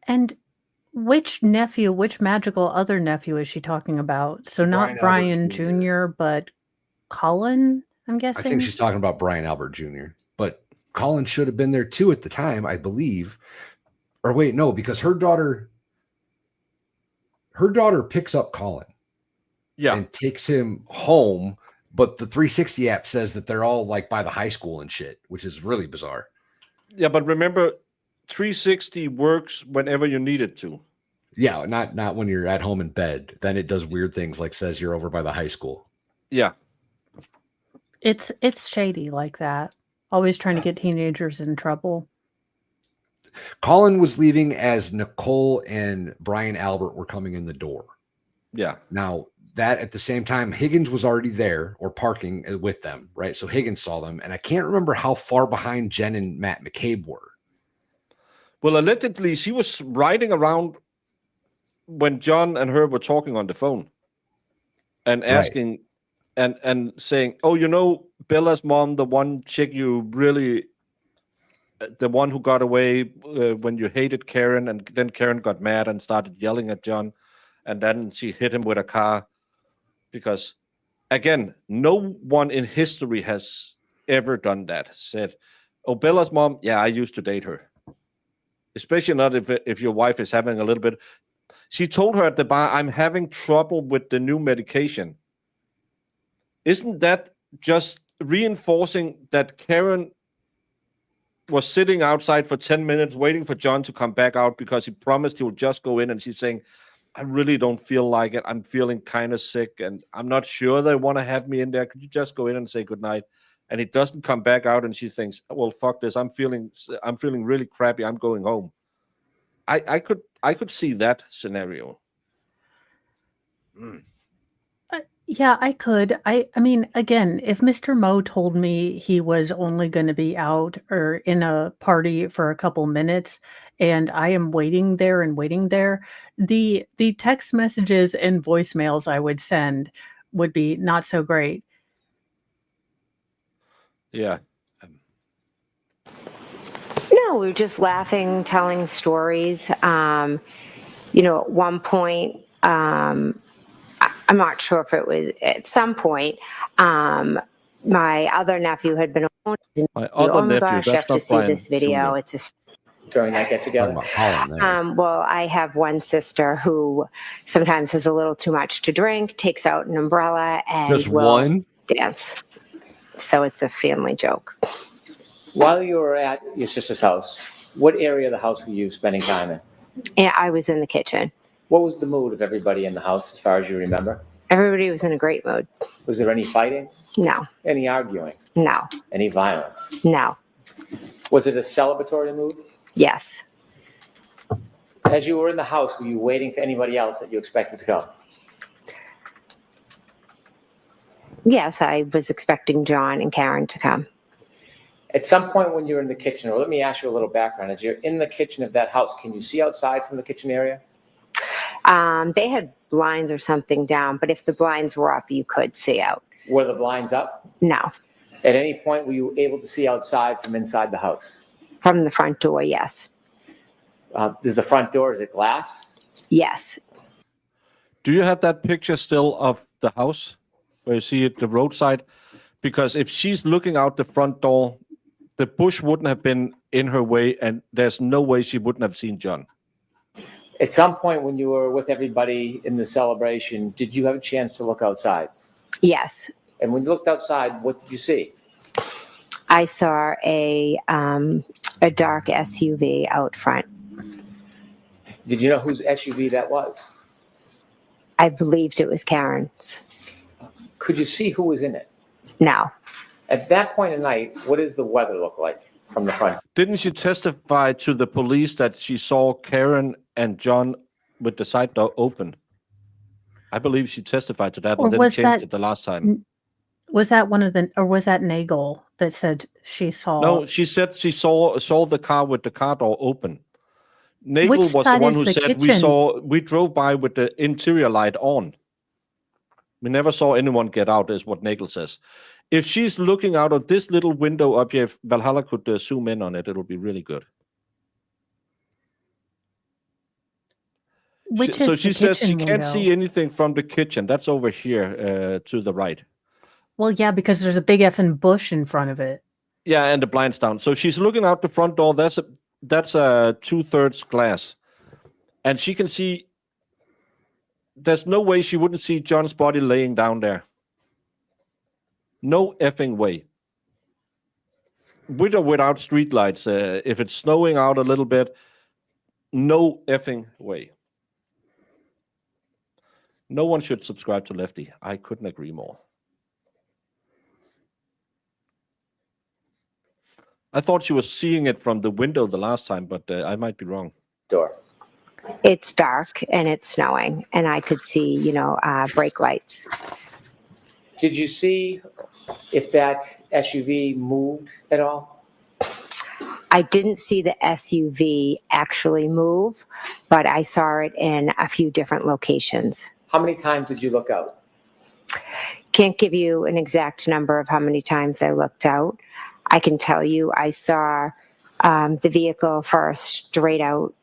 And which magical other nephew is she talking about? So not Brian Brian Albert Jr., but Colin, I'm guessing. I think she's talking about Brian Albert Jr. But Colin should have been there too at the time, I believe. Or wait, no, because her daughter picks up Colin. Yeah. And takes him home. But the 360 app says that they're all like by the high school and shit, which is really bizarre. Yeah, but remember, 360 works whenever you need it to. Yeah, not when you're at home in bed. Then it does weird things like says you're over by the high school. Yeah. It's shady like that. Always trying to get teenagers in trouble. Colin was leaving as Nicole and Brian Albert were coming in the door. Yeah. Now, that at the same time, Higgins was already there or parking with them, right? So Higgins saw them. And I can't remember how far behind Jen and Matt McCabe were. Well, allegedly, she was riding around when John and her were talking on the phone and asking and saying, oh, you know, Bella's mom, the one chick you really, the one who got away when you hated Karen, and then Karen got mad and started yelling at John, and then she hit him with a car because, again, no one in history has ever done that. Said, oh, Bella's mom, yeah, I used to date her. Especially not if your wife is having a little bit. She told her at the bar, I'm having trouble with the new medication. Isn't that just reinforcing that Karen was sitting outside for 10 minutes waiting for John to come back out because he promised he would just go in, and she's saying, I really don't feel like it. I'm feeling kind of sick, and I'm not sure they want to have me in there. Could you just go in and say goodnight? And he doesn't come back out, and she thinks, well, fuck this. I'm feeling really crappy. I'm going home. I could see that scenario. Yeah, I could. I mean, again, if Mr. Moe told me he was only going to be out or in a party for a couple minutes, and I am waiting there, the text messages and voicemails I would send would be not so great. Yeah. No, we were just laughing, telling stories. You know, at one point, I'm not sure if it was at some point, my other nephew had been alone. My other oh my nephew, gosh, you have that's to not see this Brian video. Jr. It's a During that get together. well, I have one sister who sometimes has a little too much to drink, takes out an umbrella, and Just will one? dance. So it's a family joke. While you were at your sister's house, what area of the house were you spending time in? And I was in the kitchen. What was the mood of everybody in the house, as far as you remember? Everybody was in a great mood. Was there any fighting? No, Any arguing? no, Any violence? no. Was it a celebratory mood? Yes. As you were in the house, were you waiting for anybody else that you expected to come? Yes, I was expecting John and Karen to come. At some point when you're in the kitchen, or let me ask you a little background. As you're in the kitchen of that house, can you see outside from the kitchen area? They had blinds or something down, but if the blinds were up, you could see out. Were the blinds up? No. At any point were you able to see outside from inside the house? From the front door, yes. Is the front door, is it glass? Yes. Do you have that picture still of the house where you see it, the roadside? Because if she's looking out the front door, the bush wouldn't have been in her way, and there's no way she wouldn't have seen John. At some point when you were with everybody in the celebration, did you have a chance to look outside? Yes. And when you looked outside, what did you see? I saw a dark SUV out front. Did you know whose SUV that was? I believed it was Karen's. Could you see who was in it? No. At that point of night, what does the weather look like from the front? Didn't she testify to the police that she saw Karen and John with the side door open? I believe she testified to that Or and then was changed that- it the last time. Was that or was that Nagel that said she saw? No, she said she saw the car with the car door open. Nagel Which was the side one is who the said kitchen? we drove by with the interior light on. We never saw anyone get out, is what Nagel says. If she's looking out of this little window up here, if Valhalla could zoom in on it, it'll be really good. Which So is she the says she kitchen can't window? see anything from the kitchen. That's over here to the right. Well, yeah, because there's a big effing bush in front of it. Yeah, and the blinds down. So she's looking out the front door. That's a 2/3 glass, and she can see. There's no way she wouldn't see John's body laying down there. No effing way. With or without streetlights, if it's snowing out a little bit, no effing way. No one should subscribe to Lefty. I couldn't agree more. I thought she was seeing it from the window the last time, but I might be wrong. Door. It's dark and it's snowing, and I could see, brake lights. Did you see if that SUV moved at all? I didn't see the SUV actually move, but I saw it in a few different locations. How many times did you look out? Can't give you an exact number of how many times I looked out. I can tell you I saw the vehicle first straight out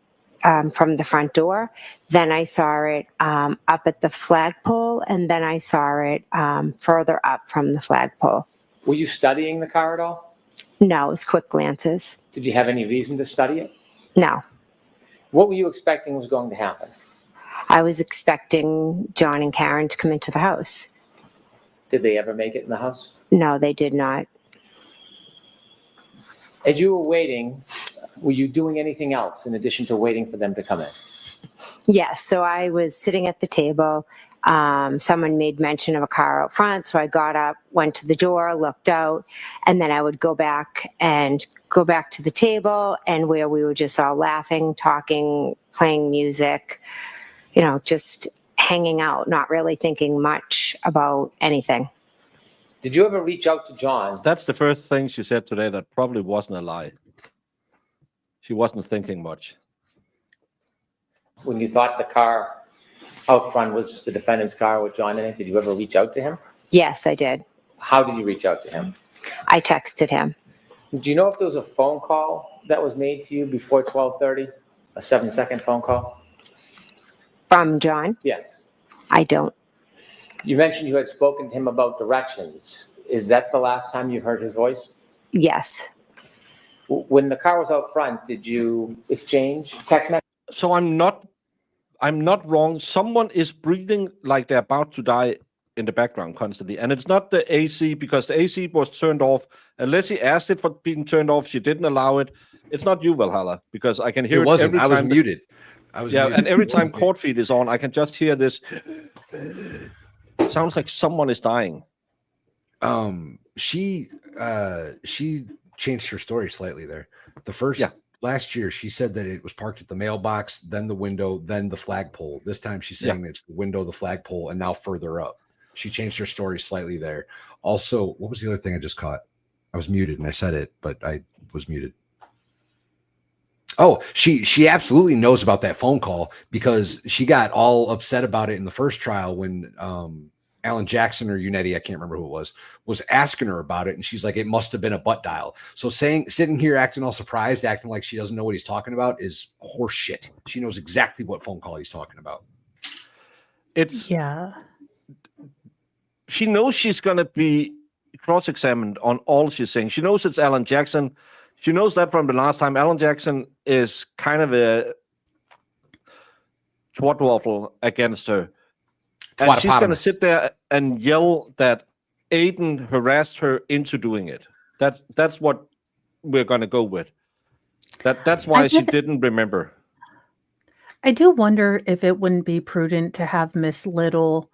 from the front door. Then I saw it up at the flagpole, and then I saw it further up from the flagpole. Were you studying the car at all? No, it was quick glances. Did you have any reason to study it? No. What were you expecting was going to happen? I was expecting John and Karen to come into the house. Did they ever make it in the house? No, they did not. As you were waiting, were you doing anything else in addition to waiting for them to come in? Yes, so I was sitting at the table. Someone made mention of a car out front, so I got up, went to the door, looked out, and then I would go back to the table, and where we were just all laughing, talking, playing music, just hanging out, not really thinking much about anything. Did you ever reach out to John? That's the first thing she said today that probably wasn't a lie. She wasn't thinking much. When you thought the car out front was the defendant's car with John in it, did you ever reach out to him? Yes, I did. How did you reach out to him? I texted him. Do you know if there was a phone call that was made to you before 12:30? A 7-second phone call? From John? Yes. I don't. You mentioned you had spoken to him about directions. Is that the last time you heard his voice? Yes. When the car was out front, did you exchange text messages? So I'm not wrong. Someone is breathing like they're about to die in the background constantly. And it's not the AC, because the AC was turned off. Unless he asked it for being turned off, she didn't allow it. It's not you, Valhalla, because I can hear It wasn't. every I was time muted. I was muted. and every time court feed is on, I can just hear this. Sounds like someone is dying. She changed her story slightly there. Last year, she said that it was parked at the mailbox, then the window, then the flagpole. This time she's saying it's the window, the flagpole, and now further up. She changed her story slightly there. Also, what was the other thing I just caught? I was muted and I said it, but I was muted. Oh, she absolutely knows about that phone call, because she got all upset about it in the first trial when Alan Jackson or Unetti, I can't remember who it was asking her about it. And she's like, it must have been a butt dial. So sitting here acting all surprised, acting like she doesn't know what he's talking about is horseshit. She knows exactly what phone call he's talking about. She knows she's going to be cross-examined on all she's saying. She knows it's Alan Jackson. She knows that from the last time. Alan Jackson is kind of a twat-waffle against her. And she's going to sit there and yell that Aiden harassed her into doing it. That's what we're going to go with. That's why she didn't remember. I do wonder if it wouldn't be prudent to have Miss Little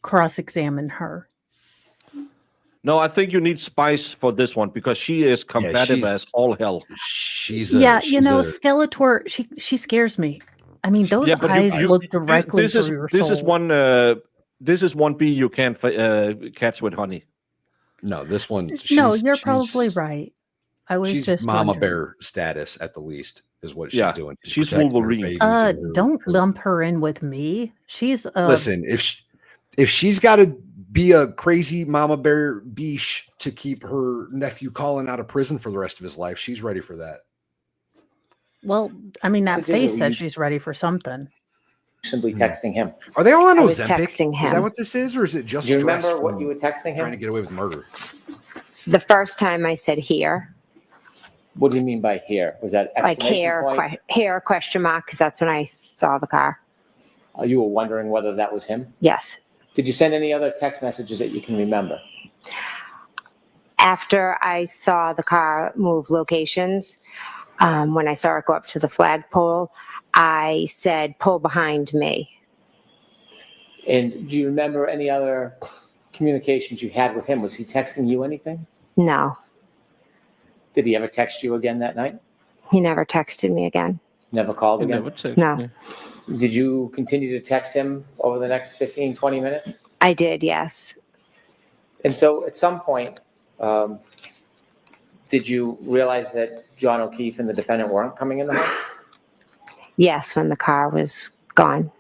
cross-examine her. No, I think you need Spice for this one, because she is combative as all hell. Skeletor, she scares me. I mean, those eyes look directly through your soul. This is one bee you can't catch with honey. No, this one. No, you're probably right. She's just Mama wondering. Bear status at the least is what she's doing. She's Wolverine. Don't lump her in with me. She's listen. If she's got to be a crazy Mama Bear biche to keep her nephew Colin out of prison for the rest of his life, she's ready for that. Well, I mean, that face says she's ready for something. Simply texting him. Are they all on I was Ozempic? texting him. Is that what this is, or is it just Do you stress remember what from you were texting trying to him? get away with murder? The first time I said here, What do you mean by here? Was that like exclamation point? hair question mark, because that's when I saw the car. You were wondering whether that was him? Yes. Did you send any other text messages that you can remember? After I saw the car move locations, when I saw it go up to the flagpole, I said, pull behind me. And do you remember any other communications you had with him? Was he texting you anything? No, Did he ever text you again that night? he never texted me again. Never called again? No, Did you continue to text him over the next 15, 20 minutes? I did, yes. And so at some point, did you realize that John O'Keefe and the defendant weren't coming in the house? Yes, when the car was gone.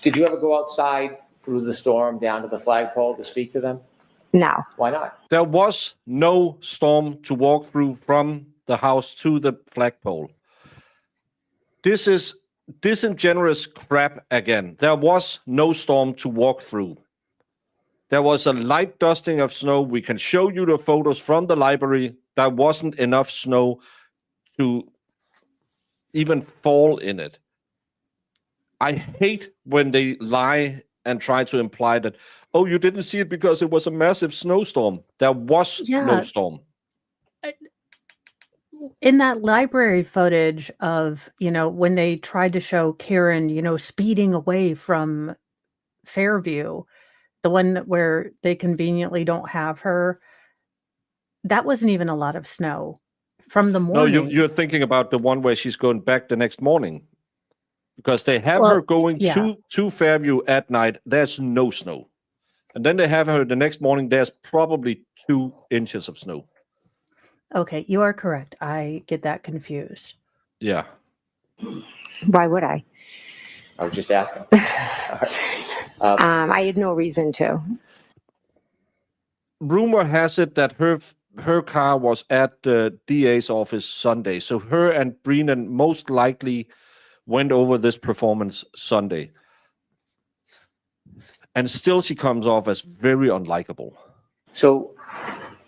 Did you ever go outside through the storm down to the flagpole to speak to them? No, Why not? There was no storm to walk through from the house to the flagpole. This is disingenuous crap again. There was no storm to walk through. There was a light dusting of snow. We can show you the photos from the library. There wasn't enough snow to even fall in it. I hate when they lie and try to imply that, oh, you didn't see it because it was a massive snowstorm. There was no storm. In that library footage of, when they tried to show Karen, speeding away from Fairview, the one where they conveniently don't have her, that wasn't even a lot of snow from the morning. No, you're thinking about the one where she's going back the next morning, because they have her going to Fairview at night. There's no snow. And then they have her the next morning. There's probably 2 inches of snow. Okay, you are correct. I get that confused. Yeah. Why would I? I was just asking. I had no reason to. Rumor has it that her car was at the DA's office Sunday. So her and Brennan most likely went over this performance Sunday. And still she comes off as very unlikable. So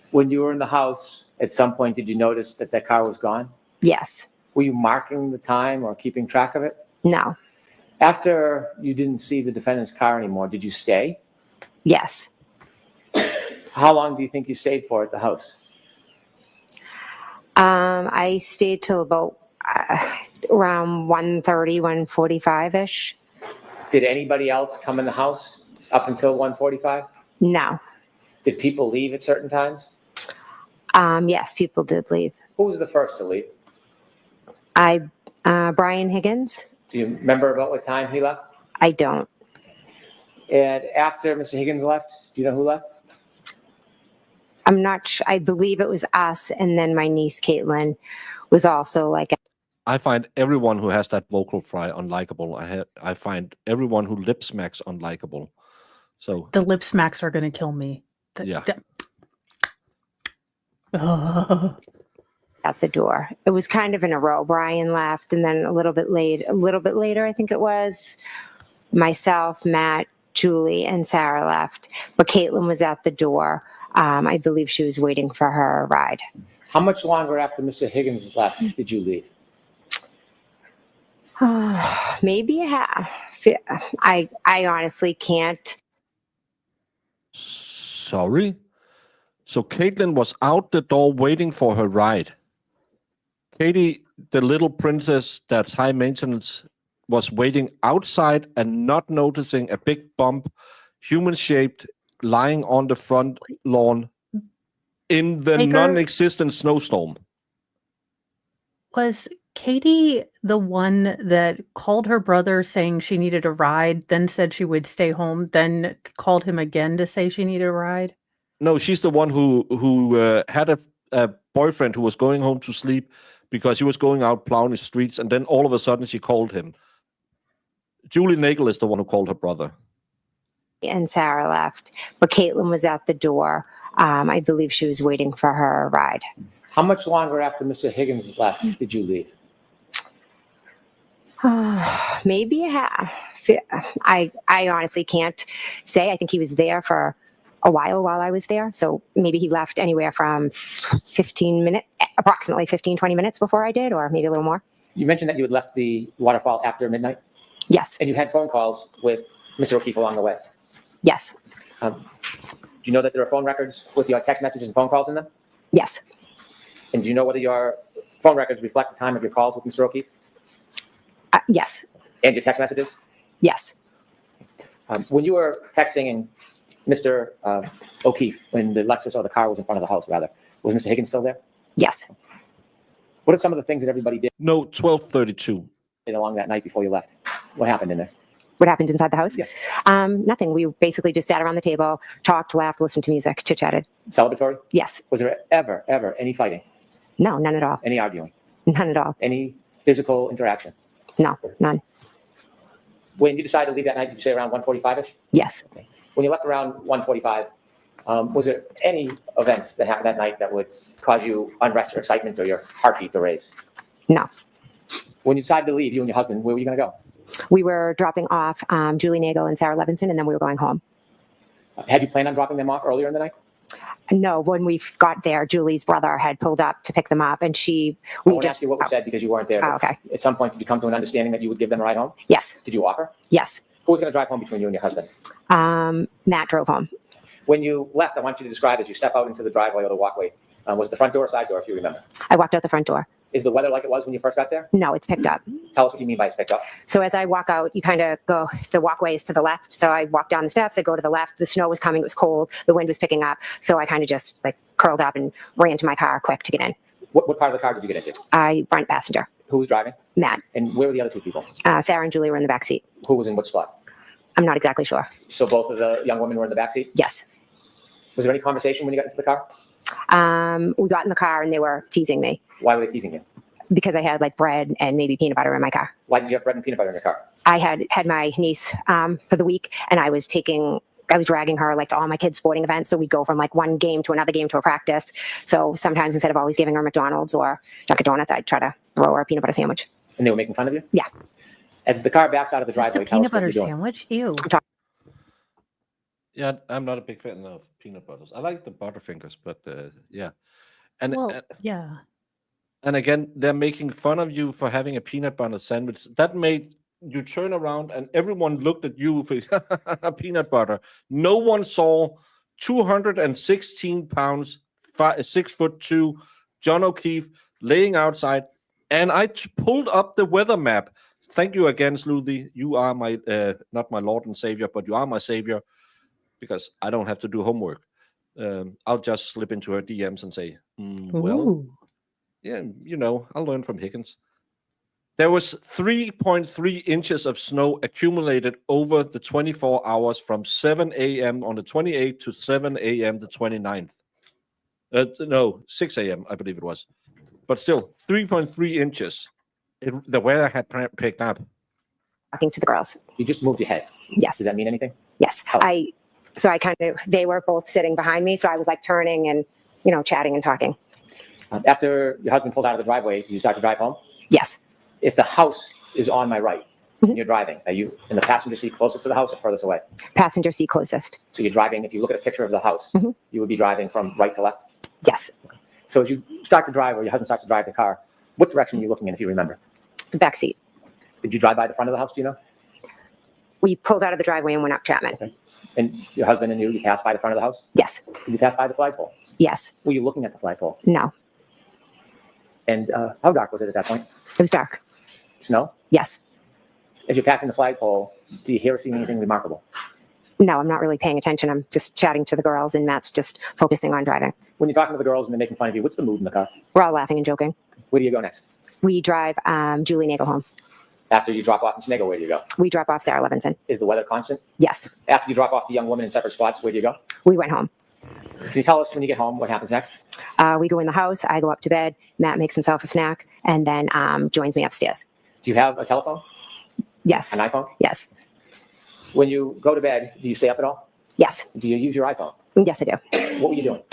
when you were in the house, at some point, did you notice that that car was gone? Yes. Were you marking the time or keeping track of it? No. After you didn't see the defendant's car anymore, did you stay? Yes. How long do you think you stayed for at the house? I stayed till about around 1:30, 1:45-ish. Did anybody else come in the house up until 1:45? No. Did people leave at certain times? Yes, people did leave. Who was the first to leave? Brian Higgins. Do you remember about what time he left? I don't. And after Mr. Higgins left, do you know who left? I'm not sure. I believe it was us, and then my niece Caitlin was also like. I find everyone who has that vocal fry unlikable. I find everyone who lip smacks unlikable. So the lip smacks are going to kill me. At the door. It was kind of in a row. Brian left, and then a little bit later, I think it was, myself, Matt, Julie, and Sarah left. But Caitlin was at the door. I believe she was waiting for her ride. How much longer after Mr. Higgins left did you leave? Maybe a half. I honestly can't. Sorry? So Caitlin was out the door waiting for her ride. Katie, the little princess that's high maintenance, was waiting outside and not noticing a big bump, human-shaped, lying on the front lawn in the non-existent snowstorm. Was Katie the one that called her brother saying she needed a ride, then said she would stay home, then called him again to say she needed a ride? No, she's the one who had a boyfriend who was going home to sleep because he was going out plowing the streets, and then all of a sudden she called him. Julie Nagel is the one who called her brother. And Sarah left, but Caitlin was at the door. I believe she was waiting for her ride. How much longer after Mr. Higgins left did you leave? Maybe a half. I honestly can't say. I think he was there for a while I was there. So maybe he left anywhere from 15 minutes, approximately 15, 20 minutes before I did, or maybe a little more. You mentioned that you had left the waterfall after midnight? Yes. And you had phone calls with Mr. O'Keefe along the way? Yes. Do you know that there are phone records with your text messages and phone calls in them? Yes. And do you know whether your phone records reflect the time of your calls with Mr. O'Keefe? Yes. And your text messages? Yes. When you were texting Mr. O'Keefe, when the Lexus or the car was in front of the house, rather, was Mr. Higgins still there? Yes. What are some of the things that everybody did? No, 12:32. Along that night before you left? What happened in there? What happened inside the house? Yeah. Nothing. We basically just sat around the table, talked, laughed, listened to music, chit-chatted. Celebratory? Yes. Was there ever any fighting? No, none at all. Any arguing? None at all. Any physical interaction? No, none. When you decided to leave that night, did you say around 1:45-ish? Yes. Okay. When you left around 1:45, was there any events that happened that night that would cause you unrest or excitement or your heartbeat to raise? No. When you decided to leave, you and your husband, where were you going to go? We were dropping off Julie Nagel and Sarah Levinson, and then we were going home. Had you planned on dropping them off earlier in the night? No, when we got there, Julie's brother had pulled up to pick them up, and I won't ask you what was said because you weren't there. Oh, okay. At some point, did you come to an understanding that you would give them a ride home? Yes. Did you offer? Yes. Who was going to drive home between you and your husband? Matt drove home. When you left, I want you to describe as you step out into the driveway or the walkway. Was it the front door or side door, if you remember? I walked out the front door. Is the weather like it was when you first got there? No, it's picked up. Tell us what you mean by it's picked up. So as I walk out, you kind of go, the walkway is to the left. So I walk down the steps, I go to the left. The snow was coming, it was cold, the wind was picking up. So I kind of just like curled up and ran to my car quick to get in. What part of the car did you get into? Front passenger. Who was driving? Matt. And where were the other two people? Sarah and Julie were in the back seat. Who was in what spot? I'm not exactly sure. So both of the young women were in the back seat? Yes. Was there any conversation when you got into the car? We got in the car and they were teasing me. Why were they teasing you? Because I had like bread and maybe peanut butter in my car. Why did you have bread and peanut butter in your car? I had my niece for the week, and I was dragging her like to all my kids' sporting events. So we'd go from like one game to another game to a practice. So sometimes instead of always giving her McDonald's or Dunkin' Donuts, I'd try to throw her a peanut butter sandwich. And they were making fun of you? Yeah. As the car backs out of the Just driveway, a tell peanut us what butter you're doing. sandwich? Ew. Yeah, I'm not a big fan of peanut butters. I like the Butterfingers, but yeah. And Well, yeah. and again, they're making fun of you for having a peanut butter sandwich. That made you turn around and everyone looked at you for peanut butter. No one saw 216 pounds, 6'2", John O'Keefe laying outside. And I pulled up the weather map. Thank you again, Sleuthie. You are my, not my Lord and Savior, but you are my Savior because I don't have to do homework. I'll just slip into her DMs and say, well, Ooh. yeah, I'll learn from Higgins. There was 3.3 inches of snow accumulated over the 24 hours from 7 a.m. on the 28th to 7 a.m. the 29th. No, 6 a.m. I believe it was. But still, 3.3 inches. The weather had picked up. Talking to the girls. You just moved your head. Yes. Does that mean anything? Yes. How? They were both sitting behind me. So I was like turning and, chatting and talking. After your husband pulled out of the driveway, do you start to drive home? Yes. If the house is on my right and you're driving, are you in the passenger seat closest to the house or furthest away? Passenger seat closest. So you're driving, if you look at a picture of the house, you would be driving from right to left? Yes. So as you start to drive or your husband starts to drive the car, what direction are you looking in if you remember? The back seat. Did you drive by the front of the house, do you know? We pulled out of the driveway and went up Chapman. Okay. And your husband and you passed by the front of the house? Yes. Did you pass by the flagpole? Yes. Were you looking at the flagpole? No. And how dark was it at that point? It was dark. Snow? Yes. As you're passing the flagpole, do you hear or see anything remarkable? No, I'm not really paying attention. I'm just chatting to the girls and Matt's just focusing on driving. When you're talking to the girls and they're making fun of you, what's the mood in the car? We're all laughing and joking. Where do you go next? We drive Julie Nagel home. After you drop off in Snego, where do you go? We drop off Sarah Levinson. Is the weather constant? Yes. After you drop off the young woman in separate spots, where do you go? We went home. Can you tell us when you get home what happens next? We go in the house. I go up to bed. Matt makes himself a snack and then joins me upstairs. Do you have a telephone? Yes. An iPhone? Yes. When you go to bed, do you stay up at all? Yes. Do you use your iPhone? Yes, I do. What were you doing?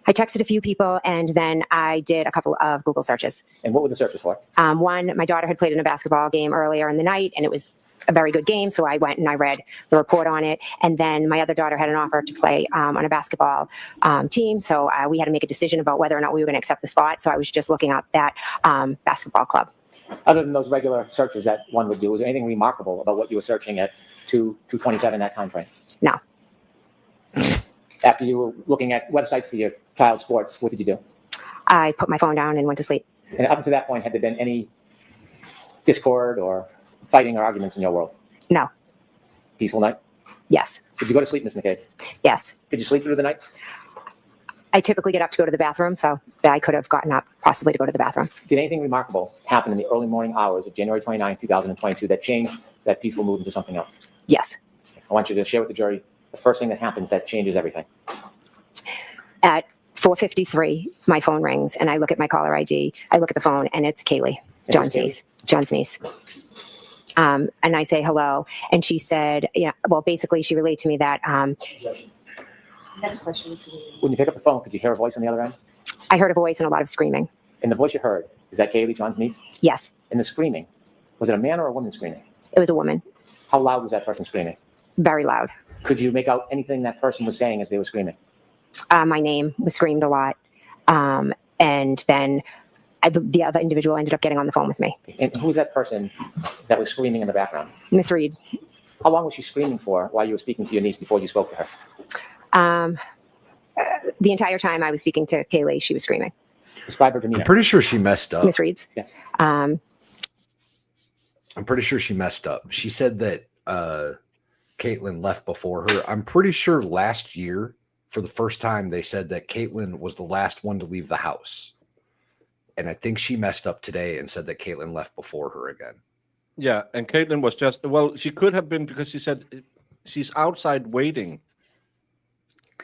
I texted a few people and then I did a couple of Google searches. And what were the searches for? One, my daughter had played in a basketball game earlier in the night and it was a very good game. So I went and I read the report on it. And then my other daughter had an offer to play on a basketball team. So we had to make a decision about whether or not we were going to accept the spot. So I was just looking up that basketball club. Other than those regular searches that one would do, was there anything remarkable about what you were searching at 2:27 that time frame? No. After you were looking at websites for your child's sports, what did you do? I put my phone down and went to sleep. And up to that point, had there been any discord or fighting or arguments in your world? No. Peaceful night? Yes. Did you go to sleep, Ms. McCabe? Yes. Did you sleep through the night? I typically get up to go to the bathroom, so I could have gotten up possibly to go to the bathroom. Did anything remarkable happen in the early morning hours of January 29, 2022 that changed that peaceful mood into something else? Yes. I want you to share with the jury the first thing that happens that changes everything. At 4:53, my phone rings and I look at my caller ID. I look at the phone and it's Kaylee, John's niece. John's niece. And I say hello. And she said, basically she relayed to me that Next question. When you pick up the phone, could you hear a voice on the other end? I heard a voice and a lot of screaming. And the voice you heard, is that Kaylee, John's niece? Yes. And the screaming, was it a man or a woman screaming? It was a woman. How loud was that person screaming? Very loud. Could you make out anything that person was saying as they were screaming? My name was screamed a lot. And then The other individual ended up getting on the phone with me. And who was that person that was screaming in the background? Miss Reed. How long was she screaming for while you were speaking to your niece before you spoke to her? The entire time I was speaking to Kaylee, she was screaming. Describe her demeanor. I'm pretty sure she messed up. Miss Reed's. Yes. I'm pretty sure she messed up. She said that Caitlin left before her. I'm pretty sure last year, for the first time, they said that Caitlin was the last one to leave the house. And I think she messed up today and said that Caitlin left before her again. Yeah, and Caitlin was just, well, she could have been, because she said she's outside waiting.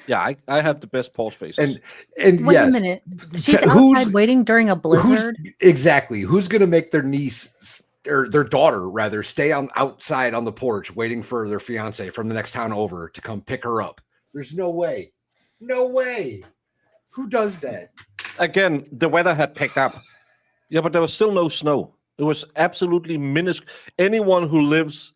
Yeah, I have the best pause faces. And Wait yes, a minute. She's outside waiting during a blizzard. Exactly. Who's going to make their niece or their daughter rather stay outside on the porch waiting for their fiance from the next town over to come pick her up? There's no way. No way. Who does that? Again, the weather had picked up. Yeah, but there was still no snow. It was absolutely minuscule. Anyone who lives,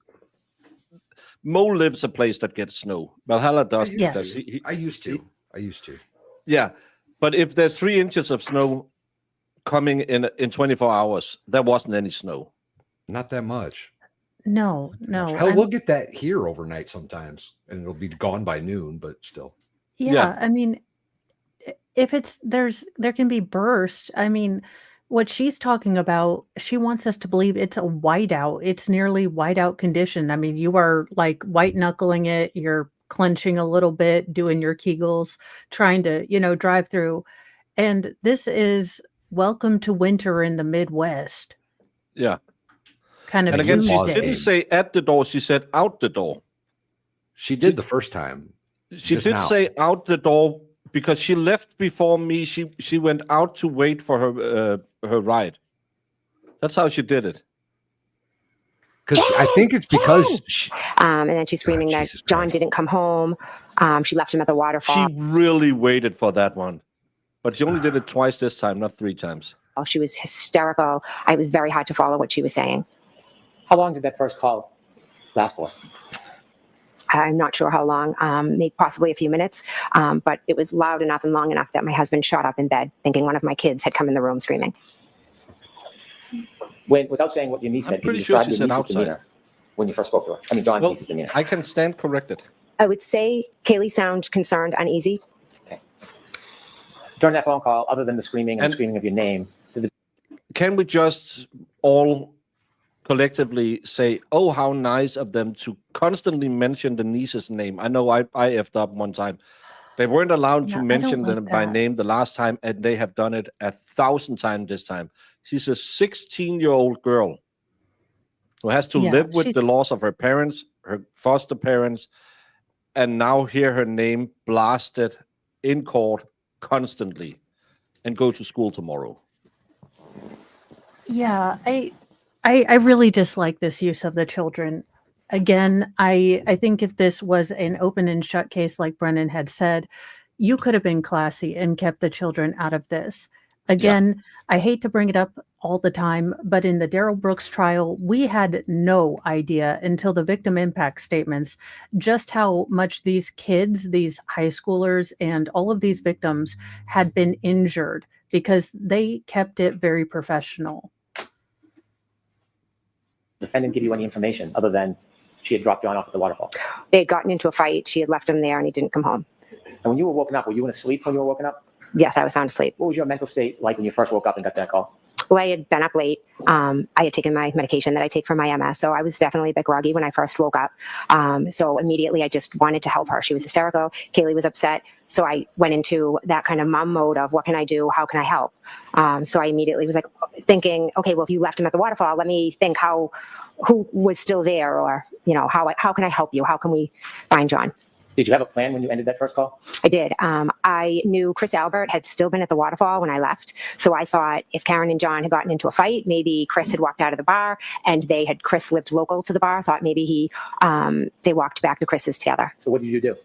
Mo lives a place that gets snow. Valhalla does. Yes. I used to. Yeah, but if there's 3 inches of snow coming in 24 hours, there wasn't any snow. Not that much. No. Hell, we'll get that here overnight sometimes, and it'll be gone by noon, but still. Yeah, I mean, if there can be bursts. I mean, what she's talking about, she wants us to believe it's a whiteout. It's nearly whiteout condition. I mean, you are like white knuckling it. You're clenching a little bit, doing your Kegels, trying to, drive through. And this is welcome to winter in the Midwest. Yeah. Kind of. And again, she Tuesday. didn't say at the door. She said out the door. She did the first time. She did say out the door because she left before me. She went out to wait for her ride. That's how she did it. Because I think it's because and then she's screaming that John didn't come home. She left him at the waterfall. She really waited for that one, but she only did it twice this time, not 3 times. She was hysterical. It was very hard to follow what she was saying. How long did that first call last for? I'm not sure how long, maybe possibly a few minutes, but it was loud enough and long enough that my husband shot up in bed thinking one of my kids had come in the room screaming. Without saying what your niece said, I'm pretty sure she said outside. Demeanor when you first spoke to her? I mean, John's niece's demeanor. I can stand corrected. I would say Kaylee sounded concerned, uneasy. Okay. During that phone call, other than the screaming and screaming of your name, can we just all collectively say, oh, how nice of them to constantly mention the niece's name? I know I effed up one time. They weren't allowed to mention them by name the last time, and they have done it 1,000 times this time. She's a 16-year-old girl who has to live with the loss of her parents, her foster parents, and now hear her name blasted in court constantly and go to school tomorrow. Yeah, I really dislike this use of the children. Again, I think if this was an open and shut case, like Brennan had said, you could have been classy and kept the children out of this. Again, I hate to bring it up all the time, but in the Darrell Brooks trial, we had no idea until the victim impact statements just how much these kids, these high schoolers, and all of these victims had been injured because they kept it very professional. Defendant give you any information other than she had dropped John off at the waterfall? They had gotten into a fight. She had left him there and he didn't come home. And when you were woken up, were you in a sleep when you were woken up? Yes, I was sound asleep. What was your mental state like when you first woke up and got that call? Well, I had been up late. I had taken my medication that I take for my MS. So I was definitely a bit groggy when I first woke up. So immediately I just wanted to help her. She was hysterical. Kaylee was upset. So I went into that kind of mom mode of what can I do? How can I help? So I immediately was like thinking, okay, well, if you left him at the waterfall, let me think who was still there, or, how can I help you? How can we find John? Did you have a plan when you ended that first call? I did. I knew Chris Albert had still been at the waterfall when I left. So I thought if Karen and John had gotten into a fight, maybe Chris had walked out of the bar, and Chris lived local to the bar. I thought maybe they walked back to Chris's together. So what did you do?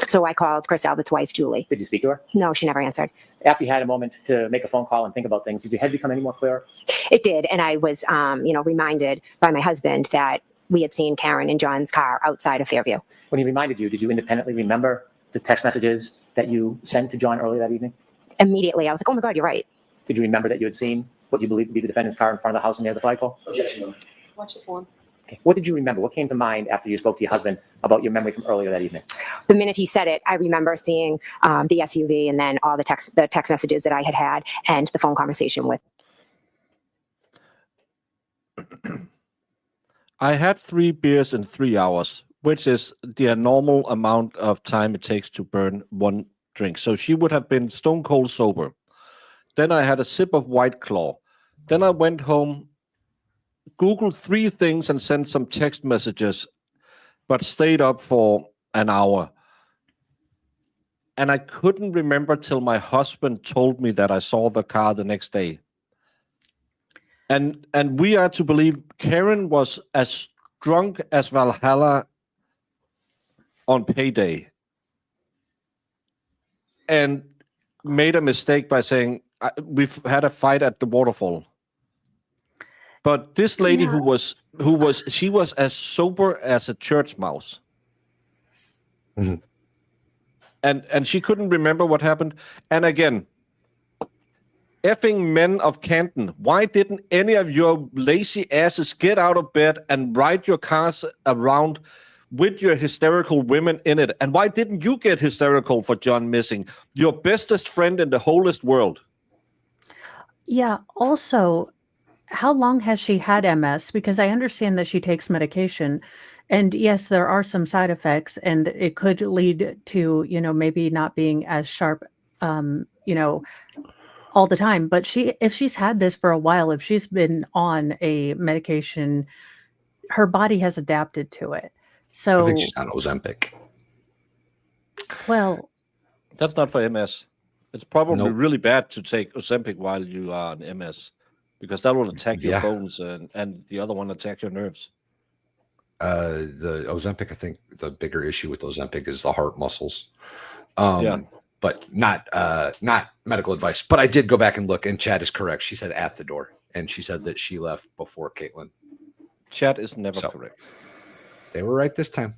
So I called Chris Albert's wife, Julie. Did you speak to her? No, she never answered. After you had a moment to make a phone call and think about things, did your head become any more clearer? It did. And I was, reminded by my husband that we had seen Karen and John's car outside of Fairview. When he reminded you, did you independently remember the text messages that you sent to John earlier that evening? Immediately, I was like, oh my God, you're right. Did you remember that you had seen what you believe to be the defendant's car in front of the house near the flagpole? Objection, Your Honor. Watch the form. Okay. What did you remember? What came to mind after you spoke to your husband about your memory from earlier that evening? The minute he said it, I remember seeing the SUV and then all the text messages that I had had and the phone conversation with. I had 3 beers in 3 hours, which is the normal amount of time it takes to burn one drink. So she would have been stone cold sober. Then I had a sip of White Claw. Then I went home, Googled 3 things and sent some text messages, but stayed up for an hour. And I couldn't remember till my husband told me that I saw the car the next day. And we are to believe Karen was as drunk as Valhalla on payday and made a mistake by saying, we've had a fight at the waterfall. But this lady who was as sober as a church mouse. Mm-hmm. And she couldn't remember what happened. And again, effing men of Canton, why didn't any of your lazy asses get out of bed and ride your cars around with your hysterical women in it? And why didn't you get hysterical for John missing? Your bestest friend in the wholest world. Yeah. Also, how long has she had MS? Because I understand that she takes medication. And yes, there are some side effects, and it could lead to, maybe not being as sharp, all the time. But if she's had this for a while, if she's been on a medication, her body has adapted to it. So I think she's on Ozempic. Well, that's not for MS. It's probably Nope. really bad to take Ozempic while you are on MS, because that will attack your bones, and the other one attack your nerves. The Ozempic, I think the bigger issue with Ozempic is the heart muscles. But not medical advice. But I did go back and look, and Chad is correct. She said at the door, and she said that she left before Caitlin. Chad is never correct. They were right this time.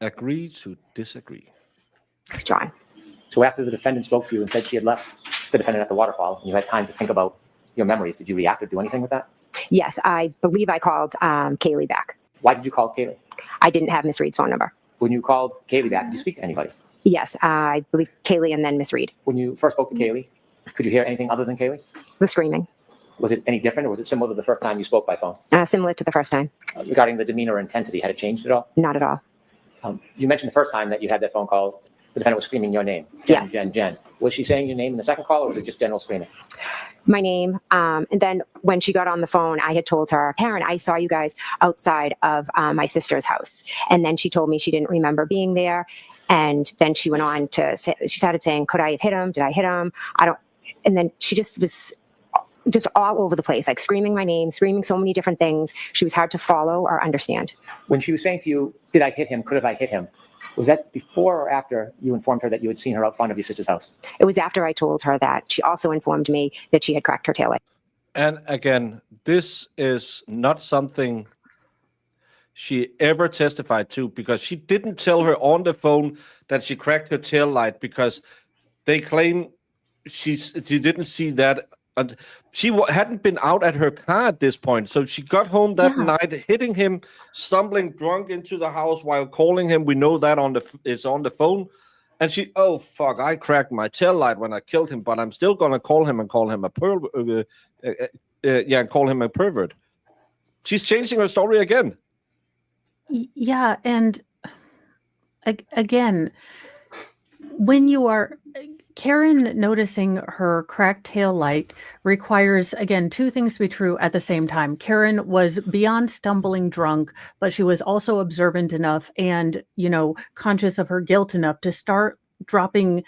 Agree to disagree. John. So after the defendant spoke to you and said she had left the defendant at the waterfall, and you had time to think about your memories, did you react or do anything with that? Yes, I believe I called Kaylee back. Why did you call Kaylee? I didn't have Miss Reed's phone number. When you called Kaylee back, did you speak to anybody? Yes, I believe Kaylee and then Miss Reed. When you first spoke to Kaylee, could you hear anything other than Kaylee? The screaming. Was it any different, or was it similar to the first time you spoke by phone? Similar to the first time. Regarding the demeanor or intensity, had it changed at all? Not at all. You mentioned the first time that you had that phone call, the defendant was screaming your name. Jen, Yes. Jen. Was she saying your name in the second call, or was it just general screaming? My name. And then when she got on the phone, I had told her, Karen, I saw you guys outside of my sister's house. And then she told me she didn't remember being there. And then she went on to say, she started saying, could I have hit him? Did I hit him? And then she just was just all over the place, like screaming my name, screaming so many different things. She was hard to follow or understand. When she was saying to you, did I hit him? Could have I hit him? Was that before or after you informed her that you had seen her out front of your sister's house? It was after I told her that. She also informed me that she had cracked her taillight. And again, this is not something she ever testified to, because she didn't tell her on the phone that she cracked her tail light, because they claim she didn't see that. And she hadn't been out at her car at this point. So she got home that night, hitting him, stumbling drunk into the house while calling him. We know that is on the phone. And she, oh, fuck, I cracked my tail light when I killed him, but I'm still going to call him and call him a pervert. She's changing her story again. Yeah. And again, when you are... Karen noticing her cracked tail light requires, again, 2 things to be true at the same time. Karen was beyond stumbling drunk, but she was also observant enough and, conscious of her guilt enough to start dropping,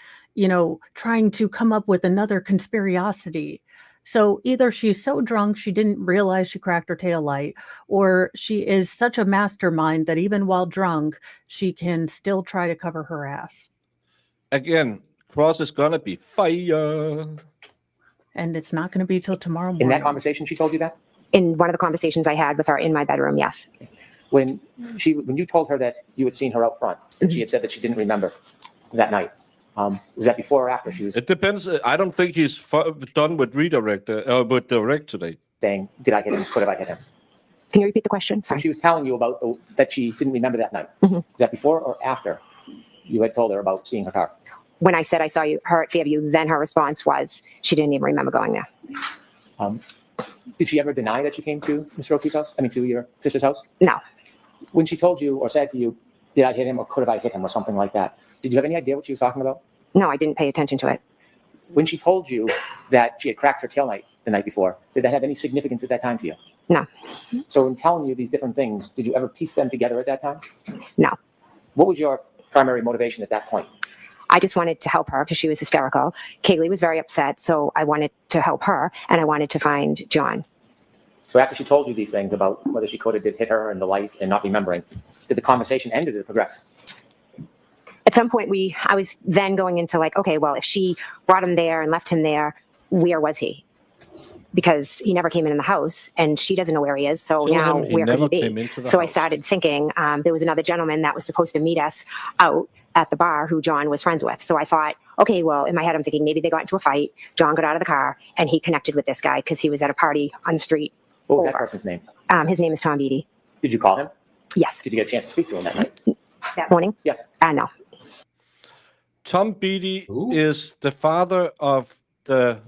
trying to come up with another conspiracy. So either she's so drunk she didn't realize she cracked her tail light, or she is such a mastermind that even while drunk, she can still try to cover her ass. Again, Cross is gonna be fire, and it's not going to be till tomorrow morning. In that conversation, she told you that? In one of the conversations I had with her in my bedroom, yes. When you told her that you had seen her out front, and she had said that she didn't remember that night, Was that before or after she was It depends. I don't think he's done with with direct today. saying, did I hit him? Could have I hit him? Can you repeat the question? So Sorry. she was telling you about that she didn't remember that night. Mhm. Was that before or after you had told her about seeing her car? When I said I saw her at Fairview, then her response was she didn't even remember going there. Did she ever deny that she came to Mr. O'Keefe's house? I mean, to your sister's house? No. When she told you or said to you, did I hit him or could have I hit him or something like that, did you have any idea what she was talking about? No, I didn't pay attention to it. When she told you that she had cracked her taillight the night before, did that have any significance at that time to you? No. So in telling you these different things, did you ever piece them together at that time? No. What was your primary motivation at that point? I just wanted to help her because she was hysterical. Kaylee was very upset, so I wanted to help her, and I wanted to find John. So after she told you these things about whether she could have did hit her in the light and not remembering, did the conversation end or did it progress? At some point, I was then going into like, okay, well, if she brought him there and left him there, where was he? Because he never came in the house, and she doesn't know where he is. So now, where could he be? So I started thinking there was another gentleman that was supposed to meet us out at the bar who John was friends with. So I thought, okay, well, in my head, I'm thinking maybe they got into a fight. John got out of the car, and he connected with this guy because he was at a party on the street. What was that person's name? His name is Tom Beatty. Did you call him? Yes. Did you get a chance to speak to him that night? That morning? Yes. No. Tom Beatty is the father of the,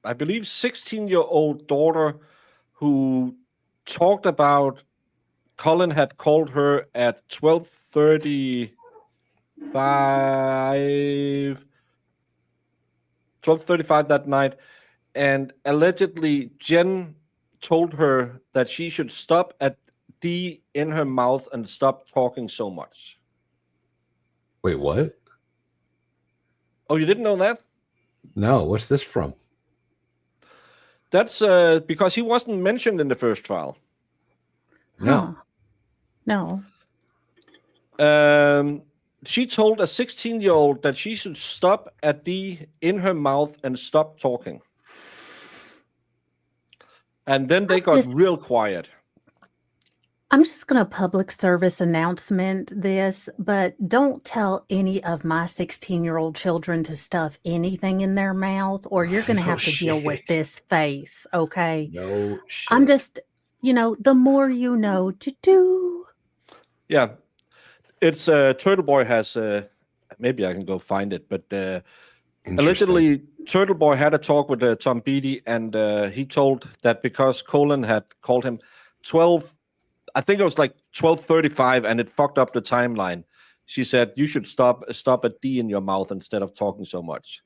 I believe, 16-year-old daughter who talked about Colin had called her at 12:35 that night, and allegedly Jen told her that she should stop at D in her mouth and stop talking so much. Wait, what? Oh, you didn't know that? No, what's this from? That's because he wasn't mentioned in the first trial. No. No. She told a 16-year-old that she should stop at D in her mouth and stop talking. And then they got real quiet. I'm just going to public service announcement this, but don't tell any of my 16-year-old children to stuff anything in their mouth, or you're going to have to deal with this face, okay? No shit. I'm just, the more you know to do. Yeah. It's Turtle Boy has, maybe I can go find it, but allegedly Turtle Boy had a talk with Tom Beatty, and he told that because Colin had called him 12, I think it was like 12:35, and it fucked up the timeline. She said, you should stop at D in your mouth instead of talking so much.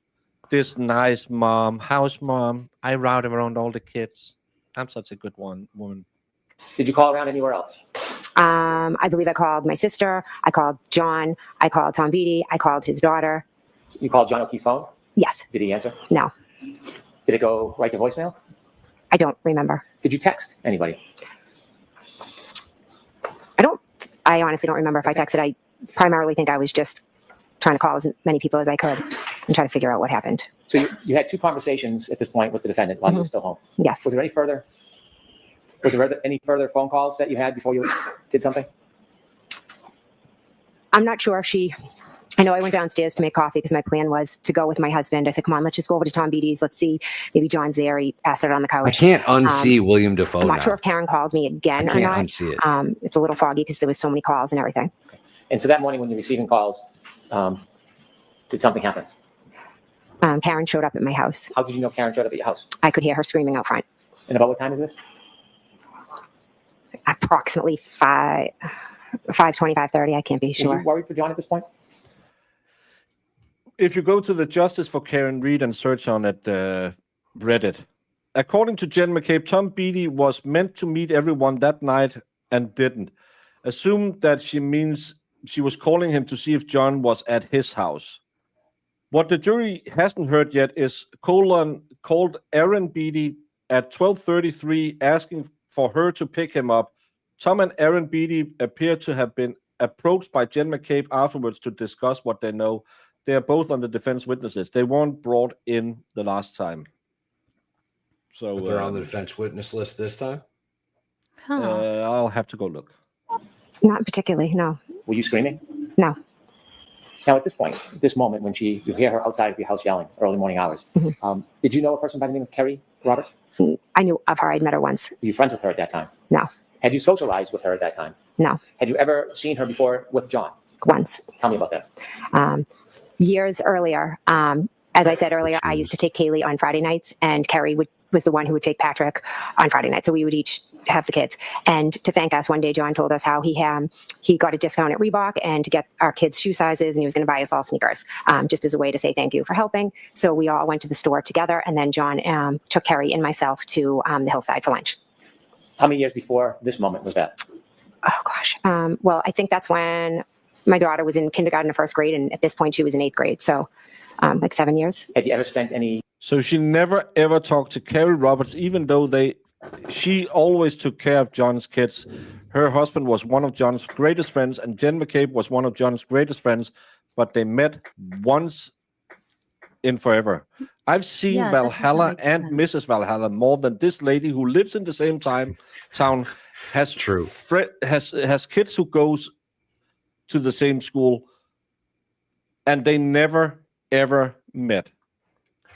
This nice mom, house mom, I route around all the kids. I'm such a good woman. Did you call around anywhere else? I believe I called my sister. I called John. I called Tom Beatty. I called his daughter. You called John O'Keefe's phone? Yes. Did he answer? No. Did it go right to voicemail? I don't remember. Did you text anybody? I honestly don't remember if I texted. I primarily think I was just trying to call as many people as I could and try to figure out what happened. So you had two conversations at this point with the defendant while you were still home? Yes. Was there any further phone calls that you had before you did something? I'm not sure if I know I went downstairs to make coffee because my plan was to go with my husband. I said, come on, let's just go over to Tom Beatty's. Let's see. Maybe John's there. He passed out on the couch. I can't unsee William Dafoe I'm not now. sure if Karen called me again I or can't not. unsee it. It's a little foggy because there was so many calls and everything. And so that morning when you're receiving calls, did something happen? Karen showed up at my house. How did you know Karen showed up at your house? I could hear her screaming out front. And about what time is this? Approximately 5:20, 5:30. I can't be Were sure. you worried for John at this point? If you go to the Justice for Karen Reed and search on it, Reddit, according to Jen McCabe, Tom Beatty was meant to meet everyone that night and didn't. Assume that she means she was calling him to see if John was at his house. What the jury hasn't heard yet is Colin called Aaron Beatty at 12:33 asking for her to pick him up. Tom and Aaron Beatty appear to have been approached by Jen McCabe afterwards to discuss what they know. They are both on the defense witness list. They weren't brought in the last time. So But they're on the defense witness list this time? I'll have to go look. Not particularly, no. Were you screaming? No. Now, at this point, this moment, when you hear her outside of your house yelling, early morning hours, did you know a person by the name of Kerry Roberts? I knew of her. I'd met her once. Were you friends with her at that time? No. Had you socialized with her at that time? No. Had you ever seen her before with John? Once. Tell me about that. Years earlier, as I said earlier, I used to take Kaylee on Friday nights, and Kerry was the one who would take Patrick on Friday night. So we would each have the kids. And to thank us, one day John told us how he got a discount at Reebok and to get our kids shoe sizes, and he was going to buy us all sneakers, just as a way to say thank you for helping. So we all went to the store together, and then John took Kerry and myself to the hillside for lunch. How many years before this moment was that? Oh, gosh. Well, I think that's when my daughter was in kindergarten or first grade, and at this point she was in 8th grade. So like 7 years. Had you ever spent any... So she never ever talked to Kerry Roberts, even though she always took care of John's kids. Her husband was one of John's greatest friends, and Jen McCabe was one of John's greatest friends, but they met once in forever. I've seen Valhalla and Mrs. Valhalla more than this lady who lives in the same town has has kids who goes to the same school, and they never ever met.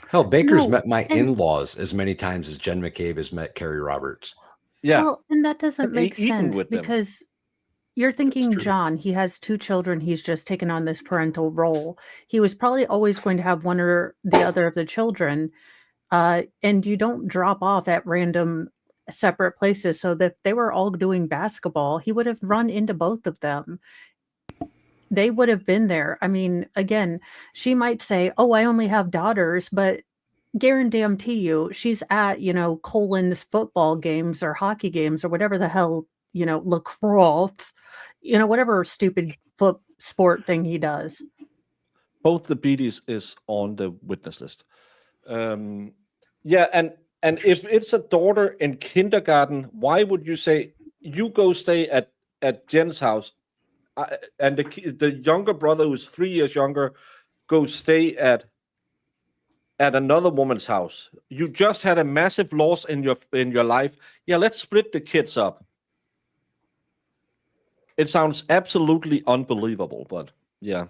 Hell, Baker's met my in-laws as many times as Jen McCabe has met Kerry Roberts. Yeah. Well, and that doesn't make sense because you're thinking John, he has 2 children. He's just taken on this parental role. He was probably always going to have one or the other of the children. And you don't drop off at random separate places. So that if they were all doing basketball, he would have run into both of them. They would have been there. I mean, again, she might say, oh, I only have daughters, but guarantee you she's at, Colin's football games or hockey games or whatever the hell, lacrosse, whatever stupid sport thing he does. Both the Beaties is on the witness list. Yeah, and if it's a daughter in kindergarten, why would you say you go stay at Jen's house? And the younger brother, who's 3 years younger, goes stay at another woman's house. You just had a massive loss in your life. Yeah, let's split the kids up. It sounds absolutely unbelievable, but yeah,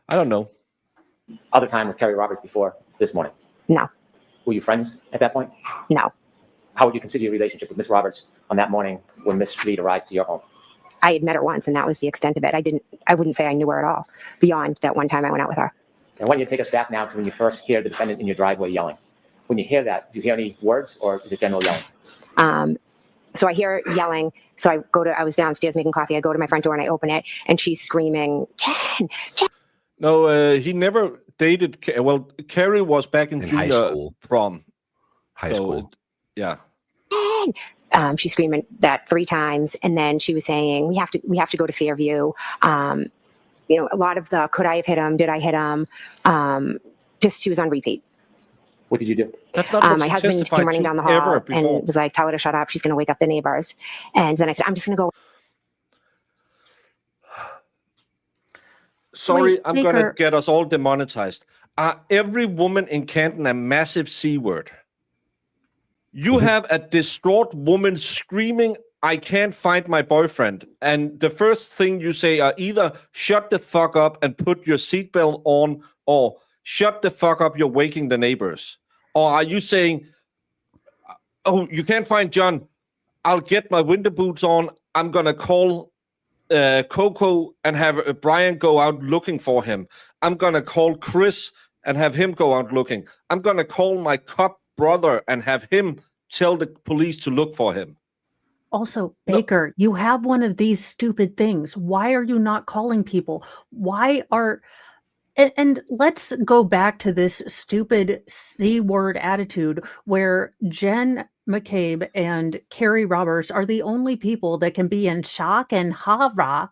I don't know. Other time with Kerry Roberts before this morning? No. Were you friends at that point? No. How would you consider your relationship with Miss Roberts on that morning when Miss Reed arrived to your home? I had met her once, and that was the extent of it. I wouldn't say I knew her at all beyond that one time I went out with her. And I want you to take us back now to when you first hear the defendant in your driveway yelling. When you hear that, do you hear any words, or is it general yelling? So I hear yelling. So I was downstairs making coffee. I go to my front door and I open it, and she's screaming, Jen. No, he never dated. Well, Kerry was back in junior high school. Prom. High school. Yeah. She's screaming that 3 times, and then she was saying, "We have to go to Fairview." A lot of the "could I have hit him? Did I hit him?" Just she was on repeat. What did you do? That's not what my husband came running down the hall and was like, "Tell her to shut up. She's going to wake up the neighbors." And then I said, "I'm just going to go." Sorry, I'm going to get us all demonetized. Every woman in Canton a massive C word? You have a distraught woman screaming, I can't find my boyfriend. And the first thing you say are either shut the fuck up and put your seatbelt on, or shut the fuck up, you're waking the neighbors. Or are you saying, oh, you can't find John, I'll get my winter boots on, I'm going to call Coco and have Brian go out looking for him. I'm going to call Chris and have him go out looking. I'm going to call my cop brother and have him tell the police to look for him. Also, Baker, you have one of these stupid things. Why are you not calling people? And let's go back to this stupid C word attitude where Jen McCabe and Kerry Roberts are the only people that can be in shock and ha-rah.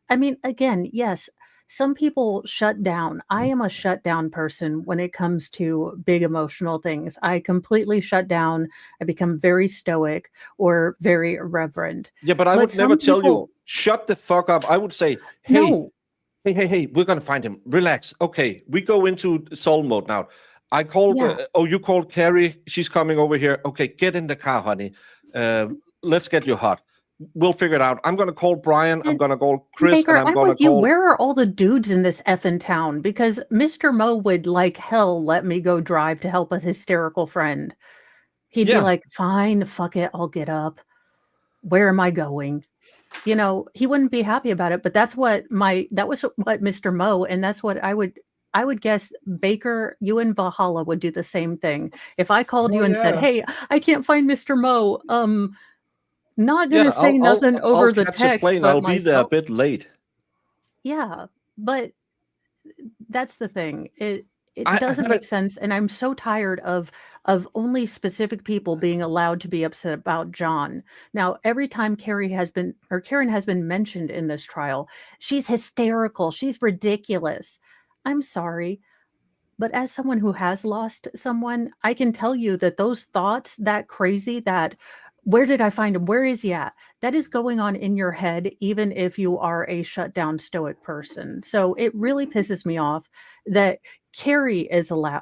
I mean, again, yes, some people shut down. I am a shutdown person when it comes to big emotional things. I completely shut down. I become very stoic or very irreverent. Yeah, but I would never tell you, shut the fuck up. I would say, hey, no. Hey, we're going to find him. Relax. Okay, we go into soul mode now. I called, you called Carrie. She's coming over here. Okay, get in the car, honey. Let's get you hot. we'll figure it out. I'm going to call Brian. I'm And going to call Chris, Baker, and I'm I'm going to with you. call. Where are all the dudes in this effing town? Because Mr. Mo would like hell let me go drive to help a hysterical friend. He'd be Yeah. like, fine, fuck it, I'll get up. Where am I going? You know, he wouldn't be happy about it, but that was what Mr. Mo, and that's what I would guess Baker, you and Valhalla would do the same thing. If I called you and said, yeah. "Hey, I can't find Mr. Mo," not gonna Yeah, say nothing I'll over the catch a text, plane. but I'll be there a myself. bit late. Yeah, but that's the thing. It I doesn't had a- make sense, and I'm so tired of only specific people being allowed to be upset about John. Now, every time Karen has been mentioned in this trial, she's hysterical, she's ridiculous. I'm sorry, but as someone who has lost someone, I can tell you that those thoughts, that crazy, that where did I find him? Where is he at? That is going on in your head, even if you are a shut down stoic person. So it really pisses me off that Carrie is allowed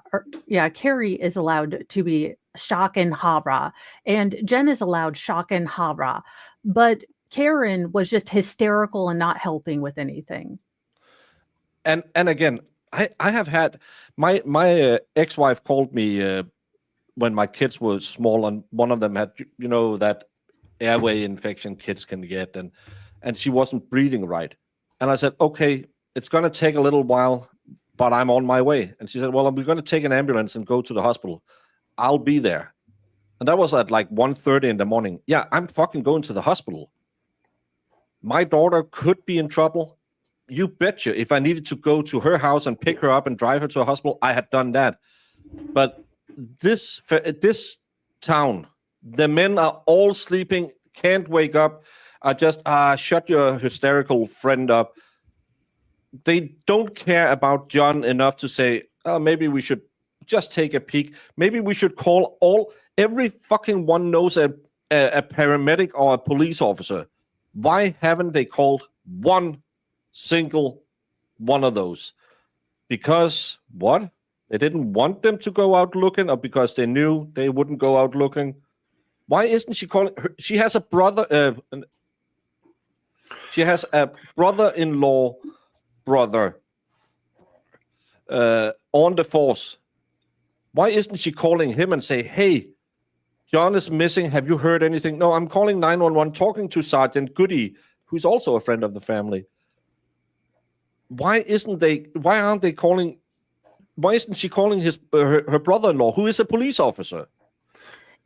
to be shock and hara, and Jen is allowed shock and hara, but Karen was just hysterical and not helping with anything. and again, I have had my ex-wife called me when my kids were small, and one of them had that airway infection kids can get, and she wasn't breathing right, and I said, okay, it's going to take a little while, but I'm on my way. And she said, well, we're going to take an ambulance and go to the hospital. I'll be there. And that was at like 1:30 in the morning. Yeah, I'm fucking going to the hospital. My daughter could be in trouble. You betcha. If I needed to go to her house and pick her up and drive her to a hospital, I had done that. But this town, the men are all sleeping, can't wake up, are just shut your hysterical friend up. They don't care about John enough to say, oh, maybe we should just take a peek. Maybe we should call every fucking one knows a paramedic or a police officer. Why haven't they called one single one of those? Because what? They didn't want them to go out looking, or because they knew they wouldn't go out looking? Why isn't she calling her? She has a brother. She has a brother-in-law brother on the force. Why isn't she calling him and say, hey, John is missing. Have you heard anything? No, I'm calling 911, talking to Sergeant Goody, who's also a friend of the family. Why isn't she calling her brother-in-law, who is a police officer?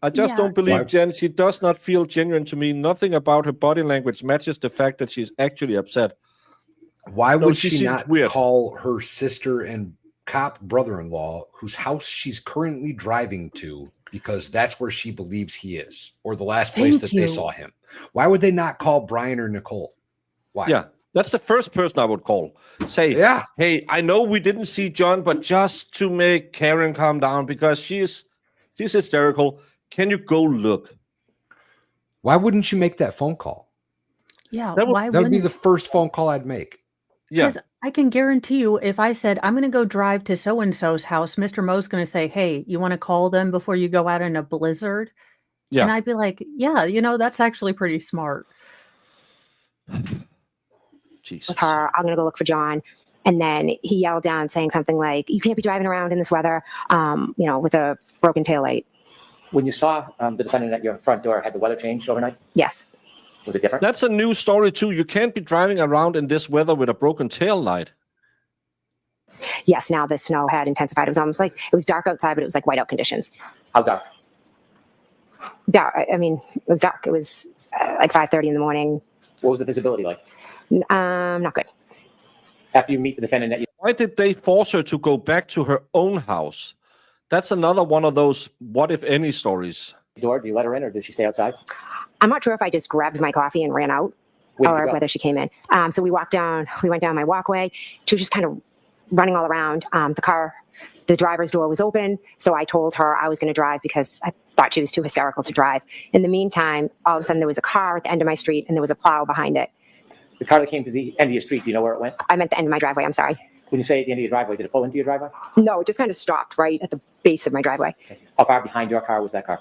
I just don't believe Jen. She does not feel genuine to me. Nothing about her body language matches the fact that she's actually upset. Why would she not call her sister and cop brother-in-law, whose house she's currently driving to, because that's where she believes he is, or the last place they saw him? Why would they not call Brian or Nicole? Why? Yeah, that's the first person I would call. Say, hey, I know we didn't see John, but just to make Karen calm down, because she's hysterical, can you go look? Why wouldn't you make that phone call? Yeah, that would be the first phone call I'd make. Because I can guarantee you, if I said, I'm going to go drive to so-and-so's house, Mr. Mo's going to say, hey, you want to call them before you go out in a blizzard? Yeah. And I'd be like, yeah, that's actually pretty smart. Jesus. With her, I'm going to go look for John. And then he yelled down saying something like, you can't be driving around in this weather, with a broken taillight. When you saw the defendant at your front door, had the weather changed overnight? Yes. Was it different? That's a new story, too. You can't be driving around in this weather with a broken tail light. Yes, now the snow had intensified. It was almost like, it was dark outside, but it was like whiteout conditions. How dark? Dark. I mean, it was dark. It was like 5:30 in the morning. What was the visibility like? Not good. After you meet the defendant, why did they force her to go back to her own house? That's another one of those what if any stories. Door, do you let her in, or did she stay outside? I'm not sure if I just grabbed my coffee and ran out, or whether she came in. So we went down my walkway. She was just kind of running all around. The driver's door was open, so I told her I was going to drive because I thought she was too hysterical to drive. In the meantime, all of a sudden there was a car at the end of my street, and there was a plow behind it. The car that came to the end of your street, do you know where it went? I meant the end of my driveway, I'm sorry. When you say at the end of your driveway, did it pull into your driveway? No, it just kind of stopped right at the base of my driveway. Okay. How far behind your car was that car?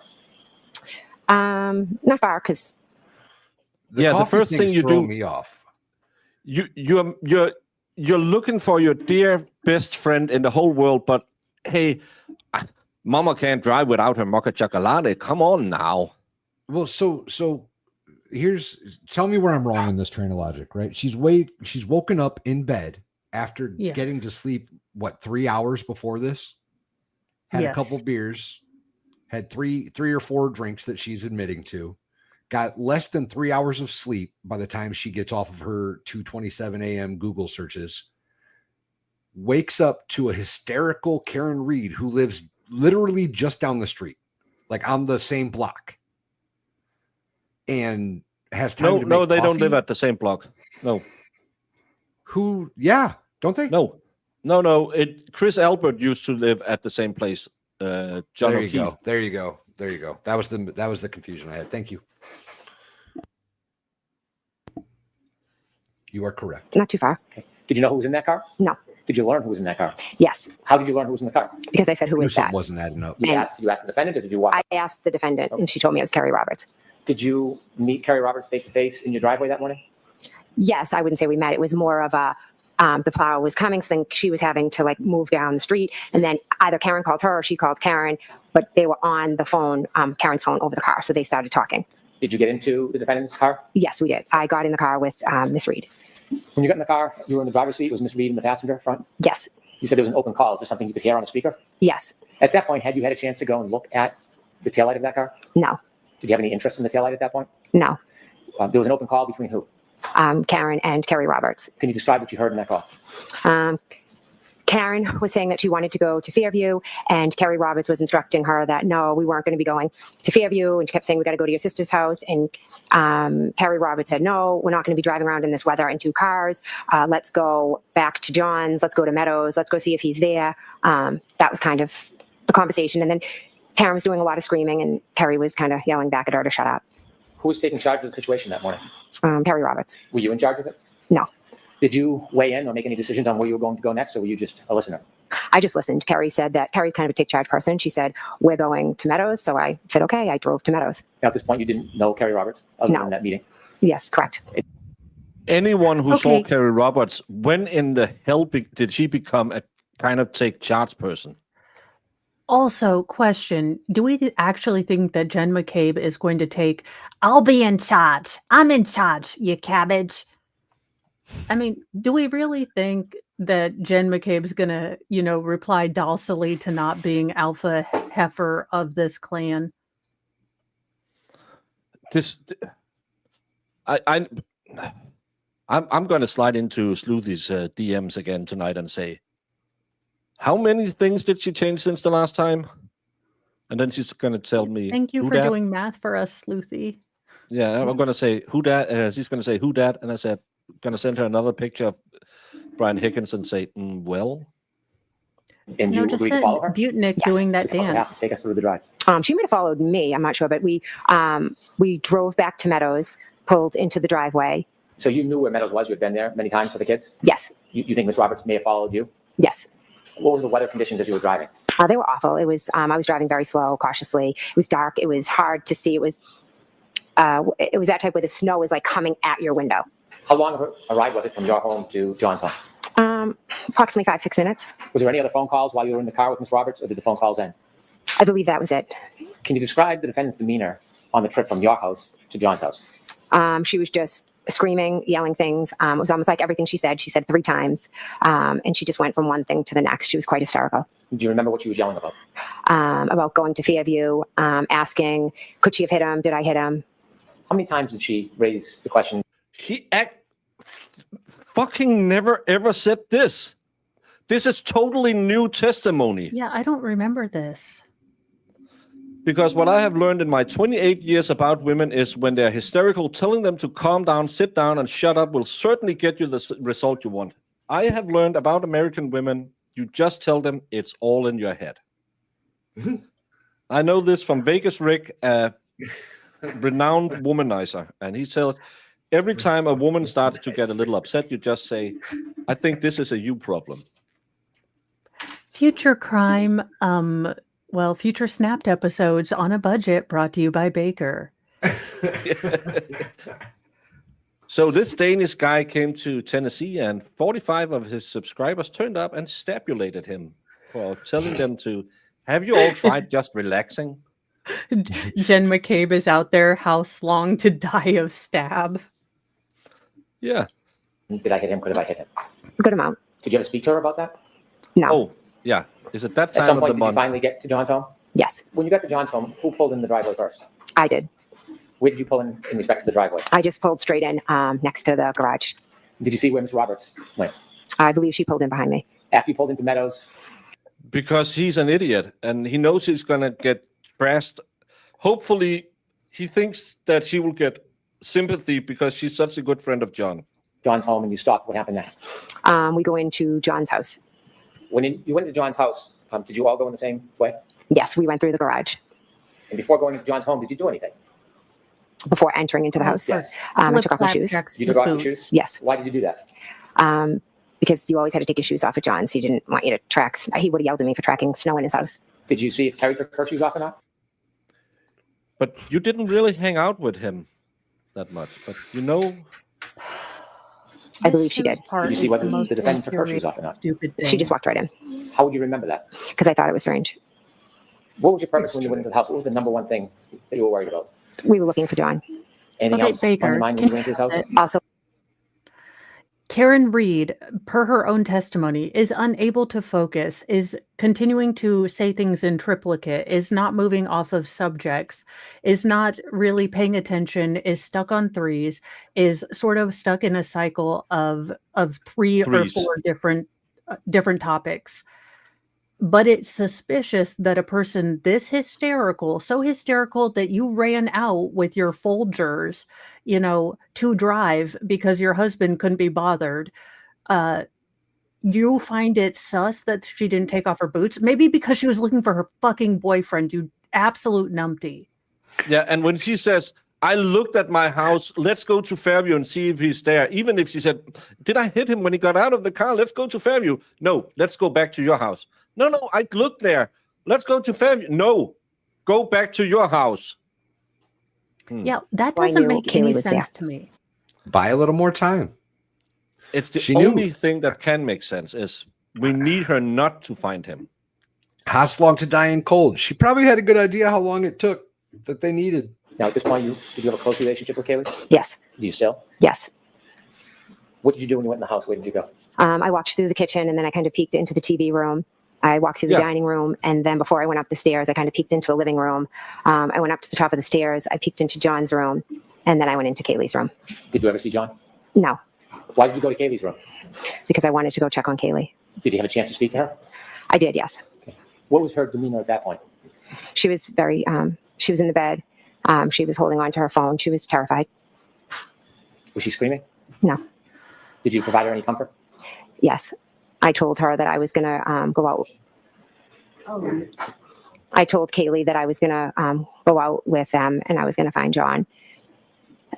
Not far, because the coffee first thing thing's you throwing do, me off. you're looking for your dear best friend in the whole world, but hey, Mama can't drive without her mocha chocolate. Come on now. Well, so tell me where I'm wrong in this train of logic, right? She's woken up in bed after getting Yes. to sleep, 3 hours before this? Had a couple Yes. beers, had three or four drinks that she's admitting to, got less than 3 hours of sleep by the time she gets off of her 2:27 a.m. Google searches, wakes up to a hysterical Karen Reed who lives literally just down the street, like on the same block, and has time to make No, they don't coffee? live at the same block. No. Who? Yeah, don't they? No. Chris Albert used to live at the same place. John There O'Keefe. you go. That was the confusion I had. Thank you. You are correct. Not too far. Okay. Did you know who was in that car? No. Did you learn who was in that car? Yes, How did you learn who was in the car? because I said, "Who Knew is something that?" wasn't adding up. Did you ask the defendant or did you walk? I asked the defendant, and she told me it was Kerry Roberts. Did you meet Kerry Roberts face to face in your driveway that morning? Yes, I wouldn't say we met. It was more of a the plow was coming, so then she was having to move down the street, and then either Karen called her or she called Karen, but they were on the phone, Karen's phone over the car, so they started talking. Did you get into the defendant's car? Yes, we did. I got in the car with Miss Reed. When you got in the car, you were in the driver's seat. Was Miss Reed in the passenger front? Yes, You said there was an open call. Is there something you could hear on a speaker? yes, At that point, had you had a chance to go and look at the taillight of that car? no, Did you have any interest in the taillight at that point? no. There was an open call between who? Karen and Kerry Roberts. Can you describe what you heard in that call? Karen was saying that she wanted to go to Fairview, and Kerry Roberts was instructing her that no, we weren't going to be going to Fairview, and she kept saying, "We got to go to your sister's house." And Kerry Roberts said, "No, we're not going to be driving around in this weather in two cars. Let's go back to John's. Let's go to Meadows. Let's go see if he's there." That was kind of the conversation. And then Karen was doing a lot of screaming, and Kerry was kind of yelling back at her to shut up. Who was taking charge of the situation that morning? Kerry Roberts. Were you in charge of it? No, Did you weigh in or make any decisions on where you were going to go next, or were you just a listener? I just listened. Kerry said that Kerry's kind of a take charge person. She said, "We're going to Meadows." So I said, "Okay." I drove to Meadows. Now, at this point, you didn't know Kerry Roberts other No. than that meeting? Yes, correct. Anyone who saw Okay. Kerry Roberts, when in the hell did she become a kind of take charge person? Also, question, do we actually think that Jen McCabe is going to take, "I'll be in charge. I'm in charge, you cabbage"? I mean, do we really think that Jen McCabe's going to, reply docilely to not being alpha heifer of this clan? I'm going to slide into Sleuthy's DMs again tonight and say, how many things did she change since the last time? And then she's going to tell me, Thank you "Who for dat?" doing math for us, Sleuthy. Yeah, I'm going to say, "Who dat?" She's going to say, "Who dat?" And I said, going to send her another picture of Brian Higgins and say, well. And No, you just agreed to send follow her? Butnick Yes. doing that Yeah, dance. take us through the drive. She might have followed me. I'm not sure, but we drove back to Meadows, pulled into the driveway. So you knew where Meadows was? You had been there many times for the kids? Yes, You think Miss Roberts may have followed you? yes. What was the weather conditions as you were driving? They were awful. It was. I was driving very slow, cautiously. It was dark. It was hard to see. It was that type where the snow was coming at your window. How long of a ride was it from your home to John's home? Approximately 5-6 minutes. Was there any other phone calls while you were in the car with Miss Roberts, or did the phone calls end? I believe that was it. Can you describe the defendant's demeanor on the trip from your house to John's house? She was just screaming, yelling things. It was almost like everything she said 3 times. And she just went from one thing to the next. She was quite hysterical. Do you remember what she was yelling about? About going to Fairview, asking, could she have hit him? Did I hit him? How many times did she raise the question? She fucking never ever said this. This is totally new testimony. Yeah, I don't remember this. Because what I have learned in my 28 years about women is when they're hysterical, telling them to calm down, sit down, and shut up will certainly get you the result you want. I have learned about American women, you just tell them it's all in your head. I know this from Vegas Rick, a renowned womanizer. And he tells every time a woman starts to get a little upset, you just say, I think this is a you problem. Future crime, future Snapped episodes on a budget brought to you by Baker. So this Danish guy came to Tennessee, and 45 of his subscribers turned up and stabulated him for telling them to, have you all tried just relaxing? Jen McCabe is out there, house long to die of stab. Yeah. Did I hit him? Could have I hit him? Good amount. Did you ever speak to her about that? No. Oh, yeah. Is it that At time some of point, the did you month? finally get to John's home? Yes, When you got to John's home, who pulled in the driveway first? I did. Where did you pull in respect to the driveway? I just pulled straight in next to the garage. Did you see where Ms. Roberts went? I believe she pulled in behind me. After you pulled into Meadows, Because he's an idiot, and he knows he's going to get thrashed. Hopefully, he thinks that he will get sympathy because she's such a good friend of John. John's home, and you stopped. What happened next? We go into John's house. When you went to John's house, did you all go in the same way? Yes, we went through the garage. And before going to John's home, did you do anything? Before entering into the house, Yes. I took off my shoes. You took off your shoes? Yes, Why did you do that? because you always had to take your shoes off at John's. He didn't want you to track. He would have yelled at me for tracking snow in his house. Did you see if Carrie took her shoes off or not? But you didn't really hang out with him that much. But you know, I believe she did. Did you see whether the defendant took her shoes off or not? Stupid thing. She just walked right in How would you remember that? because I thought it was strange. What was your purpose when you went into the house? What was the number one thing that you were worried about? We were looking for John. Anything Okay, else on Baker, your mind when you went into his house? Also, Karen Reed, per her own testimony, is unable to focus, is continuing to say things in triplicate, is not moving off of subjects, is not really paying attention, is stuck on threes, is sort of stuck in a cycle of three or Threes. four different topics. But it's suspicious that a person this hysterical, so hysterical that you ran out with your Folgers, to drive because your husband couldn't be bothered. You find it sus that she didn't take off her boots? Maybe because she was looking for her fucking boyfriend, you absolute numpty. yeah. And when she says, I looked at my house, let's go to Fairview and see if he's there. Even if she said, did I hit him when he got out of the car? Let's go to Fairview. No, let's go back to your house. No, I looked there. Let's go to Fairview. No, go back to your house. Yeah, that Well, I doesn't knew make Kaylee any was sense there. to me. Buy a little more time. It's the She knew. only thing that can make sense is we need her not to find him. House long to die in cold. She probably had a good idea how long it took that they needed. Now, at this point, did you have a close relationship with Kaylee? yes, Do you still? yes. What did you do when you went in the house? Where did you go? I walked through the kitchen and then I kind of peeked into the TV room. I walked through the Yeah. dining room, and then before I went up the stairs, I kind of peeked into a living room. I went up to the top of the stairs. I peeked into John's room, and then I went into Kaylee's room. Did you ever see John? No, Why did you go to Kaylee's room? because I wanted to go check on Kaylee. Did you have a chance to speak to her? I did, yes. What was her demeanor at that point? She was very, she was in the bed. She was holding on to her phone. She was terrified. Was she screaming? No. Did you provide her any comfort? Yes. I told her that I was going to go out. I told Kaylee that I was going to go out with them and I was going to find John.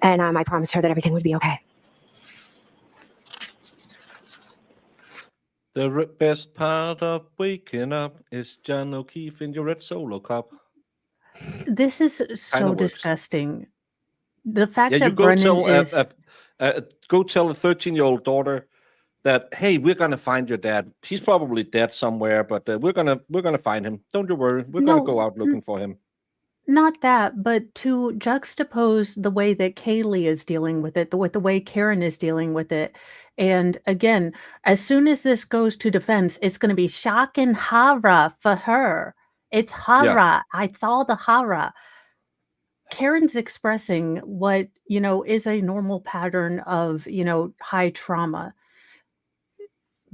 And I promised her that everything would be okay. The best part of waking up is John O'Keefe in your red Solo cup. This is so works. disgusting. The fact Yeah, you that go Brennan tell is go tell a 13-year-old daughter that, hey, we're gonna find your dad. He's probably dead somewhere, but we're gonna find him. Don't you worry. We're gonna go out looking for him. not that, but to juxtapose the way that Kaylee is dealing with it, with the way Karen is dealing with it. And again, as soon as this goes to defense, it's going to be shock and horror for her. It's horror. I saw the horror. Karen's expressing what, is a normal pattern of, high trauma.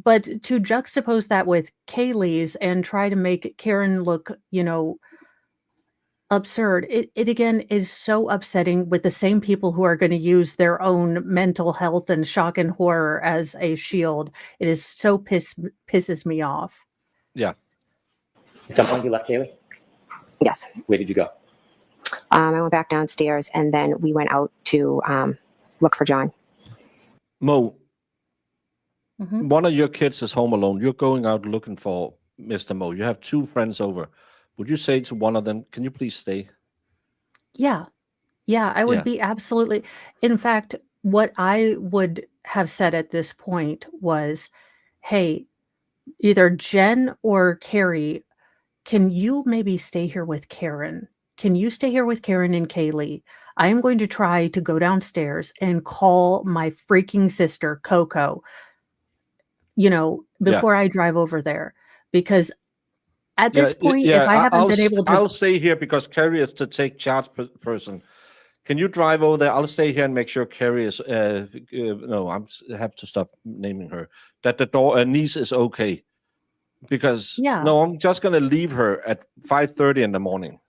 But to juxtapose that with Kaylee's and try to make Karen look, absurd, it again is so upsetting with the same people who are going to use their own mental health and shock and horror as a shield. It is so pisses me off. Yeah. At some point, you left Kaylee? Yes. Where did you go? I went back downstairs and then we went out to look for John. Mo, Mhm. one of your kids is home alone. You're going out looking for Mr. Mo. You have two friends over. Would you say to one of them, can you please stay? Yeah. Yeah, I would Yeah. be absolutely. In fact, what I would have said at this point was, hey, either Jen or Carrie, can you maybe stay here with Karen? Can you stay here with Karen and Kaylee? I am going to try to go downstairs and call my freaking sister, Coco, before I drive over there. Because at this point, if I haven't been able to. I'll stay here because Carrie is the take charge person. Can you drive over there? I'll stay here and make sure Carrie is. No, I have to stop naming her. That the niece is okay. Because no, I'm just gonna leave her at 5:30 in the morning.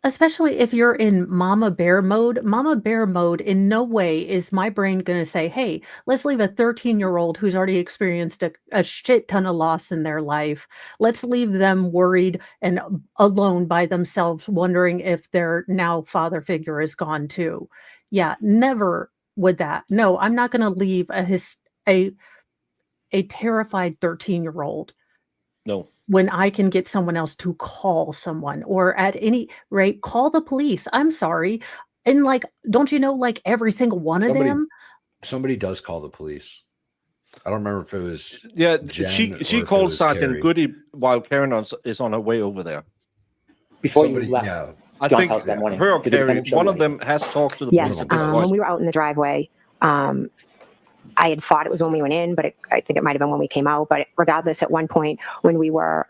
Especially if you're in Mama Bear mode. Mama Bear mode, in no way is my brain going to say, hey, let's leave a 13-year-old who's already experienced a shit ton of loss in their life. Let's leave them worried and alone by themselves, wondering if their now father figure is gone too. Yeah, never would that. No, I'm not going to leave a terrified 13-year-old. No. When I can get someone else to call someone, or at any rate, call the police. I'm sorry. And don't you know, every single one of them? Somebody does call the police. I don't remember if it was. Yeah, Jen she called Sergeant Goody while Karen is on her way over there. Before you left John's house that morning. Her or Carrie, one of them has talked to the police. Yes, when we were out in the driveway, I had thought it was when we went in, but I think it might have been when we came out. But regardless, at one point when we were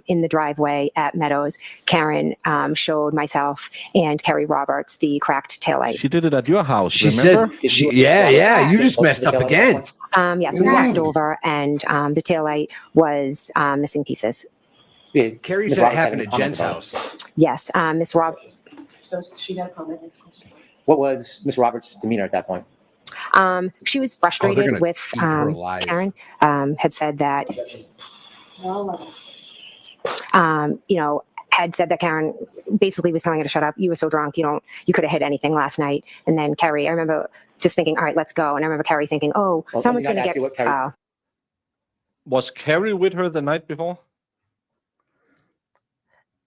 in the driveway at Meadows, Karen showed myself and Kerry Roberts the cracked taillight. She did it at your house. She remember? said, "Yeah, you just messed up again." Yes, we walked over, and the taillight was missing pieces. Carrie said it happened at Jen's house. Yes, Miss Roberts. So she had a comment. What was Miss Roberts' demeanor at that point? She was frustrated with Karen. Had said that, had said that Karen basically was telling her to shut up. You were so drunk, you could have hit anything last night. And then Kerry, I remember just thinking, all right, let's go. And I remember Kerry thinking, someone's going to get. Was Kerry with her the night before?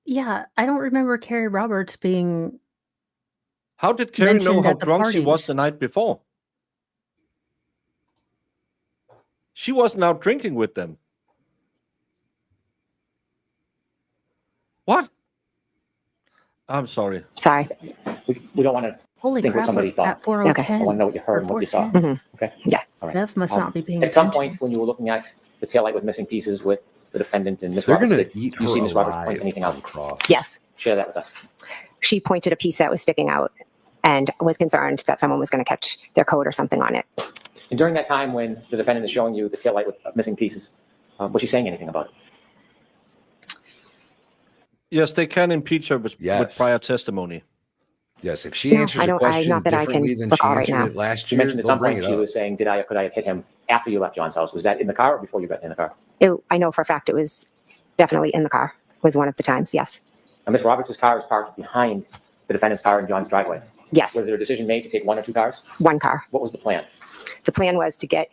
Yeah, I don't remember Kerry Roberts being. How did Kerry know how drunk she was the night before? She wasn't out drinking with them. What? I'm sorry. Sorry. We don't want to think what somebody thought. At 4:10. I want to know what you heard and what you saw. Okay? Yeah. All right. Bev must not be paying At some attention. point when you were looking at the taillight with missing pieces with the defendant and Miss Roberts, did you see Miss Roberts point anything out? Yes. Share that with us. She pointed a piece that was sticking out and was concerned that someone was going to catch their coat or something on it. And during that time when the defendant is showing you the taillight with missing pieces, was she saying anything about it? Yes, they can impeach her with prior testimony. Yes, if she answers a question differently than she answered it last You year, mentioned at some point she was saying, could I have hit him after you left John's house? Was that in the car or before you got in the car? I know for a fact it was definitely in the car, was one of the times, yes. And Miss Roberts' car is parked behind the defendant's car in John's driveway. Yes. Was there a decision made to take one or two cars? One car. What was the plan? The plan was to get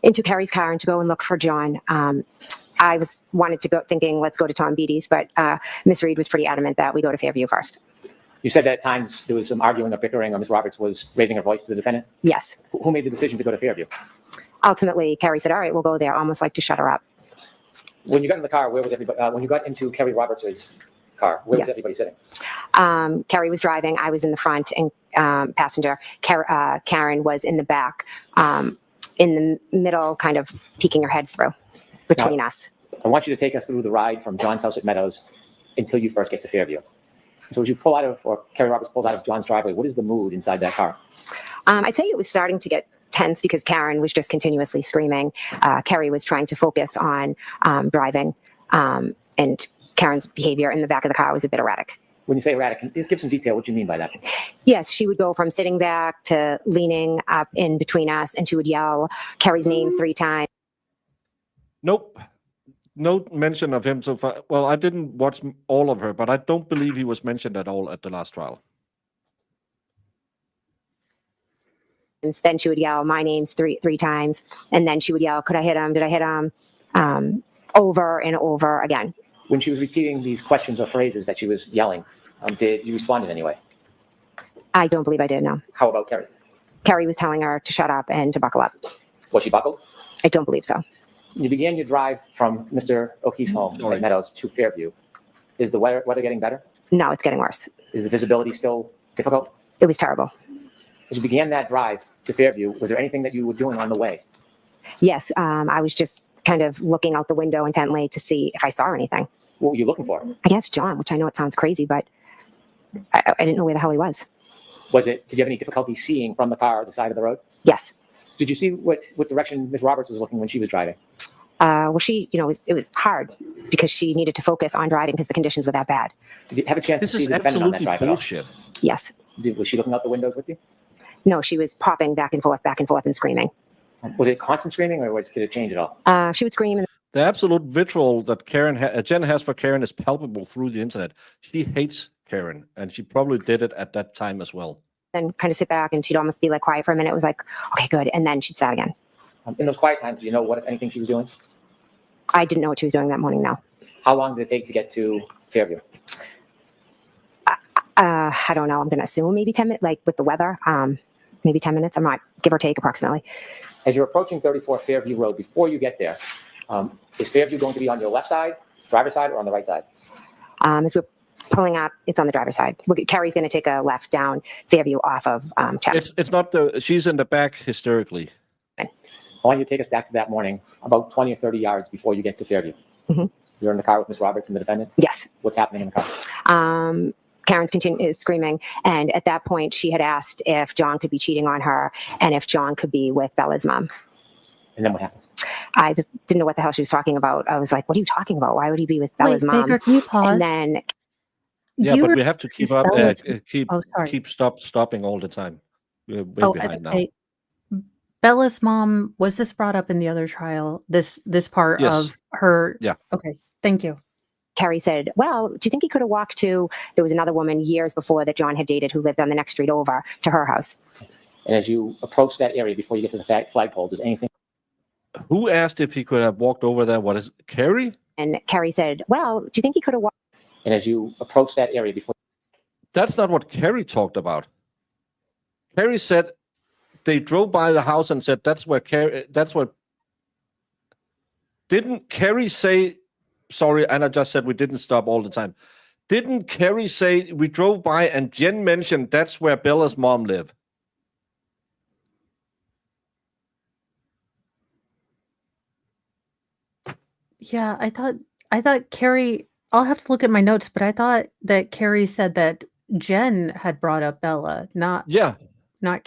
into Carrie's car and to go and look for John. I wanted to go thinking, let's go to Tom Beatty's, but Miss Reed was pretty adamant that we go to Fairview first. You said that at times there was some arguing or bickering or Miss Roberts was raising her voice to the defendant? Yes. Who made the decision to go to Fairview? Ultimately, Carrie said, all right, we'll go there, almost like to shut her up. When you got in the car, where was everybody? When you got into Kerry Roberts' car, where was everybody sitting? Carrie was driving. I was in the front and passenger. Karen was in the back, in the middle, kind of peeking her head through between us. I want you to take us through the ride from John's house at Meadows until you first get to Fairview. So as you pull out of, or Kerry Roberts pulls out of John's driveway, what is the mood inside that car? I'd say it was starting to get tense because Karen was just continuously screaming. Kerry was trying to focus on driving, and Karen's behavior in the back of the car was a bit erratic. When you say erratic, can you just give some detail? What do you mean by that? Yes, she would go from sitting back to leaning up in between us, and she would yell Kerry's name 3 times. Nope. No mention of him so far. Well, I didn't watch all of her, but I don't believe he was mentioned at all at the last trial. Then she would yell my name's three times, and then she would yell, could I hit him? Did I hit him? Over and over again. When she was repeating these questions or phrases that she was yelling, did you respond in any way? I don't believe I did, no. How about Kerry? Carrie was telling her to shut up and to buckle up. Was she buckled? I don't believe so. You began your drive from Mr. O'Keefe's home at Meadows to Fairview. Is the weather getting better? No, it's getting worse. Is the visibility still difficult? It was terrible. As you began that drive to Fairview, was there anything that you were doing on the way? Yes, I was just kind of looking out the window intently to see if I saw anything. What were you looking for? I guess John, which I know it sounds crazy, but I didn't know where the hell he was. Did you have any difficulty seeing from the car or the side of the road? Yes. Did you see what direction Ms. Roberts was looking when she was driving? Well, she, it was hard because she needed to focus on driving because the conditions were that bad. Did you have a chance to see the defendant on that drive bullshit. at all? Yes. Was she looking out the windows with you? No, she was popping back and forth and screaming. Was it constant screaming or did it change at all? She would scream and The absolute vitriol that Jen has for Karen is palpable through the internet. She hates Karen, and she probably did it at that time as well. then kind of sit back and she'd almost be like quiet for a minute. It was like, okay, good. And then she'd start again. In those quiet times, do you know what, if anything, she was doing? I didn't know what she was doing that morning, no. How long did it take to get to Fairview? I don't know. I'm going to assume maybe 10 minutes, like with the weather, maybe 10 minutes. I'm not, give or take approximately. As you're approaching 34 Fairview Road, before you get there, is Fairview going to be on your left side, driver's side, or on the right side? As we're pulling up, it's on the driver's side. Carrie's going to take a left down Fairview off of Chapman. It's not she's in the back hysterically. I want you to take us back to that morning, about 20 or 30 yards before you get to Fairview. Mm-hmm. You're in the car with Ms. Roberts and the defendant? Yes. What's happening in the car? Karen's is screaming, and at that point, she had asked if John could be cheating on her and if John could be with Bella's mom. And then what happens? I just didn't know what the hell she was talking about. I was like, what are you talking about? Why would he be with Bella's mom? Baker, can you pause? And then Yeah, but we have to keep up, Bella's- keep stopping all the time. We're way behind now. okay. Bella's mom, was this brought up in the other trial? This part Yes. of her? Yeah. Okay, thank you. Carrie said, well, do you think he could have walked to, there was another woman years before that John had dated who lived on the next street over to her house. And as you approach that area before you get to the flagpole, does anything? Who asked if he could have walked over there? What is Carrie? And Carrie said, well, do you think he could have walked? And as you approach that area before. That's not what Carrie talked about. Carrie said they drove by the house and said that's where Carrie. That's what. Didn't Carrie say? Sorry, Anna just said we didn't stop all the time. Didn't Carrie say we drove by and Jen mentioned that's where Bella's mom lived? Yeah, I thought Carrie. I'll have to look at my notes, but I thought that Carrie said that Jen had brought up Bella, not Carrie.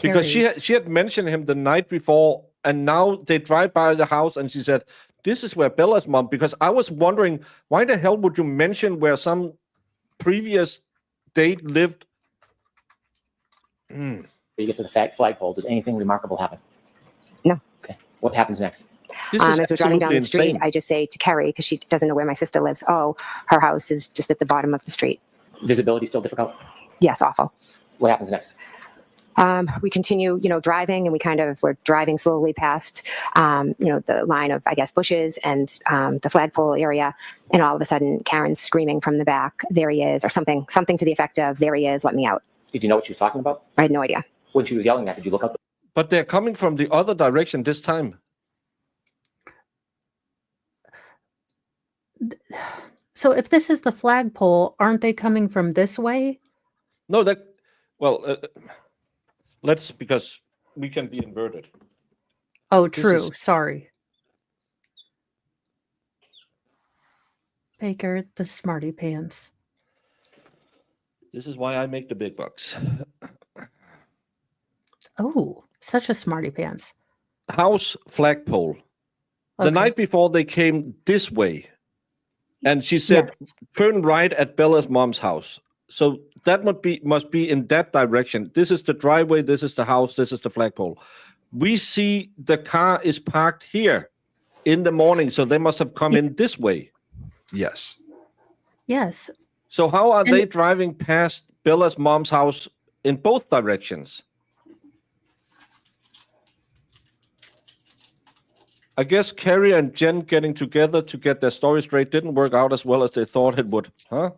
Because she had mentioned him the night before, and now they drive by the house, and she said, "This is where Bella's mom." Because I was wondering, why the hell would you mention where some previous date lived? You get to the flagpole. Does anything remarkable happen? No. Okay. What happens next? As we're driving down the street, I just say to Carrie, because she doesn't know where my sister lives, oh, her house is just at the bottom of the street. Visibility still difficult? Yes, awful. What happens next? We continue, driving, and we're driving slowly past, the line of, I guess, bushes and the flagpole area. And all of a sudden, Karen's screaming from the back, "There he is," or something to the effect of, "There he is, let me out." Did you know what she was talking about? I had no idea. When she was yelling that, did you look up? But they're coming from the other direction this time. So if this is the flagpole, aren't they coming from this way? No, because we can be inverted. Oh, true. Sorry. Baker, the smarty pants. This is why I make the big bucks. Oh, such a smarty pants. House flagpole. The night before they came this way. And she said, turn right at Bella's mom's house. So that must be in that direction. This is the driveway. This is the house. This is the flagpole. We see the car is parked here in the morning. So they must have come in this way. Yes. Yes. So how are they driving past Bella's mom's house in both directions? I guess Carrie and Jen getting together to get their story straight didn't work out as well as they thought it would, huh?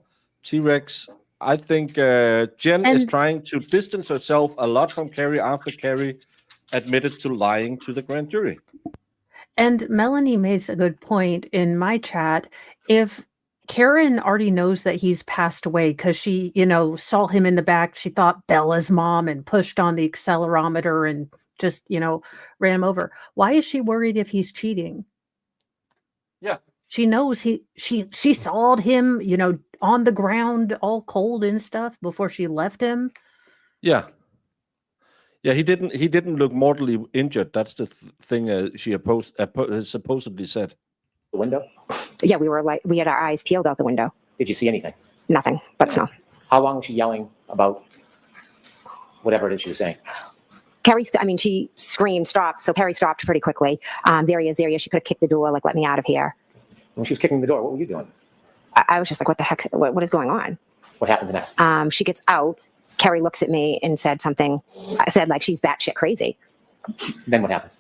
T-Rex. I think Jen is And- trying to distance herself a lot from Carrie after Carrie admitted to lying to the grand jury. And Melanie makes a good point in my chat. If Karen already knows that he's passed away because she, saw him in the back, she thought Bella's mom and pushed on the accelerometer and just, ran him over. Why is she worried if he's cheating? Yeah. She knows she saw him, on the ground all cold and stuff before she left him. Yeah. Yeah, he didn't look mortally injured. That's the thing she supposedly said. The window? Yeah, we had our eyes peeled out the window. Did you see anything? Nothing but snow. How long was she yelling about whatever it is she was saying? She screamed, stop. So Carrie stopped pretty quickly. There he is. She could have kicked the door, like, let me out of here. When she was kicking the door, what were you doing? I was just like, what the heck? What is going on? What happens next? She gets out. Carrie looks at me and said something. I said, like, she's batshit crazy. Then what happens?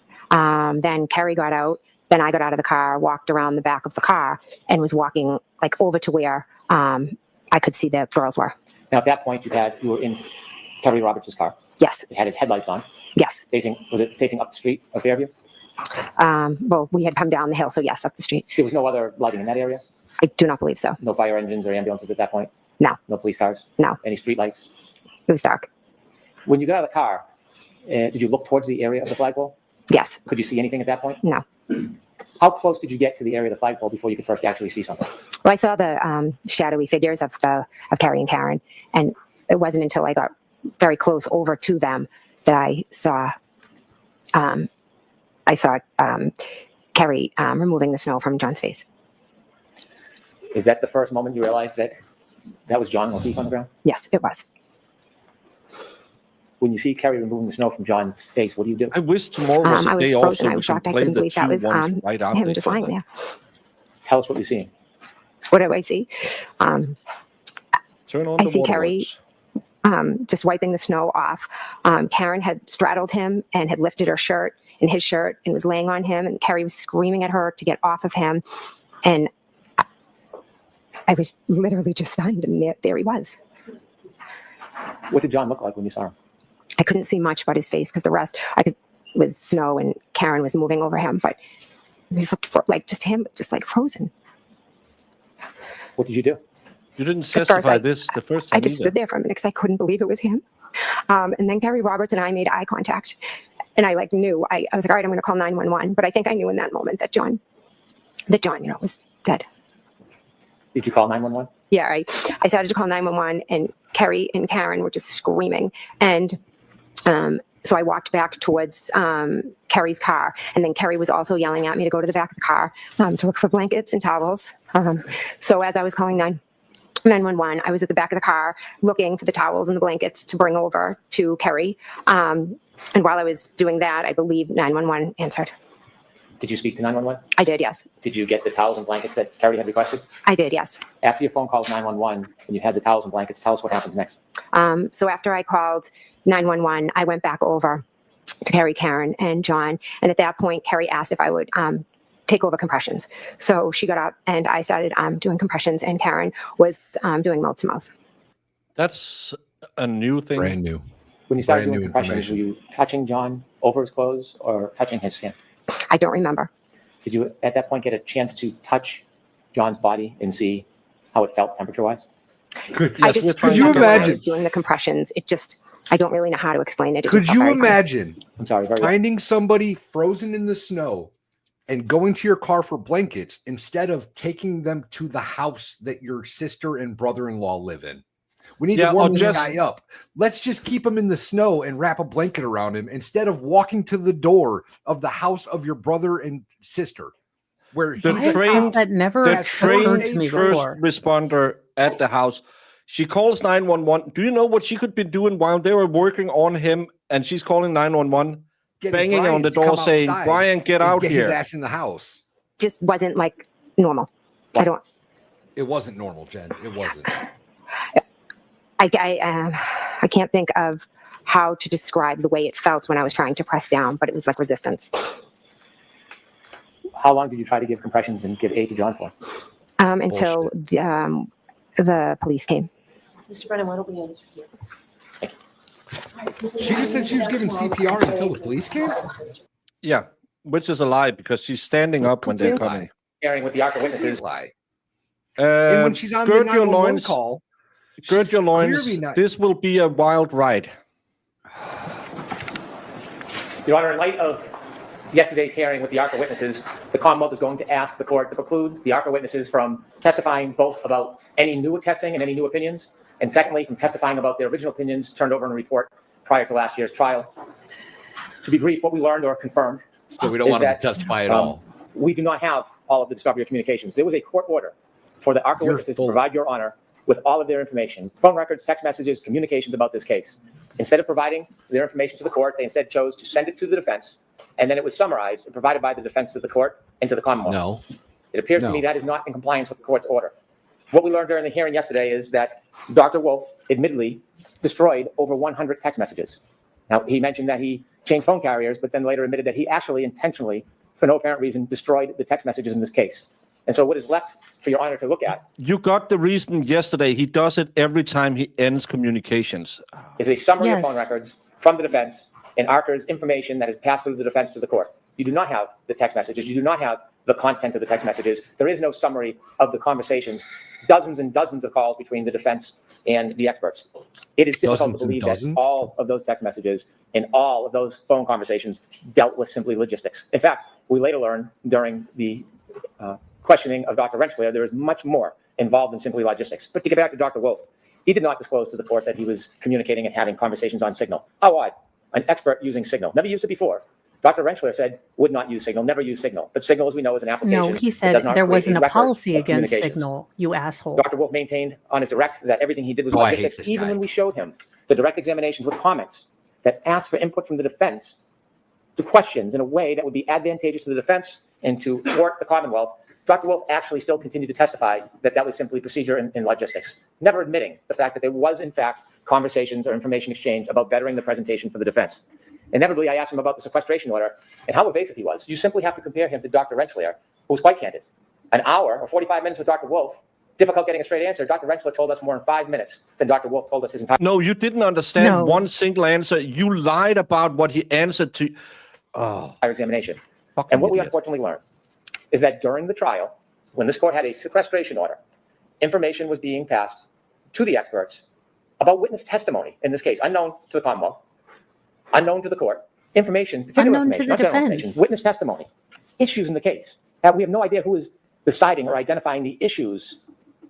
Then Carrie got out. Then I got out of the car, walked around the back of the car, and was walking like over to where I could see the girls were. Now, at that point, you were in Kerry Roberts' car. Yes. It had its headlights on. Yes. Was it facing up the street of Fairview? Well, we had come down the hill, so yes, up the street. There was no other lighting in that area? I do not believe so. No fire engines or ambulances at that point? No. No police cars? No. Any street lights? It was dark. When you got out of the car, did you look towards the area of the flagpole? Yes. Could you see anything at that point? No. How close did you get to the area of the flagpole before you could first actually see something? Well, I saw the shadowy figures of Carrie and Karen, and it wasn't until I got very close over to them that I saw Carrie removing the snow from John's face. Is that the first moment you realized that was John O'Keefe on the ground? Yes, it was. When you see Carrie removing the snow from John's face, what do you do? I wish tomorrow was the I was day frozen. also I we was can shocked. I play couldn't the believe that two was ones right after him each just lying other. there. Tell us what you're seeing. What do I see? Turn on I the see Carrie waterworks. just wiping the snow off. Karen had straddled him and had lifted her shirt and his shirt and was laying on him, and Carrie was screaming at her to get off of him. And I was literally just stunned, and there he was. What did John look like when you saw him? I couldn't see much but his face because the rest was snow and Karen was moving over him, but he just looked like just him, just like frozen. What did you do? You didn't specify this the first time I just either. stood there for a minute because I couldn't believe it was him. And then Carrie Roberts and I made eye contact, and I knew. I was like, all right, I'm going to call 911. But I think I knew in that moment that John, was dead. Did you call 911? Yeah, I started to call 911, and Carrie and Karen were just screaming. And so I walked back towards Carrie's car, and then Carrie was also yelling at me to go to the back of the car to look for blankets and towels. So as I was calling 911, I was at the back of the car looking for the towels and the blankets to bring over to Carrie. And while I was doing that, I believe 911 answered. Did you speak to 911? I did, yes. Did you get the towels and blankets that Carrie had requested? I did, yes. After your phone calls 911 and you had the towels and blankets, tell us what happens next. So after I called 911, I went back over to Carrie, Karen, and John. And at that point, Carrie asked if I would take over compressions. So she got up and I started doing compressions, and Karen was doing mouth to mouth. That's a new thing. Brand new. When you started Brand doing new compressions, were you touching John over his clothes or touching his skin? I don't remember. Did you at that point get a chance to touch John's body and see how it felt temperature-wise? I just could you remember when I imagine? was doing the compressions. I don't really know how to explain it. It Could just felt you very funny. imagine I'm sorry, finding somebody frozen in the snow and going to your car for blankets instead of taking them to the house that your sister and brother-in-law live in? We need to warm this guy up. Let's just keep him in the snow and wrap a blanket around him instead of walking to the door of the house of your brother and sister. Where The he's trained, that never the occurred to me trained first before. responder at the house. She calls 911. Do you know what she could be doing while they were working on him? And she's calling 911, banging on the door, saying, "Brian, get out get here!" his ass in the house. Just wasn't like normal. I don't. It wasn't normal, Jen. It wasn't. I can't think of how to describe the way it felt when I was trying to press down, but it was like resistance. How long did you try to give compressions and give aid to John for? Until the police came. Mr. Brennan, why don't we end here? She just said she was giving CPR until the police came. Yeah, which is a lie because she's standing up when they're coming. Sharing with the ARCA witnesses. Lie. And when she's on the 911 call, gird your loins. clearly not- This will be a wild ride. Your Honor, in light of yesterday's hearing with the ARCA witnesses, the Commonwealth is going to ask the court to preclude the ARCA witnesses from testifying both about any new testing and any new opinions, and secondly, from testifying about their original opinions turned over in a report prior to last year's trial. To be brief, what we learned or confirmed. So we don't want them to testify at all. We do not have all of the discovery of communications. There was a court order for the ARCA witnesses to provide Your Honor with all of their information, phone records, text messages, communications about this case. Instead of providing their information to the court, they instead chose to send it to the defense, and then it was summarized and provided by the defense to the court and to the Commonwealth. No. It appears to me that is not in compliance with the court's order. What we learned during the hearing yesterday is that Dr. Wolf admittedly destroyed over 100 text messages. Now, he mentioned that he changed phone carriers, but then later admitted that he actually intentionally, for no apparent reason, destroyed the text messages in this case. And so what is left for Your Honor to look at? You got the reason yesterday. He does it every time he ends communications. Is a summary of phone records from the defense and ARCA's information that is passed through the defense to the court. You do not have the text messages. You do not have the content of the text messages. There is no summary of the conversations, dozens and dozens of calls between the defense and the experts. It is difficult to believe that all of those text messages and all of those phone conversations dealt with simply logistics. In fact, we later learned during the questioning of Dr. Rensselaer, there is much more involved than simply logistics. But to get back to Dr. Wolf, he did not disclose to the court that he was communicating and having conversations on Signal. How odd. An expert using Signal. Never used it before. Dr. Rensselaer said would not use Signal, never use Signal. But Signal, as we know, is an application. No, he said there wasn't a policy against Signal, you asshole. Dr. Wolf maintained on his direct that everything he did was logistics, even when we showed him the direct examinations with comments that asked for input from the defense to questions in a way that would be advantageous to the defense and to thwart the Commonwealth. Dr. Wolf actually still continued to testify that that was simply procedure in logistics, never admitting the fact that there was, in fact, conversations or information exchange about bettering the presentation for the defense. Inevitably, I asked him about the sequestration order and how evasive he was. You simply have to compare him to Dr. Rensselaer, who was quite candid. An hour or 45 minutes with Dr. Wolf, difficult getting a straight answer. Dr. Rensselaer told us more in 5 minutes than Dr. Wolf told us his entire. No, you didn't understand one single answer. You lied about what he answered to. Examination. And what we unfortunately learned is that during the trial, when this court had a sequestration order, information was being passed to the experts about witness testimony in this case, unknown to the Commonwealth, unknown to the court, information, particular unknown information, to the not general defense. information, witness testimony, issues in the case. Now, we have no idea who is deciding or identifying the issues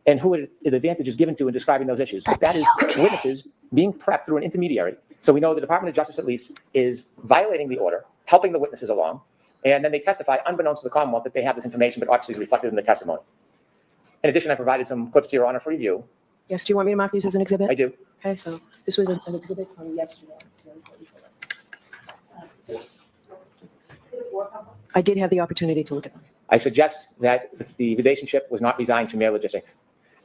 and who the advantage is given to in describing those issues. That is witnesses being prepped through an intermediary. So we know the Department of Justice, at least, is violating the order, helping the witnesses along, and then they testify unbeknownst to the Commonwealth that they have this information, but obviously is reflected in the testimony. In addition, I provided some clips to Your Honor for review. Yes, do you want me to mark these as an exhibit? I do. Okay, so this was an exhibit from yesterday. I did have the opportunity to look at them. I suggest that the relationship was not resigned to mere logistics.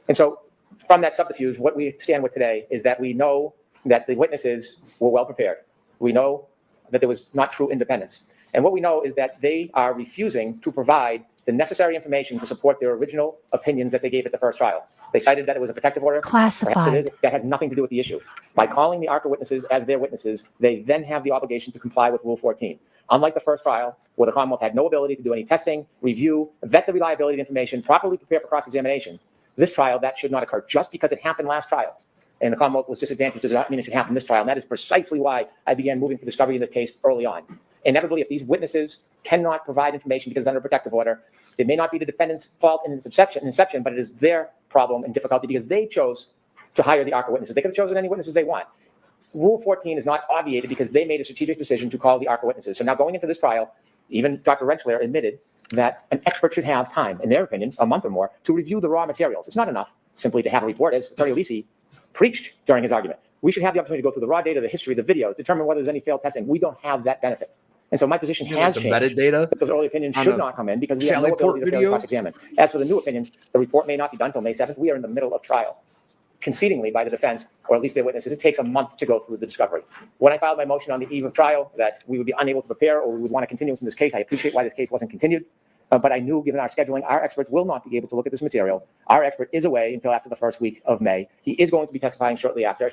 And so from that subterfuge, what we stand with today is that we know that the witnesses were well prepared. We know that there was not true independence. And what we know is that they are refusing to provide the necessary information to support their original opinions that they gave at the first trial. They cited that it was a protective order. Classified. Perhaps it is. That has nothing to do with the issue. By calling the ARCA witnesses as their witnesses, they then have the obligation to comply with Rule 14. Unlike the first trial, where the Commonwealth had no ability to do any testing, review, vet the reliability of information, properly prepare for cross-examination, this trial, that should not occur. Just because it happened last trial and the Commonwealth was disadvantaged does not mean it should happen this trial. And that is precisely why I began moving for discovery in this case early on. Inevitably, if these witnesses cannot provide information because it's under a protective order, it may not be the defendant's fault in its inception, but it is their problem and difficulty because they chose to hire the ARCA witnesses. They could have chosen any witnesses they want. Rule 14 is not obviated because they made a strategic decision to call the ARCA witnesses. So now going into this trial, even Dr. Rensselaer admitted that an expert should have time, in their opinion, a month or more, to review the raw materials. It's not enough simply to have a report, as Attorney Lisi preached during his argument. We should have the opportunity to go through the raw data, the history, the video, determine whether there's any failed testing. We don't have that benefit. And so my position has changed. Metadata. That those early opinions should not come in because we have no ability to fairly cross-examine. As for the new opinions, the report may not be done until May 7th. We are in the middle of trial. Concedingly by the defense, or at least their witnesses, it takes a month to go through the discovery. When I filed my motion on the eve of trial that we would be unable to prepare or we would want to continue in this case, I appreciate why this case wasn't continued. But I knew, given our scheduling, our experts will not be able to look at this material. Our expert is away until after the first week of May. He is going to be testifying shortly after.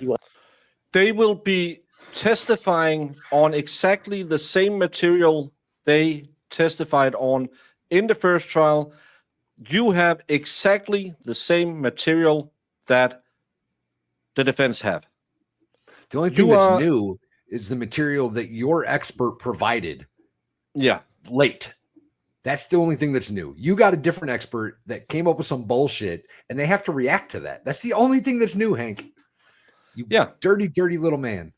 They will be testifying on exactly the same material they testified on in the first trial. You have exactly the same material that the defense have. The only thing that's new is the material that your expert provided. Yeah. Late. That's the only thing that's new. You got a different expert that came up with some bullshit, and they have to react to that. That's the only thing that's new, Hank. You dirty, dirty little man.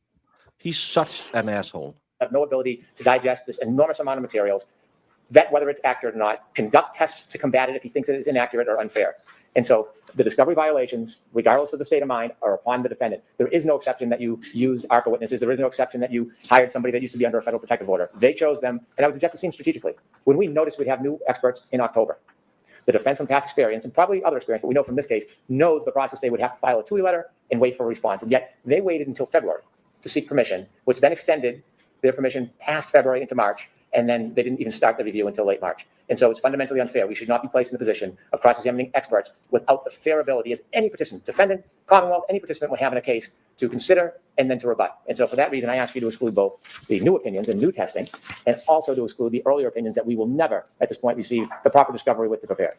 He's such an asshole. Have no ability to digest this enormous amount of materials, vet whether it's accurate or not, conduct tests to combat it if he thinks it is inaccurate or unfair. And so the discovery violations, regardless of the state of mind, are upon the defendant. There is no exception that you used ARCA witnesses. There is no exception that you hired somebody that used to be under a federal protective order. They chose them, and I would suggest it seems strategically. When we noticed we'd have new experts in October, the defense from past experience, and probably other experience, but we know from this case, knows the process. They would have to file a TUI letter and wait for a response. And yet they waited until February to seek permission, which then extended their permission past February into March, and then they didn't even start the review until late March. And so it's fundamentally unfair. We should not be placed in the position of cross-examining experts without the fair ability as any participant, defendant, Commonwealth, any participant would have in a case to consider and then to rebut. And so for that reason, I ask you to exclude both the new opinions and new testing, and also to exclude the earlier opinions that we will never, at this point, receive the proper discovery with to prepare.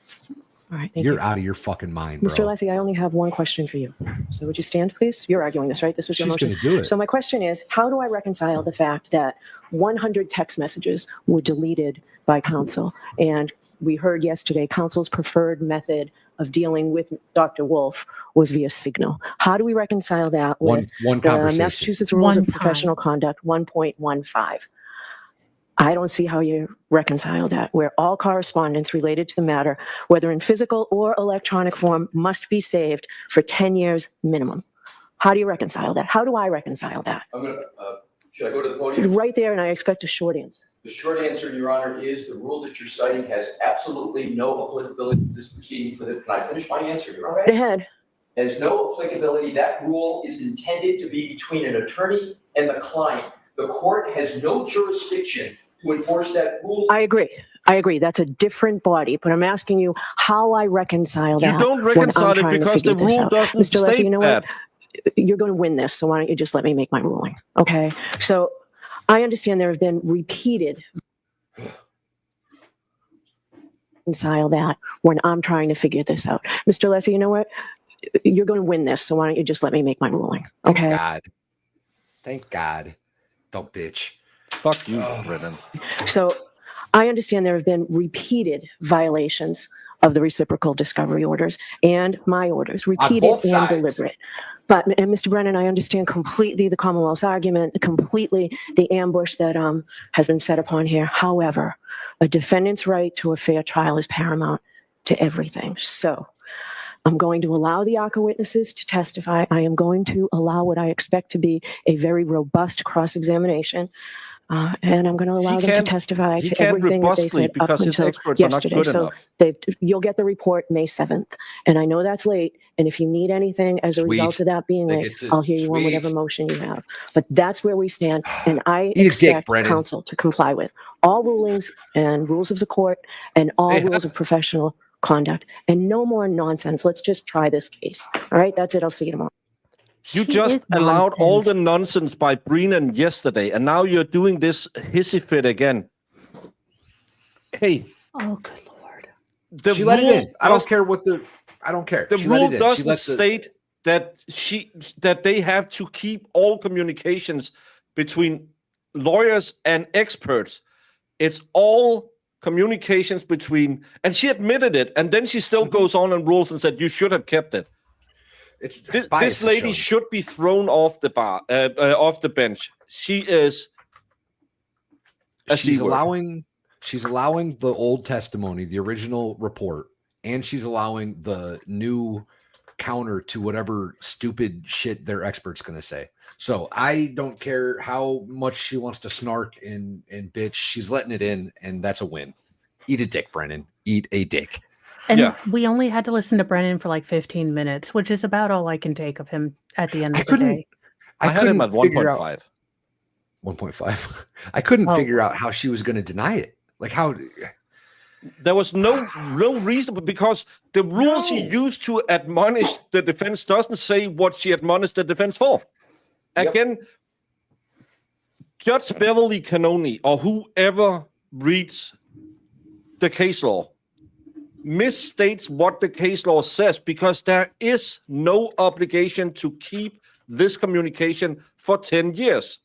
All right, thank you. You're out of your fucking mind, bro. Mr. Lassie, I only have one question for you. So would you stand, please? You're arguing this, right? This was your motion. She's gonna do it. So my question is, how do I reconcile the fact that 100 text messages were deleted by counsel? And we heard yesterday counsel's preferred method of dealing with Dr. Wolf was via Signal. How do we reconcile that with one the conversation. Massachusetts Rules of Professional Conduct 1.15? I don't see how you reconcile that, where all correspondence related to the matter, whether in physical or electronic form, must be saved for 10 years minimum. How do you reconcile that? How do I reconcile that? Should I go to the podium? Right there, and I expect a short answer. The short answer, Your Honor, is the rule that you're citing has absolutely no applicability to this proceeding. Can I finish my answer, Your Honor? Right ahead. Has no applicability. That rule is intended to be between an attorney and the client. The court has no jurisdiction to enforce that rule. I agree. That's a different body, but I'm asking you how I reconcile that. You don't reconcile it because the rule doesn't Mr. Lassie, state you know that. What? You're going to win this, so why don't you just let me make my ruling, okay? So I understand there have been repeated reconcile that when I'm trying to figure this out. Mr. Lassie, you know what? You're going to win this, so why don't you just let me make my ruling, okay? Thank God. Don't bitch. Fuck you, Brennan. So I understand there have been repeated violations of the reciprocal discovery orders and my orders, repeated and deliberate. But, and Mr. Brennan, I understand completely the Commonwealth's argument, completely the ambush that has been set upon here. However, a defendant's right to a fair trial is paramount to everything. So I'm going to allow the ARCA witnesses to testify. I am going to allow what I expect to be a very robust cross-examination. And I'm going to allow them to testify to everything that they said up until yesterday. So you'll get the report May 7th. And I know that's late. And if you need anything as a result of that being late, I'll hear you on whatever motion you have. But that's where we stand. And I expect counsel to comply with all rulings and rules of the court and all rules of professional conduct. And no more nonsense. Let's just try this case. All right, that's it. I'll see you tomorrow. You just allowed all the nonsense by Brennan yesterday, and now you're doing this hissy fit again. Hey. Oh, good Lord. She let it in. I don't care what I don't care. The rule doesn't state that they have to keep all communications between lawyers and experts. It's all communications between, and she admitted it, and then she still goes on and rules and said, you should have kept it. This lady should be thrown off the off the bench. She is. She's allowing the old testimony, the original report, and she's allowing the new counter to whatever stupid shit their expert's going to say. So I don't care how much she wants to snark and bitch. She's letting it in, and that's a win. Eat a dick, Brennan. Eat a dick. And we only had to listen to Brennan for like 15 minutes, which is about all I can take of him at the end of the day. I had him at 1.5. 1.5. I couldn't figure out how she was going to deny it. Like how There was no real reason, because the rules she used to admonish the defense doesn't say what she admonished the defense for. Again, Judge Beverly Canoni, or whoever reads the case law, misstates what the case law says, because there is no obligation to keep this communication for 10 years.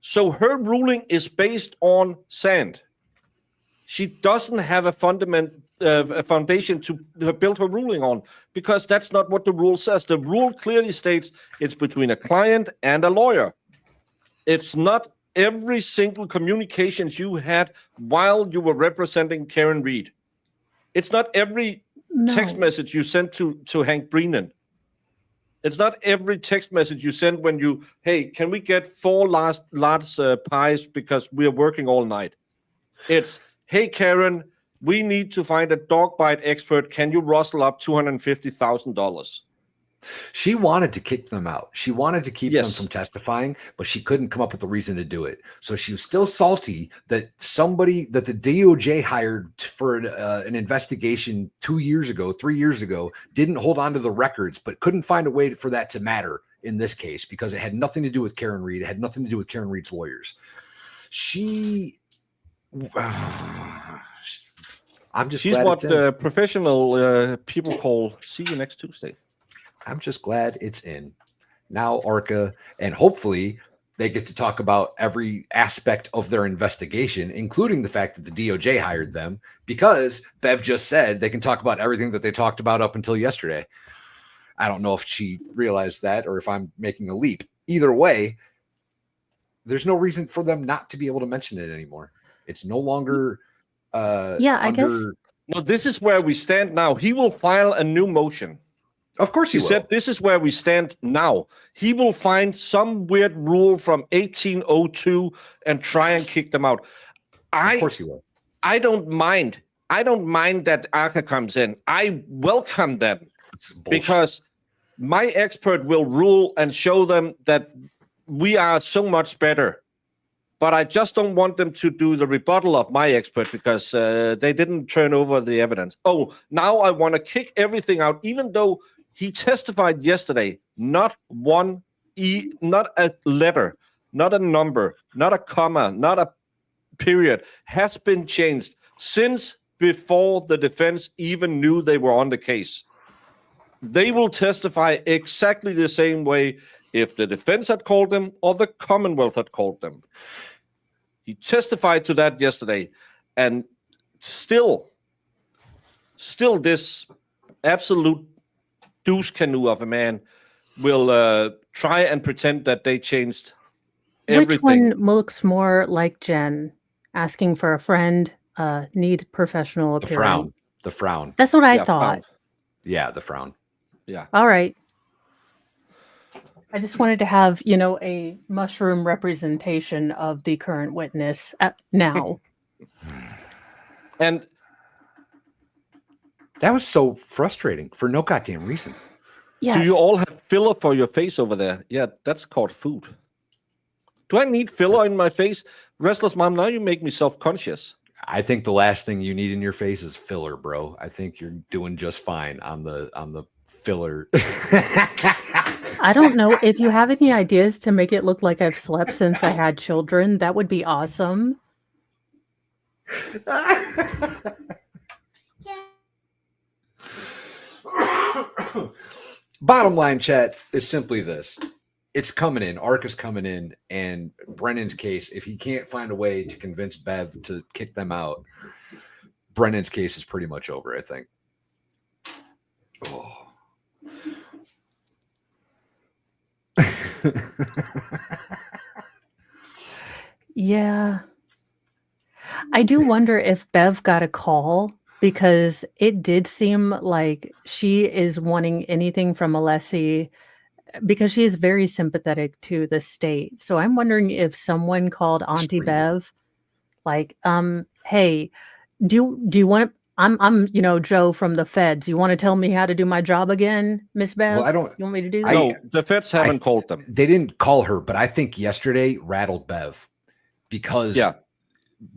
So her ruling is based on sand. She doesn't have a foundation to build her ruling on, because that's not what the rule says. The rule clearly states it's between a client and a lawyer. It's not every single communications you had while you were representing Karen Reed. It's not every text message you sent to Hank Brennan. It's not every text message you send when you, hey, can we get 4 large pies because we are working all night? It's, hey, Karen, we need to find a dog bite expert. Can you rustle up $250,000? She wanted to kick them out. She wanted to keep them from testifying, but she couldn't come up with a reason to do it. So she was still salty that that the DOJ hired for an investigation 2 years ago, 3 years ago, didn't hold on to the records, but couldn't find a way for that to matter in this case, because it had nothing to do with Karen Reed. It had nothing to do with Karen Reed's lawyers. She's what professional people call, see you next Tuesday. I'm just glad it's in. Now ARCA, and hopefully they get to talk about every aspect of their investigation, including the fact that the DOJ hired them, because Bev just said they can talk about everything that they talked about up until yesterday. I don't know if she realized that or if I'm making a leap. Either way, there's no reason for them not to be able to mention it anymore. It's no longer I guess. No, this is where we stand now. He will file a new motion. Of course he will. Said this is where we stand now. He will find some weird rule from 1802 and try and kick them out. Of course he will. I don't mind. I don't mind that ARCA comes in. I welcome them because my expert will rule and show them that we are so much better. But I just don't want them to do the rebuttal of my expert because they didn't turn over the evidence. Oh, now I want to kick everything out, even though he testified yesterday, not not a letter, not a number, not a comma, not a period has been changed since before the defense even knew they were on the case. They will testify exactly the same way if the defense had called them or the Commonwealth had called them. He testified to that yesterday, and still this absolute douche canoe of a man will try and pretend that they changed everything. Which one looks more like Jen asking for a friend, need professional appearance? The frown. That's what I thought. Yeah, the frown. Yeah. All right. I just wanted to have, a mushroom representation of the current witness now. And that was so frustrating for no goddamn reason. Yes. Do you all have filler for your face over there? Yeah, that's called food. Do I need filler in my face? Restless Mom, now you make me self-conscious. I think the last thing you need in your face is filler, bro. I think you're doing just fine on the filler. I don't know if you have any ideas to make it look like I've slept since I had children. That would be awesome. Bottom line, chat, is simply this. It's coming in. ARCA's coming in, and Brennan's case, if he can't find a way to convince Bev to kick them out, Brennan's case is pretty much over, I think. Oh. Yeah. I do wonder if Bev got a call, because it did seem like she is wanting anything from Alessi, because she is very sympathetic to the state. So I'm wondering if someone called Auntie Bev, like, hey, do you want to, I'm Joe from the feds. You want to tell me how to do my job again, Miss Bev? Well, I don't. You want me to do that? No, the feds haven't called them. They didn't call her, but I think yesterday rattled Bev because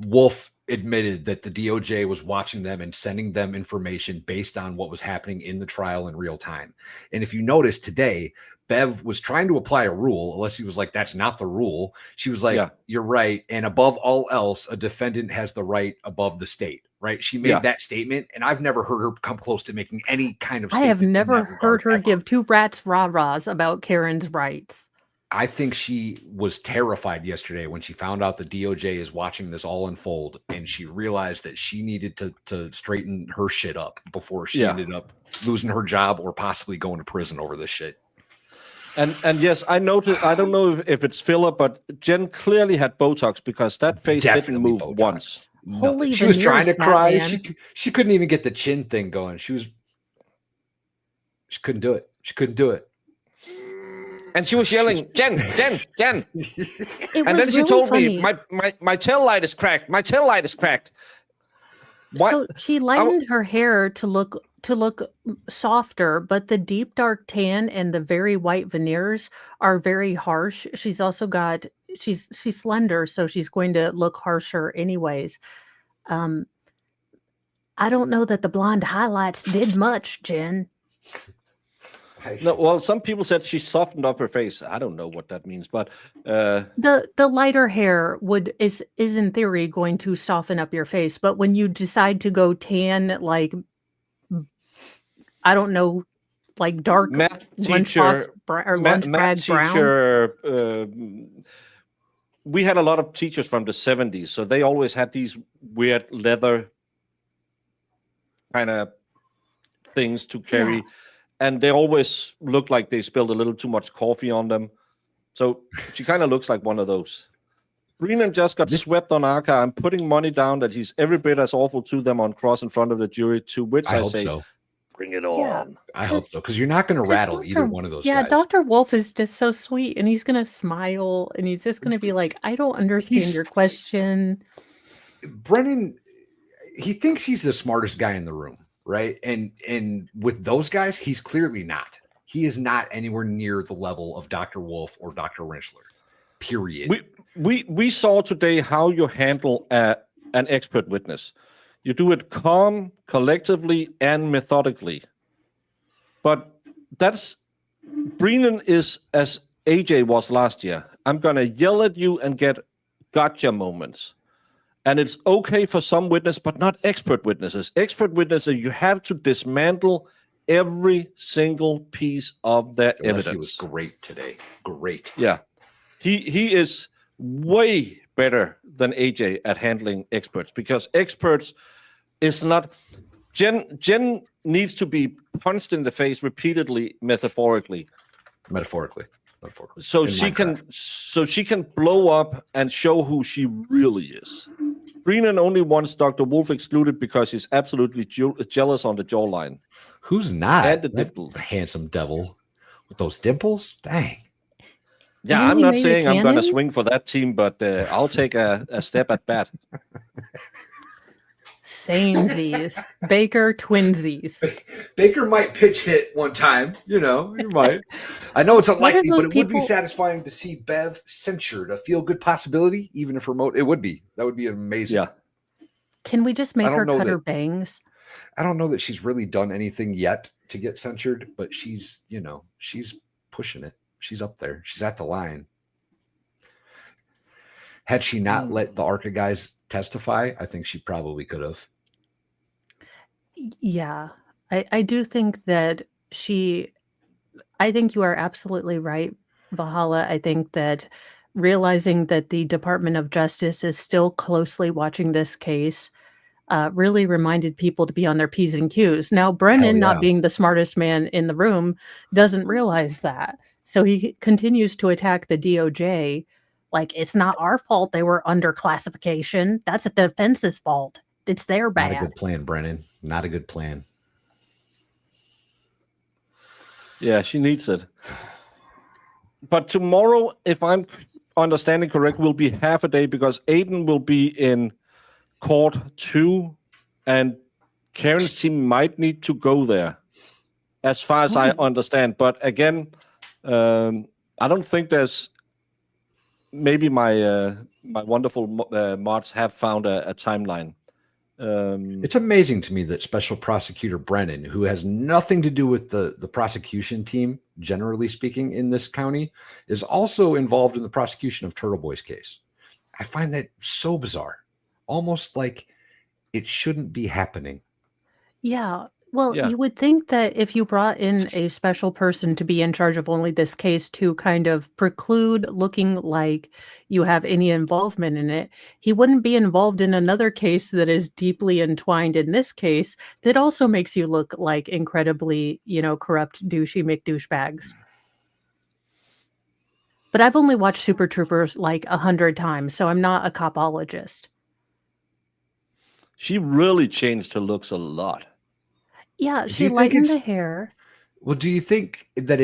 Wolf admitted that the DOJ was watching them and sending them information based on what was happening in the trial in real time. And if you notice today, Bev was trying to apply a rule, unless he was like, that's not the rule. She was like, you're right. And above all else, a defendant has the right above the state, right? She made that statement, and I've never heard her come close to making any kind of statement. I have never heard her ever. give two rats rah-rahs about Karen's rights. I think she was terrified yesterday when she found out the DOJ is watching this all unfold, and she realized that she needed to straighten her shit up before she ended up losing her job or possibly going to prison over this shit. And yes, I noticed. I don't know if it's filler, but Jen clearly had Botox because that face didn't move once. Holy She was trying to cry. Man. She couldn't even get the chin thing going. She couldn't do it. She couldn't do it. And she was yelling, Jen. And then really she told funny. me, my tail light is cracked. My tail light is cracked. What? So she lightened her hair to look softer, but the deep dark tan and the very white veneers are very harsh. She's also got she's slender, so she's going to look harsher anyways. I don't know that the blonde highlights did much, Jen. No, well, some people said she softened up her face. I don't know what that means, but The lighter hair is in theory going to soften up your face, but when you decide to go tan, like I don't know, like dark math lunchbox teacher or lunch bag brown. teacher. We had a lot of teachers from the 70s, so they always had these weird leather kind of things to carry. Yeah. And they always look like they spilled a little too much coffee on them. So she kind of looks like one of those. Brennan just got swept on Arca. I'm putting money down that he's every bit as awful to them on cross in front of the jury, to which I hope say, so. Bring it on. I hope so, because you're not going to rattle either one of those guys. Dr. Wolf is just so sweet, and he's going to smile, and he's just going to be like, I don't understand your question. Brennan, he thinks he's the smartest guy in the room. Right. And with those guys, he's clearly not. He is not anywhere near the level of Dr. Wolf or Dr. Rentschler. Period. We saw today how you handle an expert witness. You do it calm, collectively, and methodically. But Brennan is as AJ was last year. I'm gonna yell at you and get gotcha moments. And it's okay for some witness, but not expert witnesses. Expert witnesses, you have to dismantle every single piece of their evidence. He was great today. Great. Yeah. He is way better than AJ at handling experts, because experts is not... Jen needs to be punched in the face repeatedly, metaphorically. So she can blow up and show who she really is. Brennan only wants Dr. Wolf excluded because he's absolutely jealous on the jawline. Who's not? And the that dimple. Handsome devil with those dimples? Dang. Yeah, I'm not saying I'm going to swing for that team, but I'll take a step at bat. Samesies. Baker twinsies. Baker might pitch hit one time. You know, he might. I know it's unlikely, but it would be satisfying to see Bev censured. A feel-good possibility, even if remote. It would be. That would be amazing. Yeah. Can we just make her cut her bangs? I don't know that she's really done anything yet to get censured, but she's pushing it. She's up there. She's at the line. Had she not let the ARCA guys testify, I think she probably could have. Yeah, I do think that I think you are absolutely right, Valhalla. I think that realizing that the Department of Justice is still closely watching this case really reminded people to be on their P's and Q's. Now, Brennan, not being the smartest man in the room, doesn't realize that. So he continues to attack the DOJ like it's not our fault they were under classification. That's the defense's fault. It's their bad. Not a good plan, Brennan. Not a good plan. Yeah, she needs it. But tomorrow, if I'm understanding correct, will be half a day because Aiden will be in court too, and Karen's team might need to go there, as far as I understand. But again, I don't think there's... Maybe my my wonderful mods have found a timeline. It's amazing to me that Special Prosecutor Brennan, who has nothing to do with the prosecution team, generally speaking, in this county, is also involved in the prosecution of Turtle Boy's case. I find that so bizarre, almost like it shouldn't be happening. Yeah. Well, Yeah. you would think that if you brought in a special person to be in charge of only this case to kind of preclude looking like you have any involvement in it, he wouldn't be involved in another case that is deeply entwined in this case that also makes you look like incredibly, corrupt douchey McDouchebags. But I've only watched Super Troopers like 100 times, so I'm not a copologist. She really changed her looks a lot. Yeah, she lightened the hair. Well, do you think that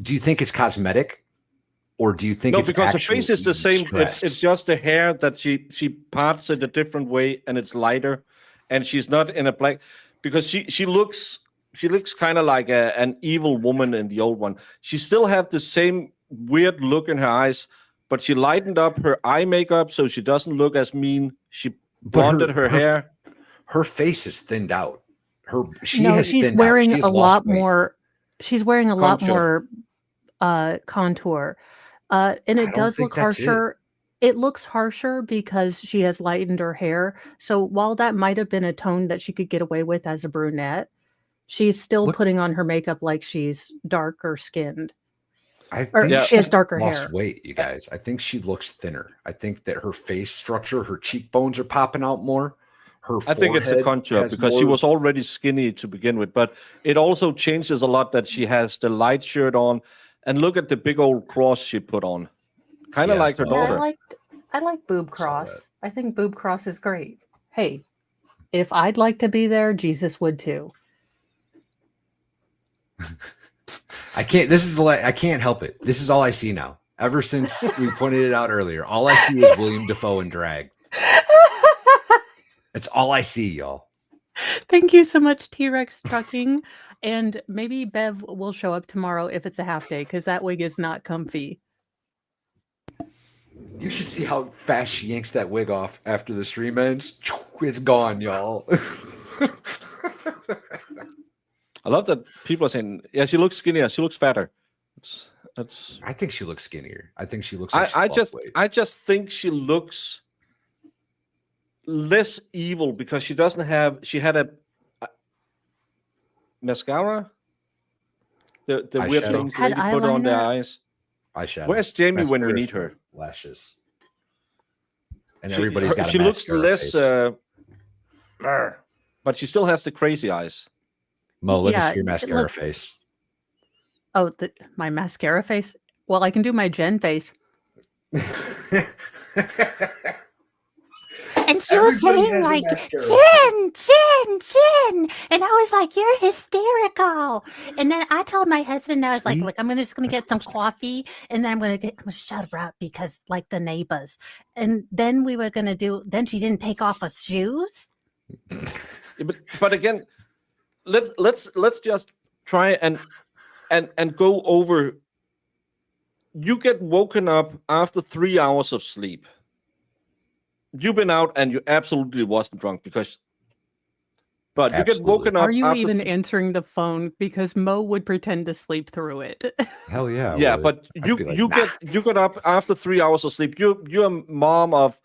do you think it's cosmetic, or do you think No, it's because her face is the same. stress? It's just the hair that she parts it a different way, and it's lighter, and she's not in a black, because she looks kind of like an evil woman in the old one. She still have the same weird look in her eyes, but she lightened up her eye makeup so she doesn't look as mean. She blonded her hair. Her face is thinned out. She's wearing a lot more. She's wearing a lot more contour, and it does look harsher. It looks harsher because she has lightened her hair. So while that might have been a tone that she could get away with as a brunette, she's still putting on her makeup like she's darker skinned. I think she has darker lost hair. weight, you guys. I think she looks thinner. I think that her face structure, her cheekbones are popping out more. I think it's the contour because she was already skinny to begin with, but it also changes a lot that she has the light shirt on, and look at the big old cross she put on, kind of like her daughter. I like boob cross. I think boob cross is great. Hey, if I'd like to be there, Jesus would too. I can't. I can't help it. This is all I see now. Ever since we pointed it out earlier, all I see is William Dafoe in drag. That's all I see, y'all. Thank you so much, T-Rex Trucking. And maybe Bev will show up tomorrow if it's a half day, because that wig is not comfy. You should see how fast she yanks that wig off after the stream ends. It's gone, y'all. I love that people are saying, yeah, she looks skinnier, she looks fatter. I think she looks skinnier. I think she looks I just think she looks less evil because she had a mascara, the weird things lady put on their eyes. Eyeshadow. Where's Jamie when we need her? Lashes. And everybody's got a she looks less but she still has the crazy eyes. Mo, let me see your mascara face. Oh, my mascara face? Well, I can do my Jen face. And she was saying like, Jen. And I was like, you're hysterical. And then I told my husband, I was like, look, I'm just going to get some coffee. And then I'm going to shut her up because like the neighbors. And then then she didn't take off her shoes. But again, let's just try and go over. You get woken up after 3 hours of sleep. You've been out and you absolutely wasn't drunk you get woken up. Are you even answering the phone? Because Mo would pretend to sleep through it. Hell yeah. Yeah, but you get up after 3 hours of sleep. You're a mom of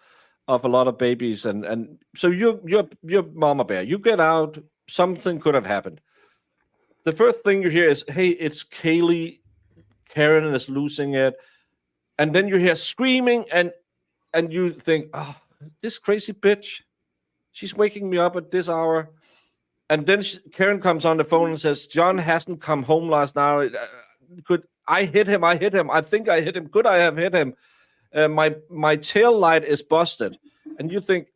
a lot of babies, and so you're mama bear. You get out, something could have happened. The first thing you hear is, hey, it's Kaylee. Karen is losing it. And then you hear screaming and you think, oh, this crazy bitch, she's waking me up at this hour. And then Karen comes on the phone and says, John hasn't come home last night. Could I hit him? I think I hit him. Could I have hit him? My tail light is busted. And you think,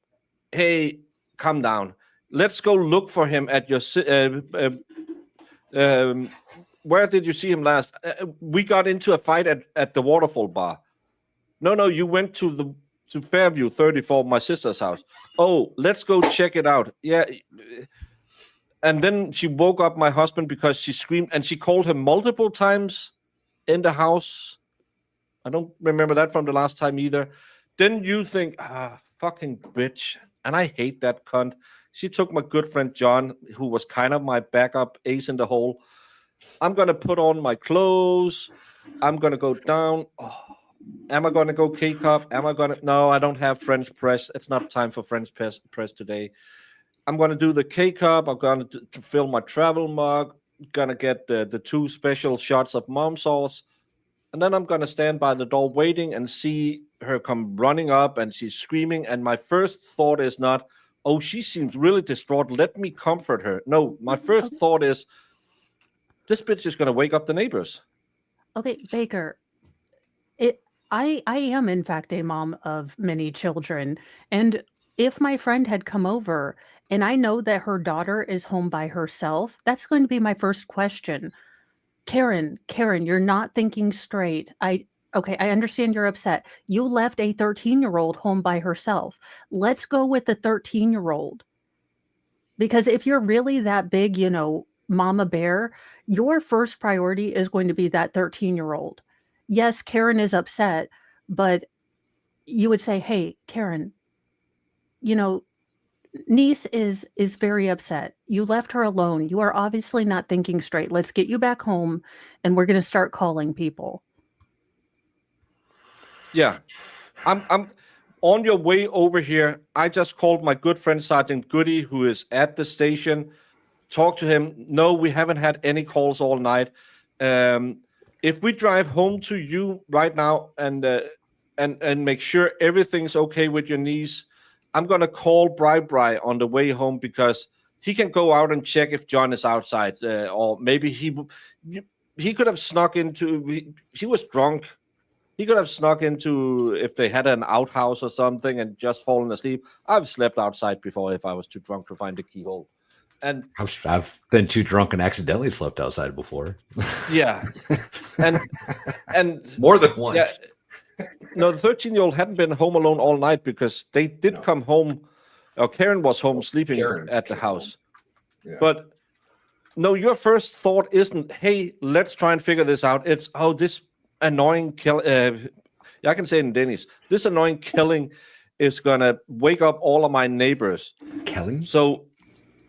hey, calm down. Let's go look for him at your... where did you see him last? We got into a fight at the Waterfall Bar. No, you went to Fairview 34, my sister's house. Oh, let's go check it out. Yeah. And then she woke up my husband because she screamed and she called him multiple times in the house. I don't remember that from the last time either. Then you think, fucking bitch. And I hate that cunt. She took my good friend John, who was kind of my backup ace in the hole. I'm going to put on my clothes. I'm going to go down. Oh, am I going to go K-Cup? Am I going to? No, I don't have French press. It's not time for French press today. I'm going to do the K-Cup. I'm going to fill my travel mug. Going to get the 2 special shots of mom sauce. And then I'm going to stand by the door waiting and see her come running up, and she's screaming. And my first thought is not, oh, she seems really distraught. Let me comfort her. No, my first thought is, this bitch is going to wake up the neighbors. Okay, Baker, I am in fact a mom of many children. And if my friend had come over and I know that her daughter is home by herself, that's going to be my first question. Karen, you're not thinking straight. I understand you're upset. You left a 13-year-old home by herself. Let's go with the 13-year-old. Because if you're really that big, mama bear, your first priority is going to be that 13-year-old. Yes, Karen is upset, but you would say, hey, Karen, niece is very upset. You left her alone. You are obviously not thinking straight. Let's get you back home, and we're going to start calling people. Yeah. I'm on your way over here. I just called my good friend Sergeant Goody, who is at the station. Talk to him. No, we haven't had any calls all night. If we drive home to you right now and make sure everything's okay with your niece, I'm gonna call Bri on the way home, because he can go out and check if John is outside, or maybe he could have snuck into. He was drunk. He could have snuck into if they had an outhouse or something and just fallen asleep. I've slept outside before if I was too drunk to find the keyhole. And I've been too drunk and accidentally slept outside before. Yeah, and more than once. Yeah, no, the 13-year-old hadn't been home alone all night, because they did come home. Or Karen was home sleeping at the house. Yeah. But no, your first thought isn't, hey, let's try and figure this out. It's, oh, this annoying kill. I can say it in Danish. This annoying killing is gonna wake up all of my neighbors. Killing. So.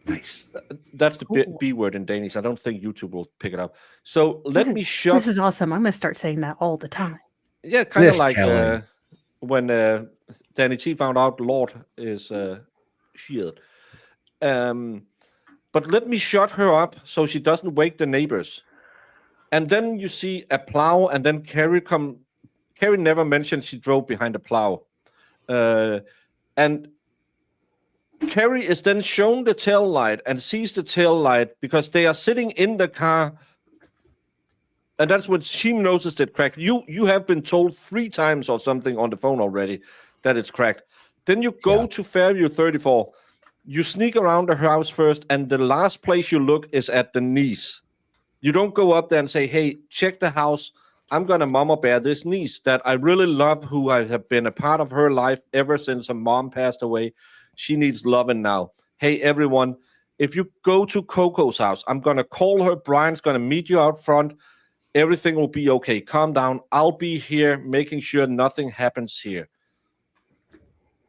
Nice. That's the B word in Danish. I don't think YouTube will pick it up. So let me shut. This is awesome. I'm going to start saying that all the time. Yeah, kind of like when Danny T found out Lord is shield. But let me shut her up so she doesn't wake the neighbors. And then you see a plow, and then Carrie come. Carrie never mentioned she drove behind a plow. And Carrie is then shown the tail light and sees the tail light, because they are sitting in the car, and that's when she noticed it cracked. You have been told 3 times or something on the phone already that it's cracked. Then you go to Fairview 34. You sneak around the house first, and the last place you look is at the niece. You don't go up there and say, hey, check the house. I'm going to mama bear this niece that I really love, who I have been a part of her life ever since her mom passed away. She needs loving now. Hey, everyone, if you go to Coco's house, I'm going to call her. Brian's going to meet you out front. Everything will be okay. Calm down. I'll be here making sure nothing happens here.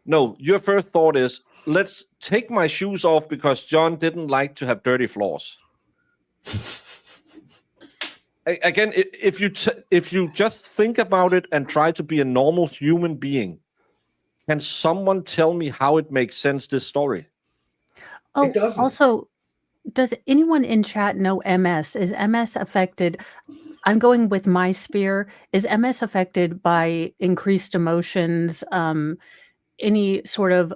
No, your first thought is, let's take my shoes off because John didn't like to have dirty floors. Again, if you just think about it and try to be a normal human being, can someone tell me how it makes sense, this story? Oh, it doesn't. Also, does anyone in chat know MS? Is MS affected? I'm going with my sphere. Is MS affected by increased emotions? Any sort of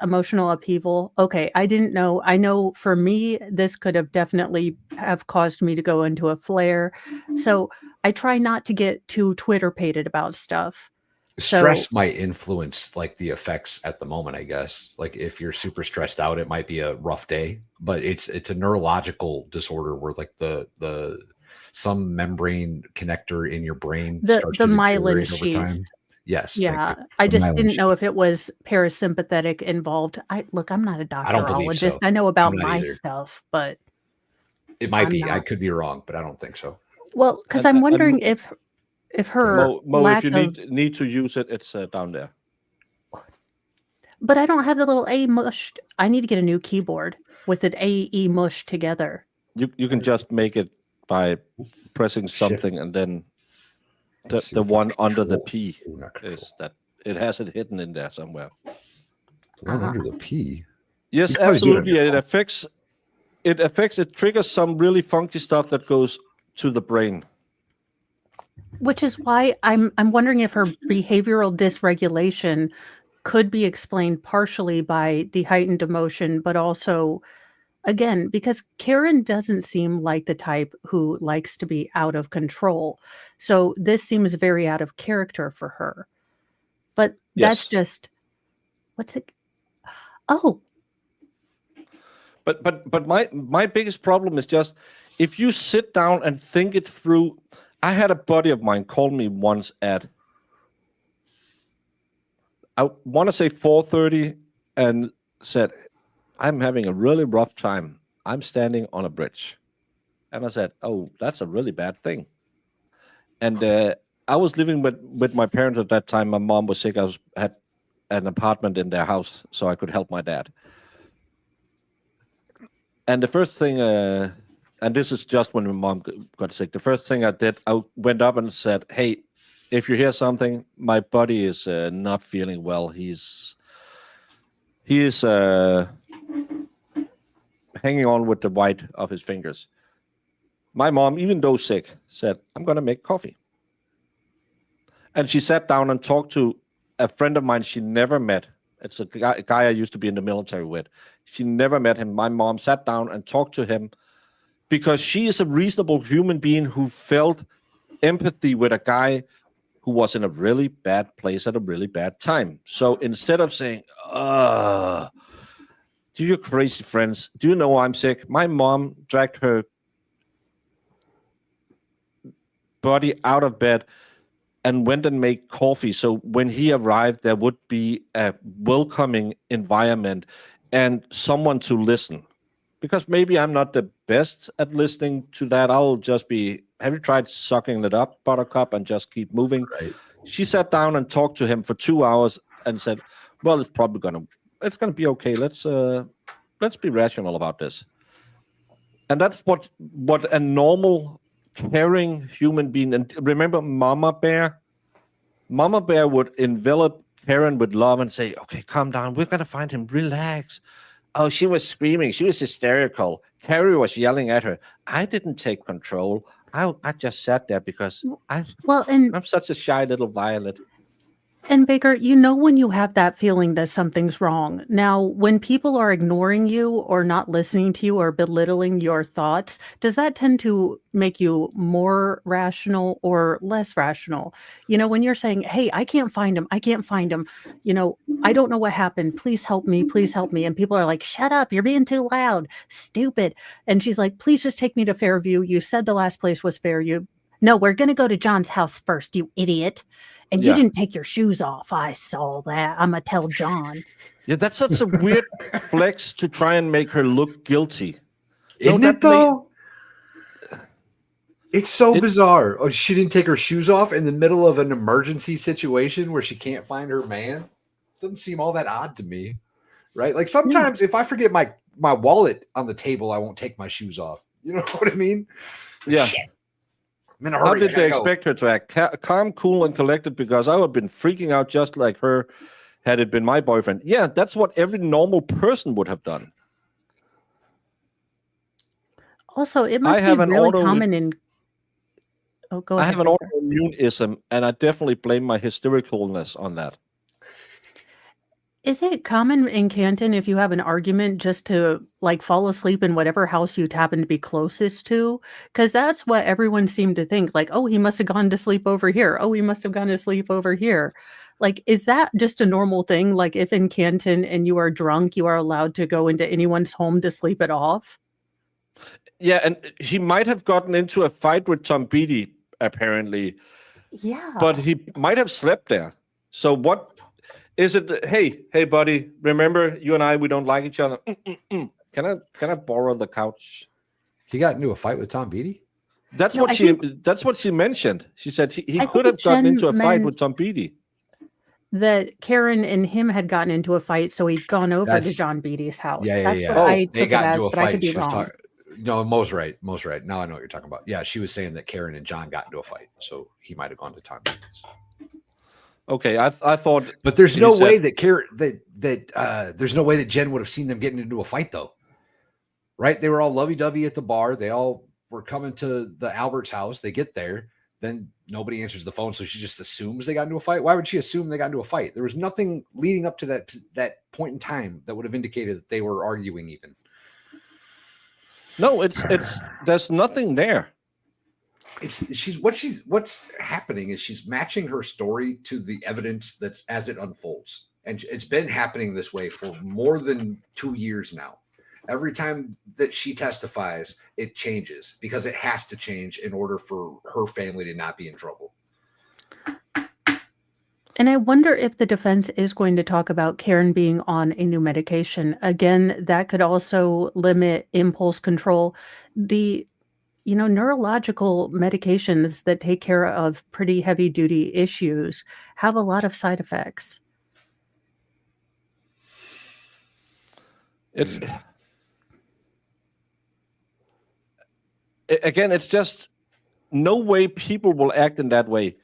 emotional upheaval? Okay, I didn't know. I know for me, this could have definitely have caused me to go into a flare. So I try not to get too Twitter-pated about stuff. Stress might influence like the effects at the moment, I guess. Like if you're super stressed out, it might be a rough day, but it's a neurological disorder where like the some membrane connector in your brain starts to myelin over time. Yes. Yeah. I just didn't know if it was parasympathetic involved. I'm not a doctorologist. I don't believe so. I know about my stuff, but it might be. I could be wrong, but I don't think so. Well, because I'm wondering if if her Mo, lack if you of, need to use it, it's down there. but I don't have the little A mushed. I need to get a new keyboard with an A E mushed together. You can just make it by pressing something, and then the one under the P is that it has it hidden in there somewhere. The one under the P. Yes, You probably do it on absolutely. your phone. It triggers some really funky stuff that goes to the brain. Which is why I'm wondering if her behavioral dysregulation could be explained partially by the heightened emotion, but also, again, because Karen doesn't seem like the type who likes to be out of control. So this seems very out of character for her. But that's Yes. just, what's it? Oh, But my biggest problem is just if you sit down and think it through. I had a buddy of mine call me once at, I want to say 4:30, and said, "I'm having a really rough time. I'm standing on a bridge," and I said, "Oh, that's a really bad thing." And I was living with my parents at that time. My mom was sick. Had an apartment in their house, so I could help my dad. And the first thing, and this is just when my mom got sick, the first thing I did, I went up and said, "Hey, if you hear something, my buddy is not feeling well. He is hanging on with the white of his fingers." My mom, even though sick, said, "I'm going to make coffee." And she sat down and talked to a friend of mine she never met. It's a guy I used to be in the military with. She never met him. My mom sat down and talked to him because she is a reasonable human being who felt empathy with a guy who was in a really bad place at a really bad time. So instead of saying, "Do you crazy friends? Do you know I'm sick?" My mom dragged her body out of bed and went and made coffee. So when he arrived, there would be a welcoming environment and someone to listen. Because maybe I'm not the best at listening to that. I'll just be, "Have you tried sucking it up, Buttercup, and just keep moving?" Right. She sat down and talked to him for 2 hours and said, "Well, it's gonna be okay. Let's be rational about this." And that's what a normal, caring human being. And remember, Mama Bear would envelop Karen with love and say, "Okay, calm down. We're gonna find him. Relax." Oh, she was screaming. She was hysterical. Carrie was yelling at her. I didn't take control. I just sat there because I'm such a shy little violet. and Baker, you know when you have that feeling that something's wrong. Now, when people are ignoring you or not listening to you or belittling your thoughts, does that tend to make you more rational or less rational? You know, when you're saying, "Hey, I can't find him. I can't find him. You know, I don't know what happened. Please help me. Please help me." And people are like, "Shut up. You're being too loud. Stupid." And she's like, "Please just take me to Fairview. You said the last place was Fairview." "No, we're going to go to John's house first, you idiot. And you Yeah. didn't take your shoes off. I saw that. I'm going to tell John." Yeah, that's such a weird flex to try and make her look guilty. Isn't it though? It's so bizarre. Oh, she didn't take her shoes off in the middle of an emergency situation where she can't find her man. Doesn't seem all that odd to me, right? Like sometimes if I forget my wallet on the table, I won't take my shoes off. You know what I mean? Yeah. Shit. I'm in a hurry. How did I they gotta go. expect her to act calm, cool, and collected? Because I would have been freaking out just like her had it been my boyfriend. Yeah, that's what every normal person would have done. Also, it must be really common in. Oh, go ahead. I have an autoimmuneism, and I definitely blame my hystericalness on that. Is it common in Canton if you have an argument just to like fall asleep in whatever house you happen to be closest to? Because that's what everyone seemed to think. Like, "Oh, he must have gone to sleep over here. Oh, he must have gone to sleep over here." Like, is that just a normal thing? Like, if in Canton and you are drunk, you are allowed to go into anyone's home to sleep it off? Yeah, and he might have gotten into a fight with Tom Beatty, apparently. Yeah. But he might have slept there. So what is it? Hey, buddy, remember you and I, we don't like each other. Can I borrow the couch? He got into a fight with Tom Beatty? That's No, what I she. think- That's what she mentioned. She said he I could think have gotten Jen into a fight meant- with Tom Beatty. That Karen and him had gotten into a fight, so he'd gone over to That's- John Beatty's house. Yeah, That's yeah. what I They took it got as, into a but I fight. could be She was wrong. talking. No, Mo's right. Mo's right. Now I know what you're talking about. Yeah, she was saying that Karen and John got into a fight, so he might have gone to Tom Beatty's. Okay, I thought, But there's he no said- way that Karen there's no way that Jen would have seen them getting into a fight though. Right? They were all lovey-dovey at the bar. They all were coming to the Albert's house. They get there, then nobody answers the phone, so she just assumes they got into a fight. Why would she assume they got into a fight? There was nothing leading up to that point in time that would have indicated that they were arguing even. No, it's there's nothing there. What's happening is she's matching her story to the evidence that's as it unfolds. And it's been happening this way for more than 2 years now. Every time that she testifies, it changes because it has to change in order for her family to not be in trouble. And I wonder if the defense is going to talk about Karen being on a new medication. Again, that could also limit impulse control. The, neurological medications that take care of pretty heavy duty issues have a lot of side effects. It's again, it's just no way people will act in that way.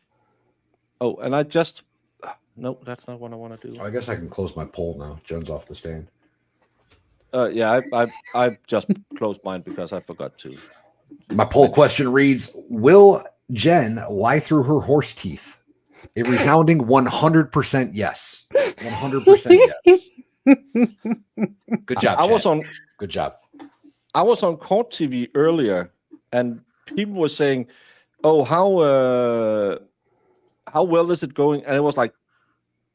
Oh, and no, that's not what I want to do. I guess I can close my poll now. Jen's off the stand. Yeah, I just closed mine because I forgot to. My poll question reads, will Jen lie through her horse teeth? A resounding 100% yes. 100% yes. Good job, Good job. I was on Court TV earlier, and people were saying, "Oh, how well is it going?" And it was like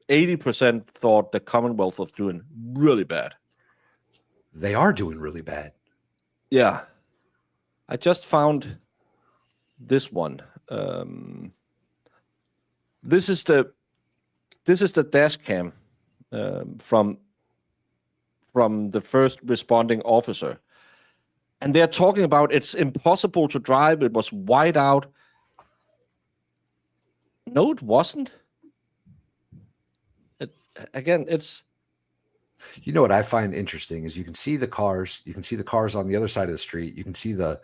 80% thought the Commonwealth was doing really bad. They are doing really bad. Yeah, I just found this one. This is the dash cam from the first responding officer. And they're talking about it's impossible to drive. It was white out. No, it wasn't. It's... You know what I find interesting is you can see the cars. You can see the cars on the other side of the street. You can see the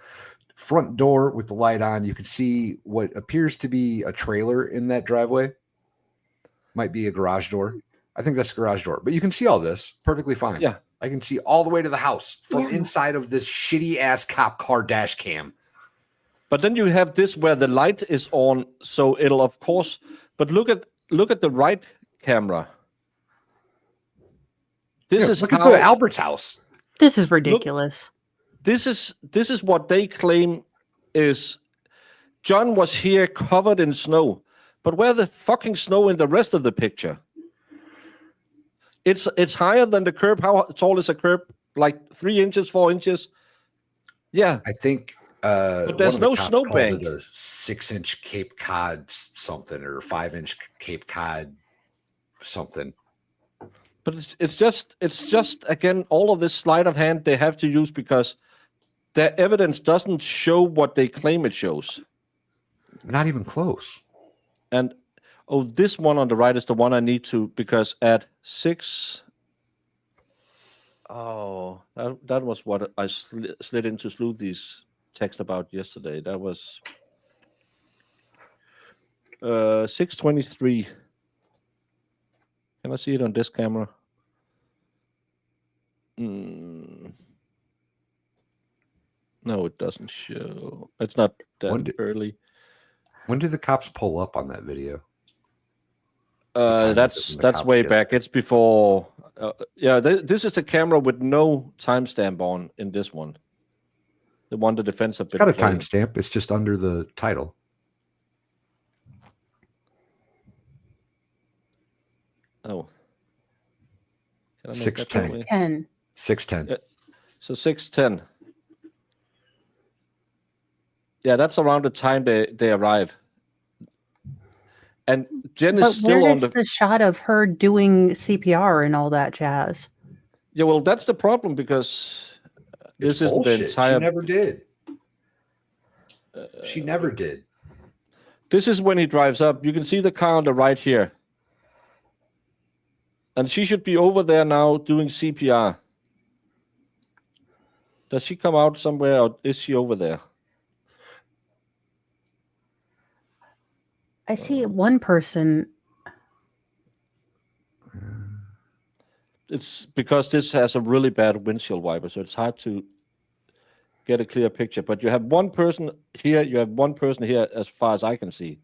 front door with the light on. You can see what appears to be a trailer in that driveway. Might be a garage door. I think that's a garage door. But you can see all this perfectly fine. Yeah. I can see all the way to the house from inside of this shitty ass cop car dash cam. But then you have this where the light is on, so it'll of course. But look at the right camera. This is look how at Albert's house. This is ridiculous. This is what they claim is. John was here covered in snow, but where the fucking snow in the rest of the picture? It's higher than the curb. How tall is a curb? Like 3 inches, 4 inches. Yeah, I think. But there's no snowbank. A 6-inch Cape Cod something or 5-inch Cape Cod something. But it's just again all of this sleight of hand they have to use because their evidence doesn't show what they claim it shows. Not even close. And this one on the right is the one I need to, because at 6. Oh, that was what I slid into Sleuthy's text about yesterday. That was 6:23. Can I see it on this camera? No, it doesn't show. It's not that early. When did the cops pull up on that video? That's way back. It's before. This is the camera with no timestamp on in this one. The one the defense have been. It's got a timestamp. It's just under the title. Oh. 6:10. 6:10. So 6:10. Yeah, that's around the time they arrive. And Jen is still on the shot of her doing CPR and all that jazz. Yeah, well, that's the problem because this isn't the entire. She never did. She never did. This is when he drives up. You can see the car on the right here. And she should be over there now doing CPR. Does she come out somewhere or is she over there? I see one person. It's because this has a really bad windshield wiper, so it's hard to get a clear picture. But you have one person here, you have one person here as far as I can see.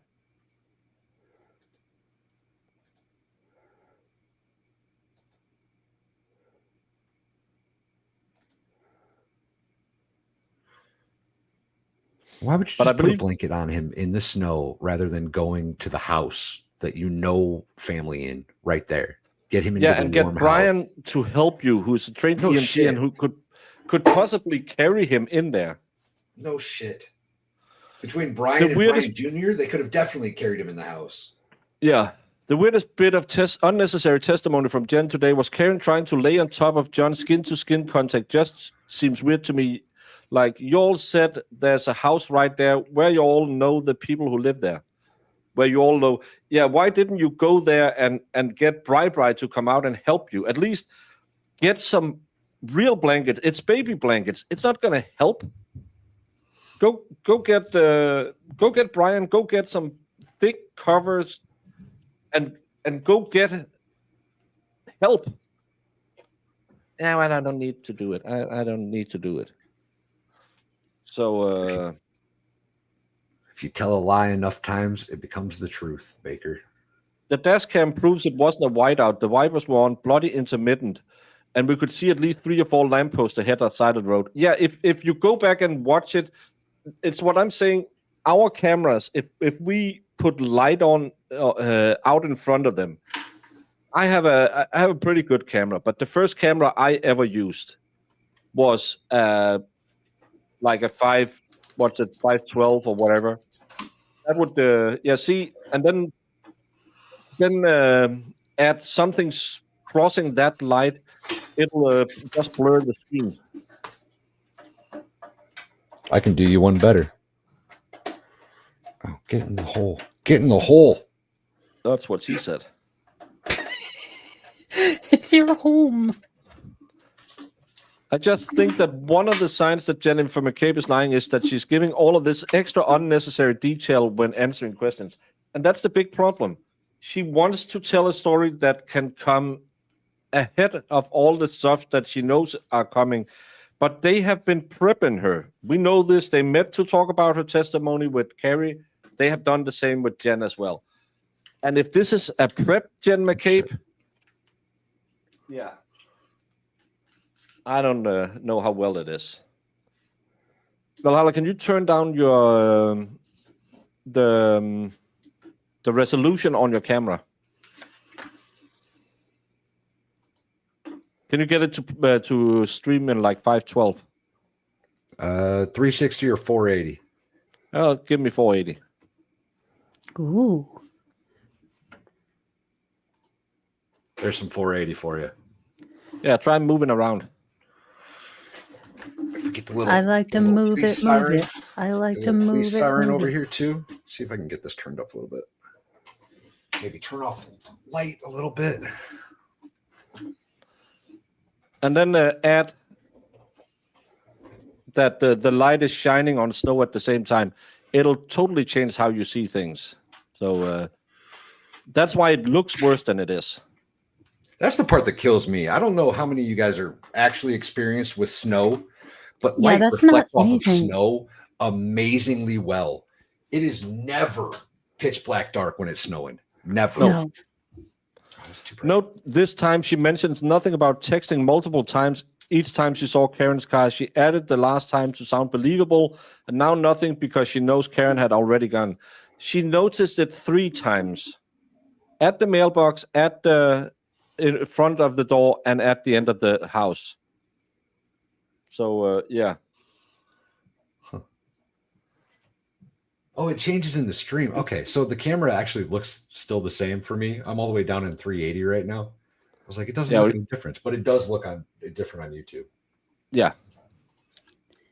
Why would you But I just put a believe- blanket on him in the snow rather than going to the house that you know family in right there? Get him into Yeah, the and get warm Brian house. to help you, who's a trained No EMT shit. and who could possibly carry him in there. No shit. Between Brian and weirdest- Brian Jr., they could have definitely carried him in the house. Yeah. The weirdest bit of unnecessary testimony from Jen today was Karen trying to lay on top of John's skin-to-skin contact. Just seems weird to me. Like, you all said there's a house right there where you all know the people who live there. Where you all know, yeah, why didn't you go there and get Bri to come out and help you? At least get some real blankets. It's baby blankets. It's not going to help. Go get Brian. Go get some thick covers, and go get help. No, I don't need to do it. I don't need to do it. So If you tell a lie enough times, it becomes the truth, Baker. the dash cam proves it wasn't a whiteout. The wipers were on, bloody intermittent, and we could see at least 3 or 4 lampposts ahead outside of the road. Yeah, if you go back and watch it, it's what I'm saying. Our cameras, if we put light on out in front of them, I have a pretty good camera, but the first camera I ever used was like a 512 or whatever. That would see, and then add something crossing that light, it'll just blur the screen. I can do you one better. Oh, get in the hole. Get in the hole. That's what she said. It's your home. I just think that one of the signs that Jennifer McCabe is lying is that she's giving all of this extra unnecessary detail when answering questions. And that's the big problem. She wants to tell a story that can come ahead of all the stuff that she knows are coming. But they have been prepping her. We know this. They met to talk about her testimony with Carrie. They have done the same with Jen as well. And if this is a prep Jen McCabe, yeah. I don't know how well it is. Valhalla, can you turn down your the resolution on your camera? Can you get it to stream in like 512? 360 or 480. Oh, give me 480. Ooh. There's some 480 for you. Yeah, try moving around. If we get the little, I like to move police it, siren, move it. I like the to little move police it. siren move over it. here too. See if I can get this turned up a little bit. Maybe turn off the light a little bit. And then add that the light is shining on snow at the same time. It'll totally change how you see things. So that's why it looks worse than it is. That's the part that kills me. I don't know how many of you guys are actually experienced with snow, but Yeah, light that's reflects not off of anything. snow amazingly well. It is never pitch black dark when it's snowing. Never. No. That's too bright. Note this time she mentions nothing about texting multiple times. Each time she saw Karen's car, she added the last time to sound believable, and now nothing because she knows Karen had already gone. She noticed it 3 times. At the mailbox, at the in front of the door, and at the end of the house. So, yeah. Oh, it changes in the stream. Okay, so the camera actually looks still the same for me. I'm all the way down in 380 right now. I was like, it doesn't look any different, but it does look different on YouTube. Yeah.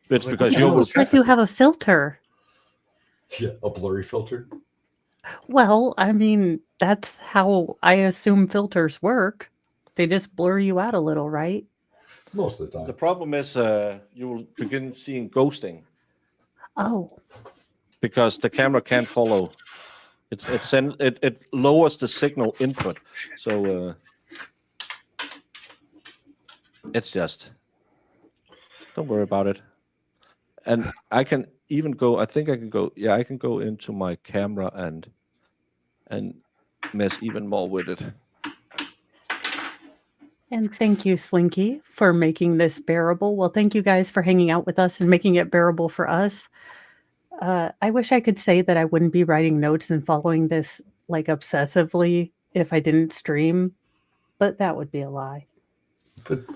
It's Like, because It you looks like you have a filter. Yeah, a blurry filter. Well, I mean, that's how I assume filters work. They just blur you out a little, right? Most of the The time. problem is you will begin seeing ghosting Oh, because the camera can't follow. It lowers the signal input, so it's just don't worry about it. And I can even go. I think I can go. Yeah, I can go into my camera and mess even more with it. and thank you, Slinky, for making this bearable. Well, thank you guys for hanging out with us and making it bearable for us. I wish I could say that I wouldn't be writing notes and following this like obsessively if I didn't stream, but that would be a lie. But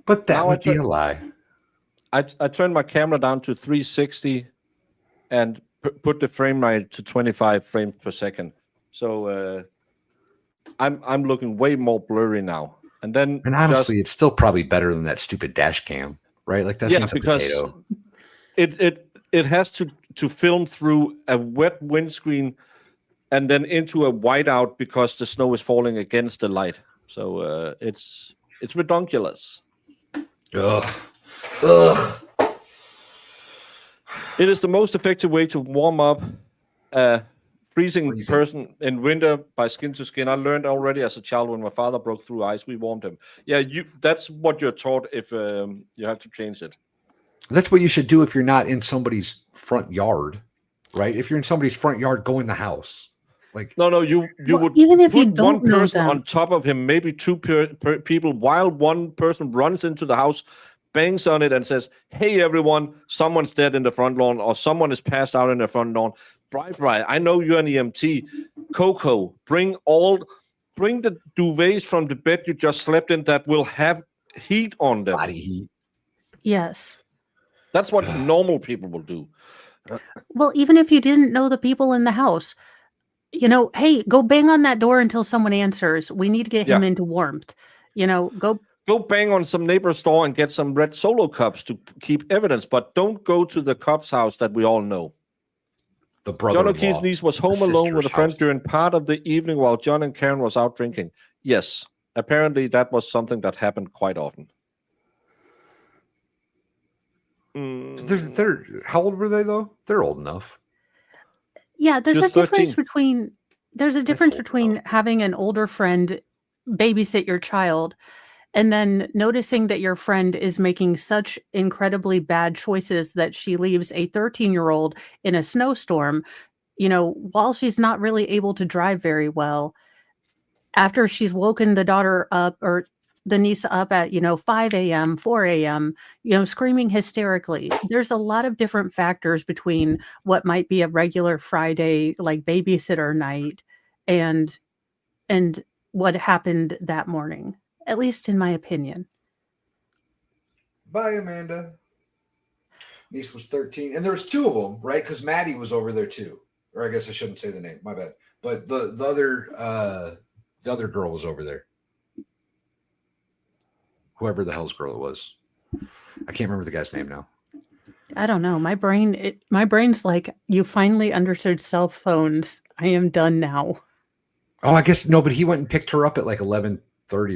that Now would be a lie. I turned my camera down to 360 and put the frame rate to 25 frames per second. So I'm looking way more blurry now. And then honestly, it's still probably better than that stupid dash cam, right? Like that's a because potato. it has to film through a wet windscreen and then into a whiteout because the snow is falling against the light. So it's redonkulous. Ugh. It is the most effective way to warm up a freezing person in winter by skin to skin. I learned already as a child when my father broke through ice, we warmed him. Yeah, that's what you're taught if you have to change it. That's what you should do if you're not in somebody's front yard, right? If you're in somebody's front yard, go in the house. Like no, you would even if you put don't one know person them. on top of him, maybe two people, while one person runs into the house, bangs on it, and says, "Hey, everyone! Someone's dead in the front lawn, or someone is passed out in the front lawn. Bright, I know you're an EMT. Coco, bring the duvets from the bed you just slept in that will have heat on them. Body heat. Yes. That's what normal people will do. Well, even if you didn't know the people in the house, hey, go bang on that door until someone answers. We need to get him into warmth. Go bang on some neighbor's door and get some red Solo cups to keep evidence, but don't go to the cop's house that we all know. The brother-in-law. John O'Keefe's niece was home alone with a friend during part of the evening while John and Karen was out drinking. Yes, apparently that was something that happened quite often. They're how old were they though? They're old enough. Yeah, there's Just a difference 13. between having an older friend babysit your child and then noticing that your friend is making such incredibly bad choices that she leaves a 13-year-old in a snowstorm, while she's not really able to drive very well, after she's woken the daughter up or the niece up at 5 a.m., 4 a.m., screaming hysterically. There's a lot of different factors between what might be a regular Friday like babysitter night and what happened that morning, at least in my opinion. Bye, Amanda. Niece was 13, and there was two of them, right? Because Maddie was over there too, or I guess I shouldn't say the name. My bad. But the other girl was over there. Whoever the hell's girl it was, I can't remember the guy's name now. I don't know. My brain's like, you finally understood cell phones. I am done now. Oh, I guess no, but he went and picked her up at like 11:30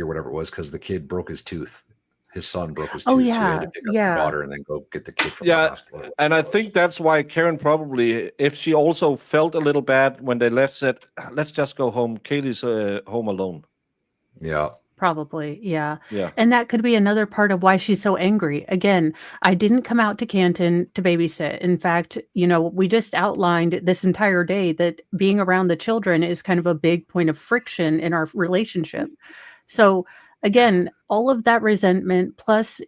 or whatever it was because the kid broke his tooth. His son broke his tooth, so he had to pick up the daughter and then go get the kid from the hospital. And I think that's why Karen probably, if she also felt a little bad when they left, said, "Let's just go home. Kaylee's home alone." Yeah. Probably, yeah. Yeah. And that could be another part of why she's so angry. Again, I didn't come out to Canton to babysit. In fact, we just outlined this entire day that being around the children is kind of a big point of friction in our relationship. So again, all of that resentment plus,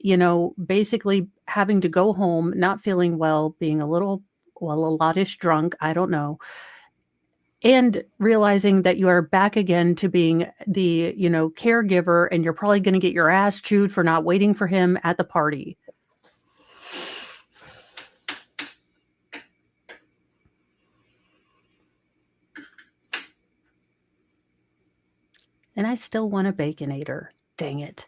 basically having to go home, not feeling well, being a lot-ish drunk, I don't know. And realizing that you are back again to being the, caregiver, and you're probably going to get your ass chewed for not waiting for him at the party. And I still want a Baconator. Dang it.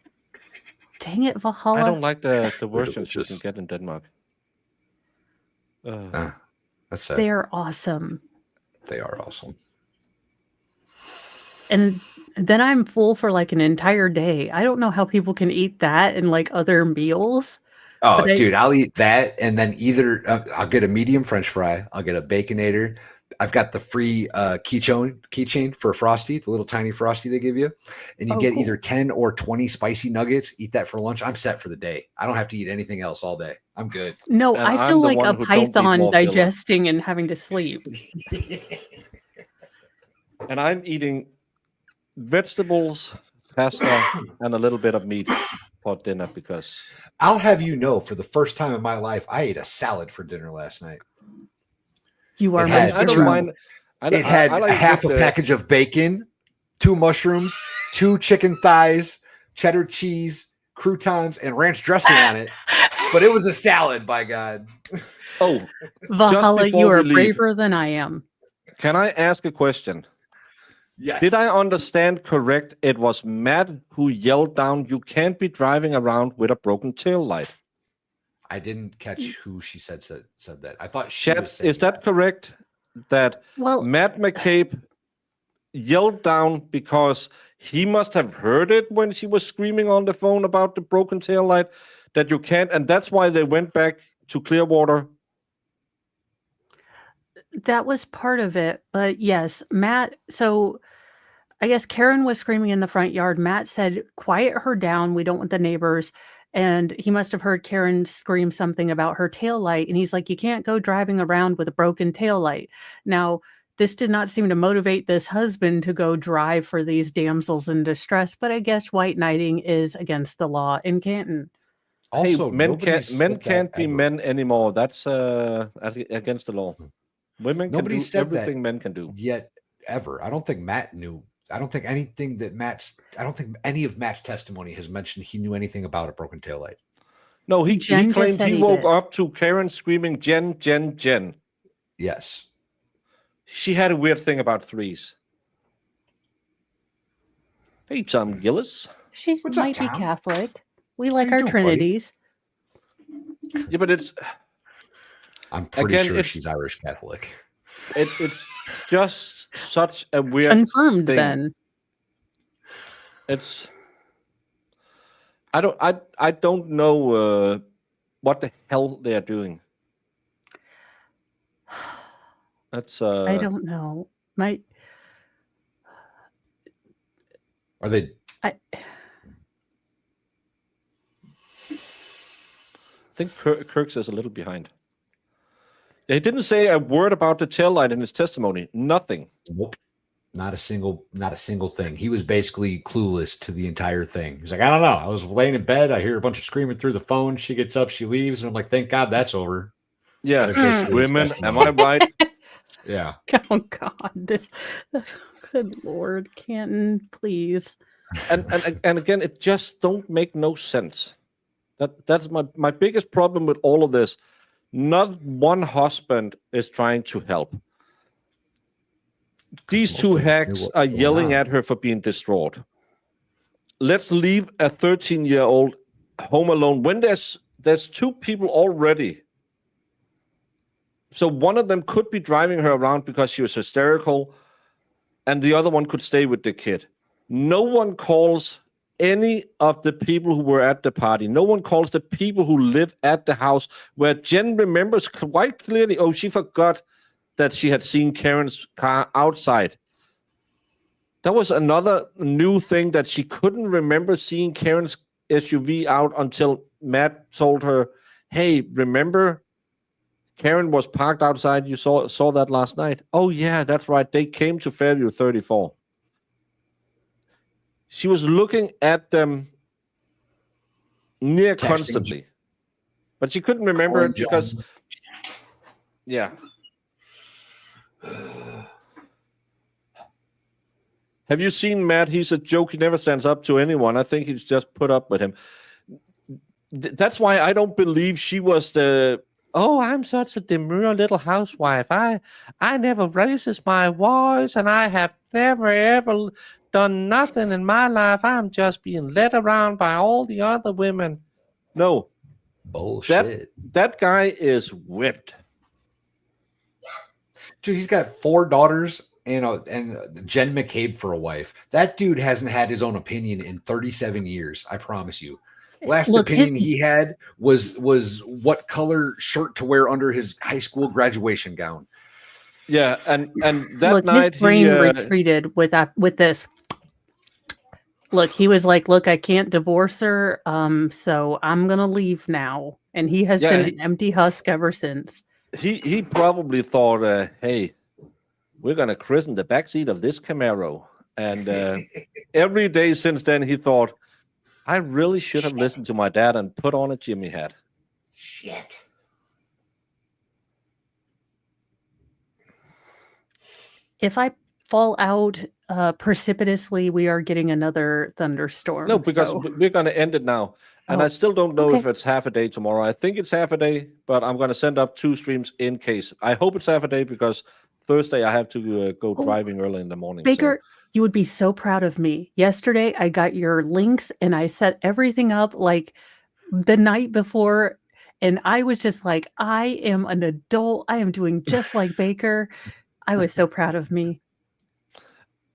Dang it, Valhalla. I don't like the versions you can get in Denmark. That's it. They're awesome. They are awesome. And then I'm full for like an entire day. I don't know how people can eat that and like other meals. Oh, But dude, I'll eat that, and then either I'll get a medium French fry, I'll get a Baconator. I've got the free keychain for Frosty, the little tiny Frosty they give you, and you get cool. either 10 or 20 spicy nuggets. Eat that for lunch. I'm set for the day. I don't have to eat anything else all day. I'm good. No, And I I'm feel the like one a who don't need python more filler. digesting and having to sleep. And I'm eating vegetables, pasta, and a little bit of meat for dinner because I'll have you know, for the first time in my life, I ate a salad for dinner last night. You are had I don't two- mind. It had I like half a with the- package of bacon, 2 mushrooms, 2 chicken thighs, cheddar cheese, croutons, and ranch dressing on it. But it was a salad, by God. Oh, Valhalla, before you we are leave. braver than I am. Can I ask a question? Yes. Did I understand correct? It was Matt who yelled down, "You can't be driving around with a broken tail light." I didn't catch who she said that. I thought she Chat, was saying is that correct? That Well, Matt McCabe yelled down because he must have heard it when she was screaming on the phone about the broken tail light, that you can't, and that's why they went back to Clearwater. that was part of it. But yes, Matt. So I guess Karen was screaming in the front yard. Matt said, "Quiet her down. We don't want the neighbors." And he must have heard Karen scream something about her tail light. And he's like, "You can't go driving around with a broken tail light." Now, this did not seem to motivate this husband to go drive for these damsels in distress. But I guess white knighting is against the law in Canton. Also, Hey, men nobody can't said that be ever. men anymore. That's against the law. Women can Nobody do said that everything men can do. yet ever. I don't think Matt knew. I don't think any of Matt's testimony has mentioned he knew anything about a broken tail light. No, he Jen just claimed said he he woke did. up to Karen screaming, "Jen, Jen, Jen." Yes. She had a weird thing about threes. Hey, Tom Gillis. She What's up, might be Tom? Catholic. We like you our doing, buddy? trinities. Yeah, but it's I'm pretty Again, sure it's- she's Irish Catholic. it's just such a weird Confirmed thing. then. It's I don't know what the hell they are doing. That's I don't know. My Are they? I think Kirk's is a little behind. He didn't say a word about the tail light in his testimony. Nothing. Nope. Not a single thing. He was basically clueless to the entire thing. He's like, I don't know. I was laying in bed. I hear a bunch of screaming through the phone. She gets up, she leaves, and I'm like, thank God that's over. Yeah, That's basically his women. Am I testimony. right? Yeah. oh God, this good Lord, Canton, please. And again, it just don't make no sense. That's my biggest problem with all of this. Not one husband is trying to help. These two hacks are yelling at her for being distraught. Let's leave a 13-year-old home alone when there's 2 people already. So one of them could be driving her around because she was hysterical, and the other one could stay with the kid. No one calls any of the people who were at the party. No one calls the people who live at the house, where Jen remembers quite clearly, oh, she forgot that she had seen Karen's car outside. That was another new thing, that she couldn't remember seeing Karen's SUV out until Matt told her, hey, remember Karen was parked outside? You saw that last night. Oh, yeah, that's right. They came to Fairview 34. She was looking at them near Texting. constantly. But she couldn't remember it because, yeah. Have you seen Matt? He's a joke. He never stands up to anyone. I think he's just put up with him. That's why I don't believe she was the, oh, I'm such a demure little housewife. I never raises my voice, and I have never, ever done nothing in my life. I'm just being led around by all the other women. No. Bullshit. That guy is whipped. Dude, he's got 4 daughters and Jen McCabe for a wife. That dude hasn't had his own opinion in 37 years. I promise you. Last opinion he had was what color shirt to wear under his high school graduation gown. Yeah, and that night his brain retreated with this. Look, he was like, "Look, I can't divorce her, so I'm gonna leave now." And he has been an empty husk ever since. He probably thought, "Hey, we're gonna christen the backseat of this Camaro," and every day since then he thought, "I really should have listened to my dad and put on a Jimmy hat." Shit. If I fall out precipitously, we are getting another thunderstorm. No, because we're going to end it now. And I still don't know if it's half a day tomorrow. I think it's half a day, but I'm going to send up 2 streams in case. I hope it's half a day because Thursday I have to go driving early in the morning. Baker, you would be so proud of me. Yesterday I got your links and I set everything up like the night before. And I was just like, I am an adult. I am doing just like Baker. I was so proud of me.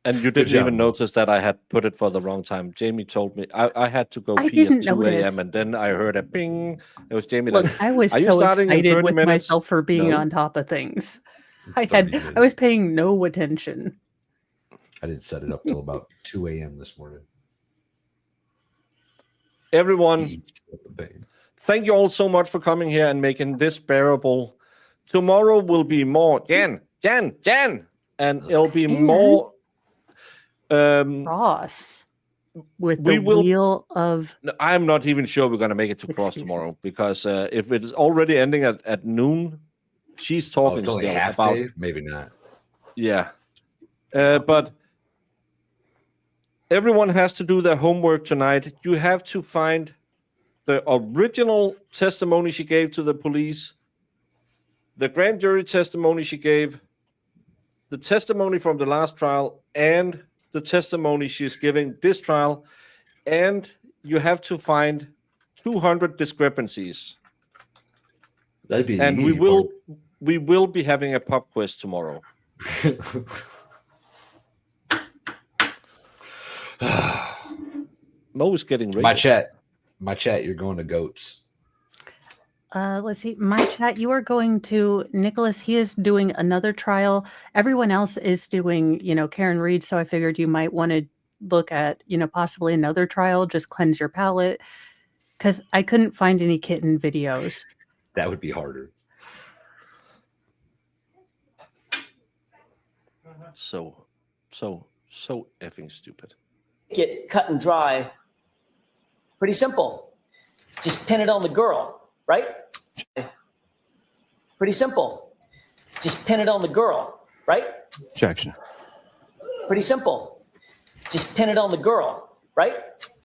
And you didn't even notice that I had put it for the wrong time. Jamie told me I had to go pee at 2 a.m. and then I heard a ping. It was Jamie. Look, like, I was so excited with myself for being on top of things. I was paying no attention. I didn't set it up till about 2 a.m. this morning. Everyone, thank you all so much for coming here and making this bearable. Tomorrow will be more Jan, and it'll be more Ross with the wheel of. I'm not even sure we're going to make it to Cross tomorrow because if it's already ending at noon, she's talking it's only still half about day? Maybe not. Yeah, but everyone has to do their homework tonight. You have to find the original testimony she gave to the police, the grand jury testimony she gave, the testimony from the last trial, and the testimony she's giving this trial, and you have to find 200 discrepancies. That'd be and we will be having a pop quiz tomorrow. Mo's getting ready. My chat, you're going to goats. Let's see. My chat, you are going to Nicholas. He is doing another trial. Everyone else is doing, Karen Reed. So I figured you might want to look at, possibly another trial. Just cleanse your palate. Because I couldn't find any kitten videos. That would be harder. So effing stupid. Get cut and dry. Pretty simple. Just pin it on the girl, right? Pretty simple. Just pin it on the girl, right? Objection. Pretty simple. Just pin it on the girl, right?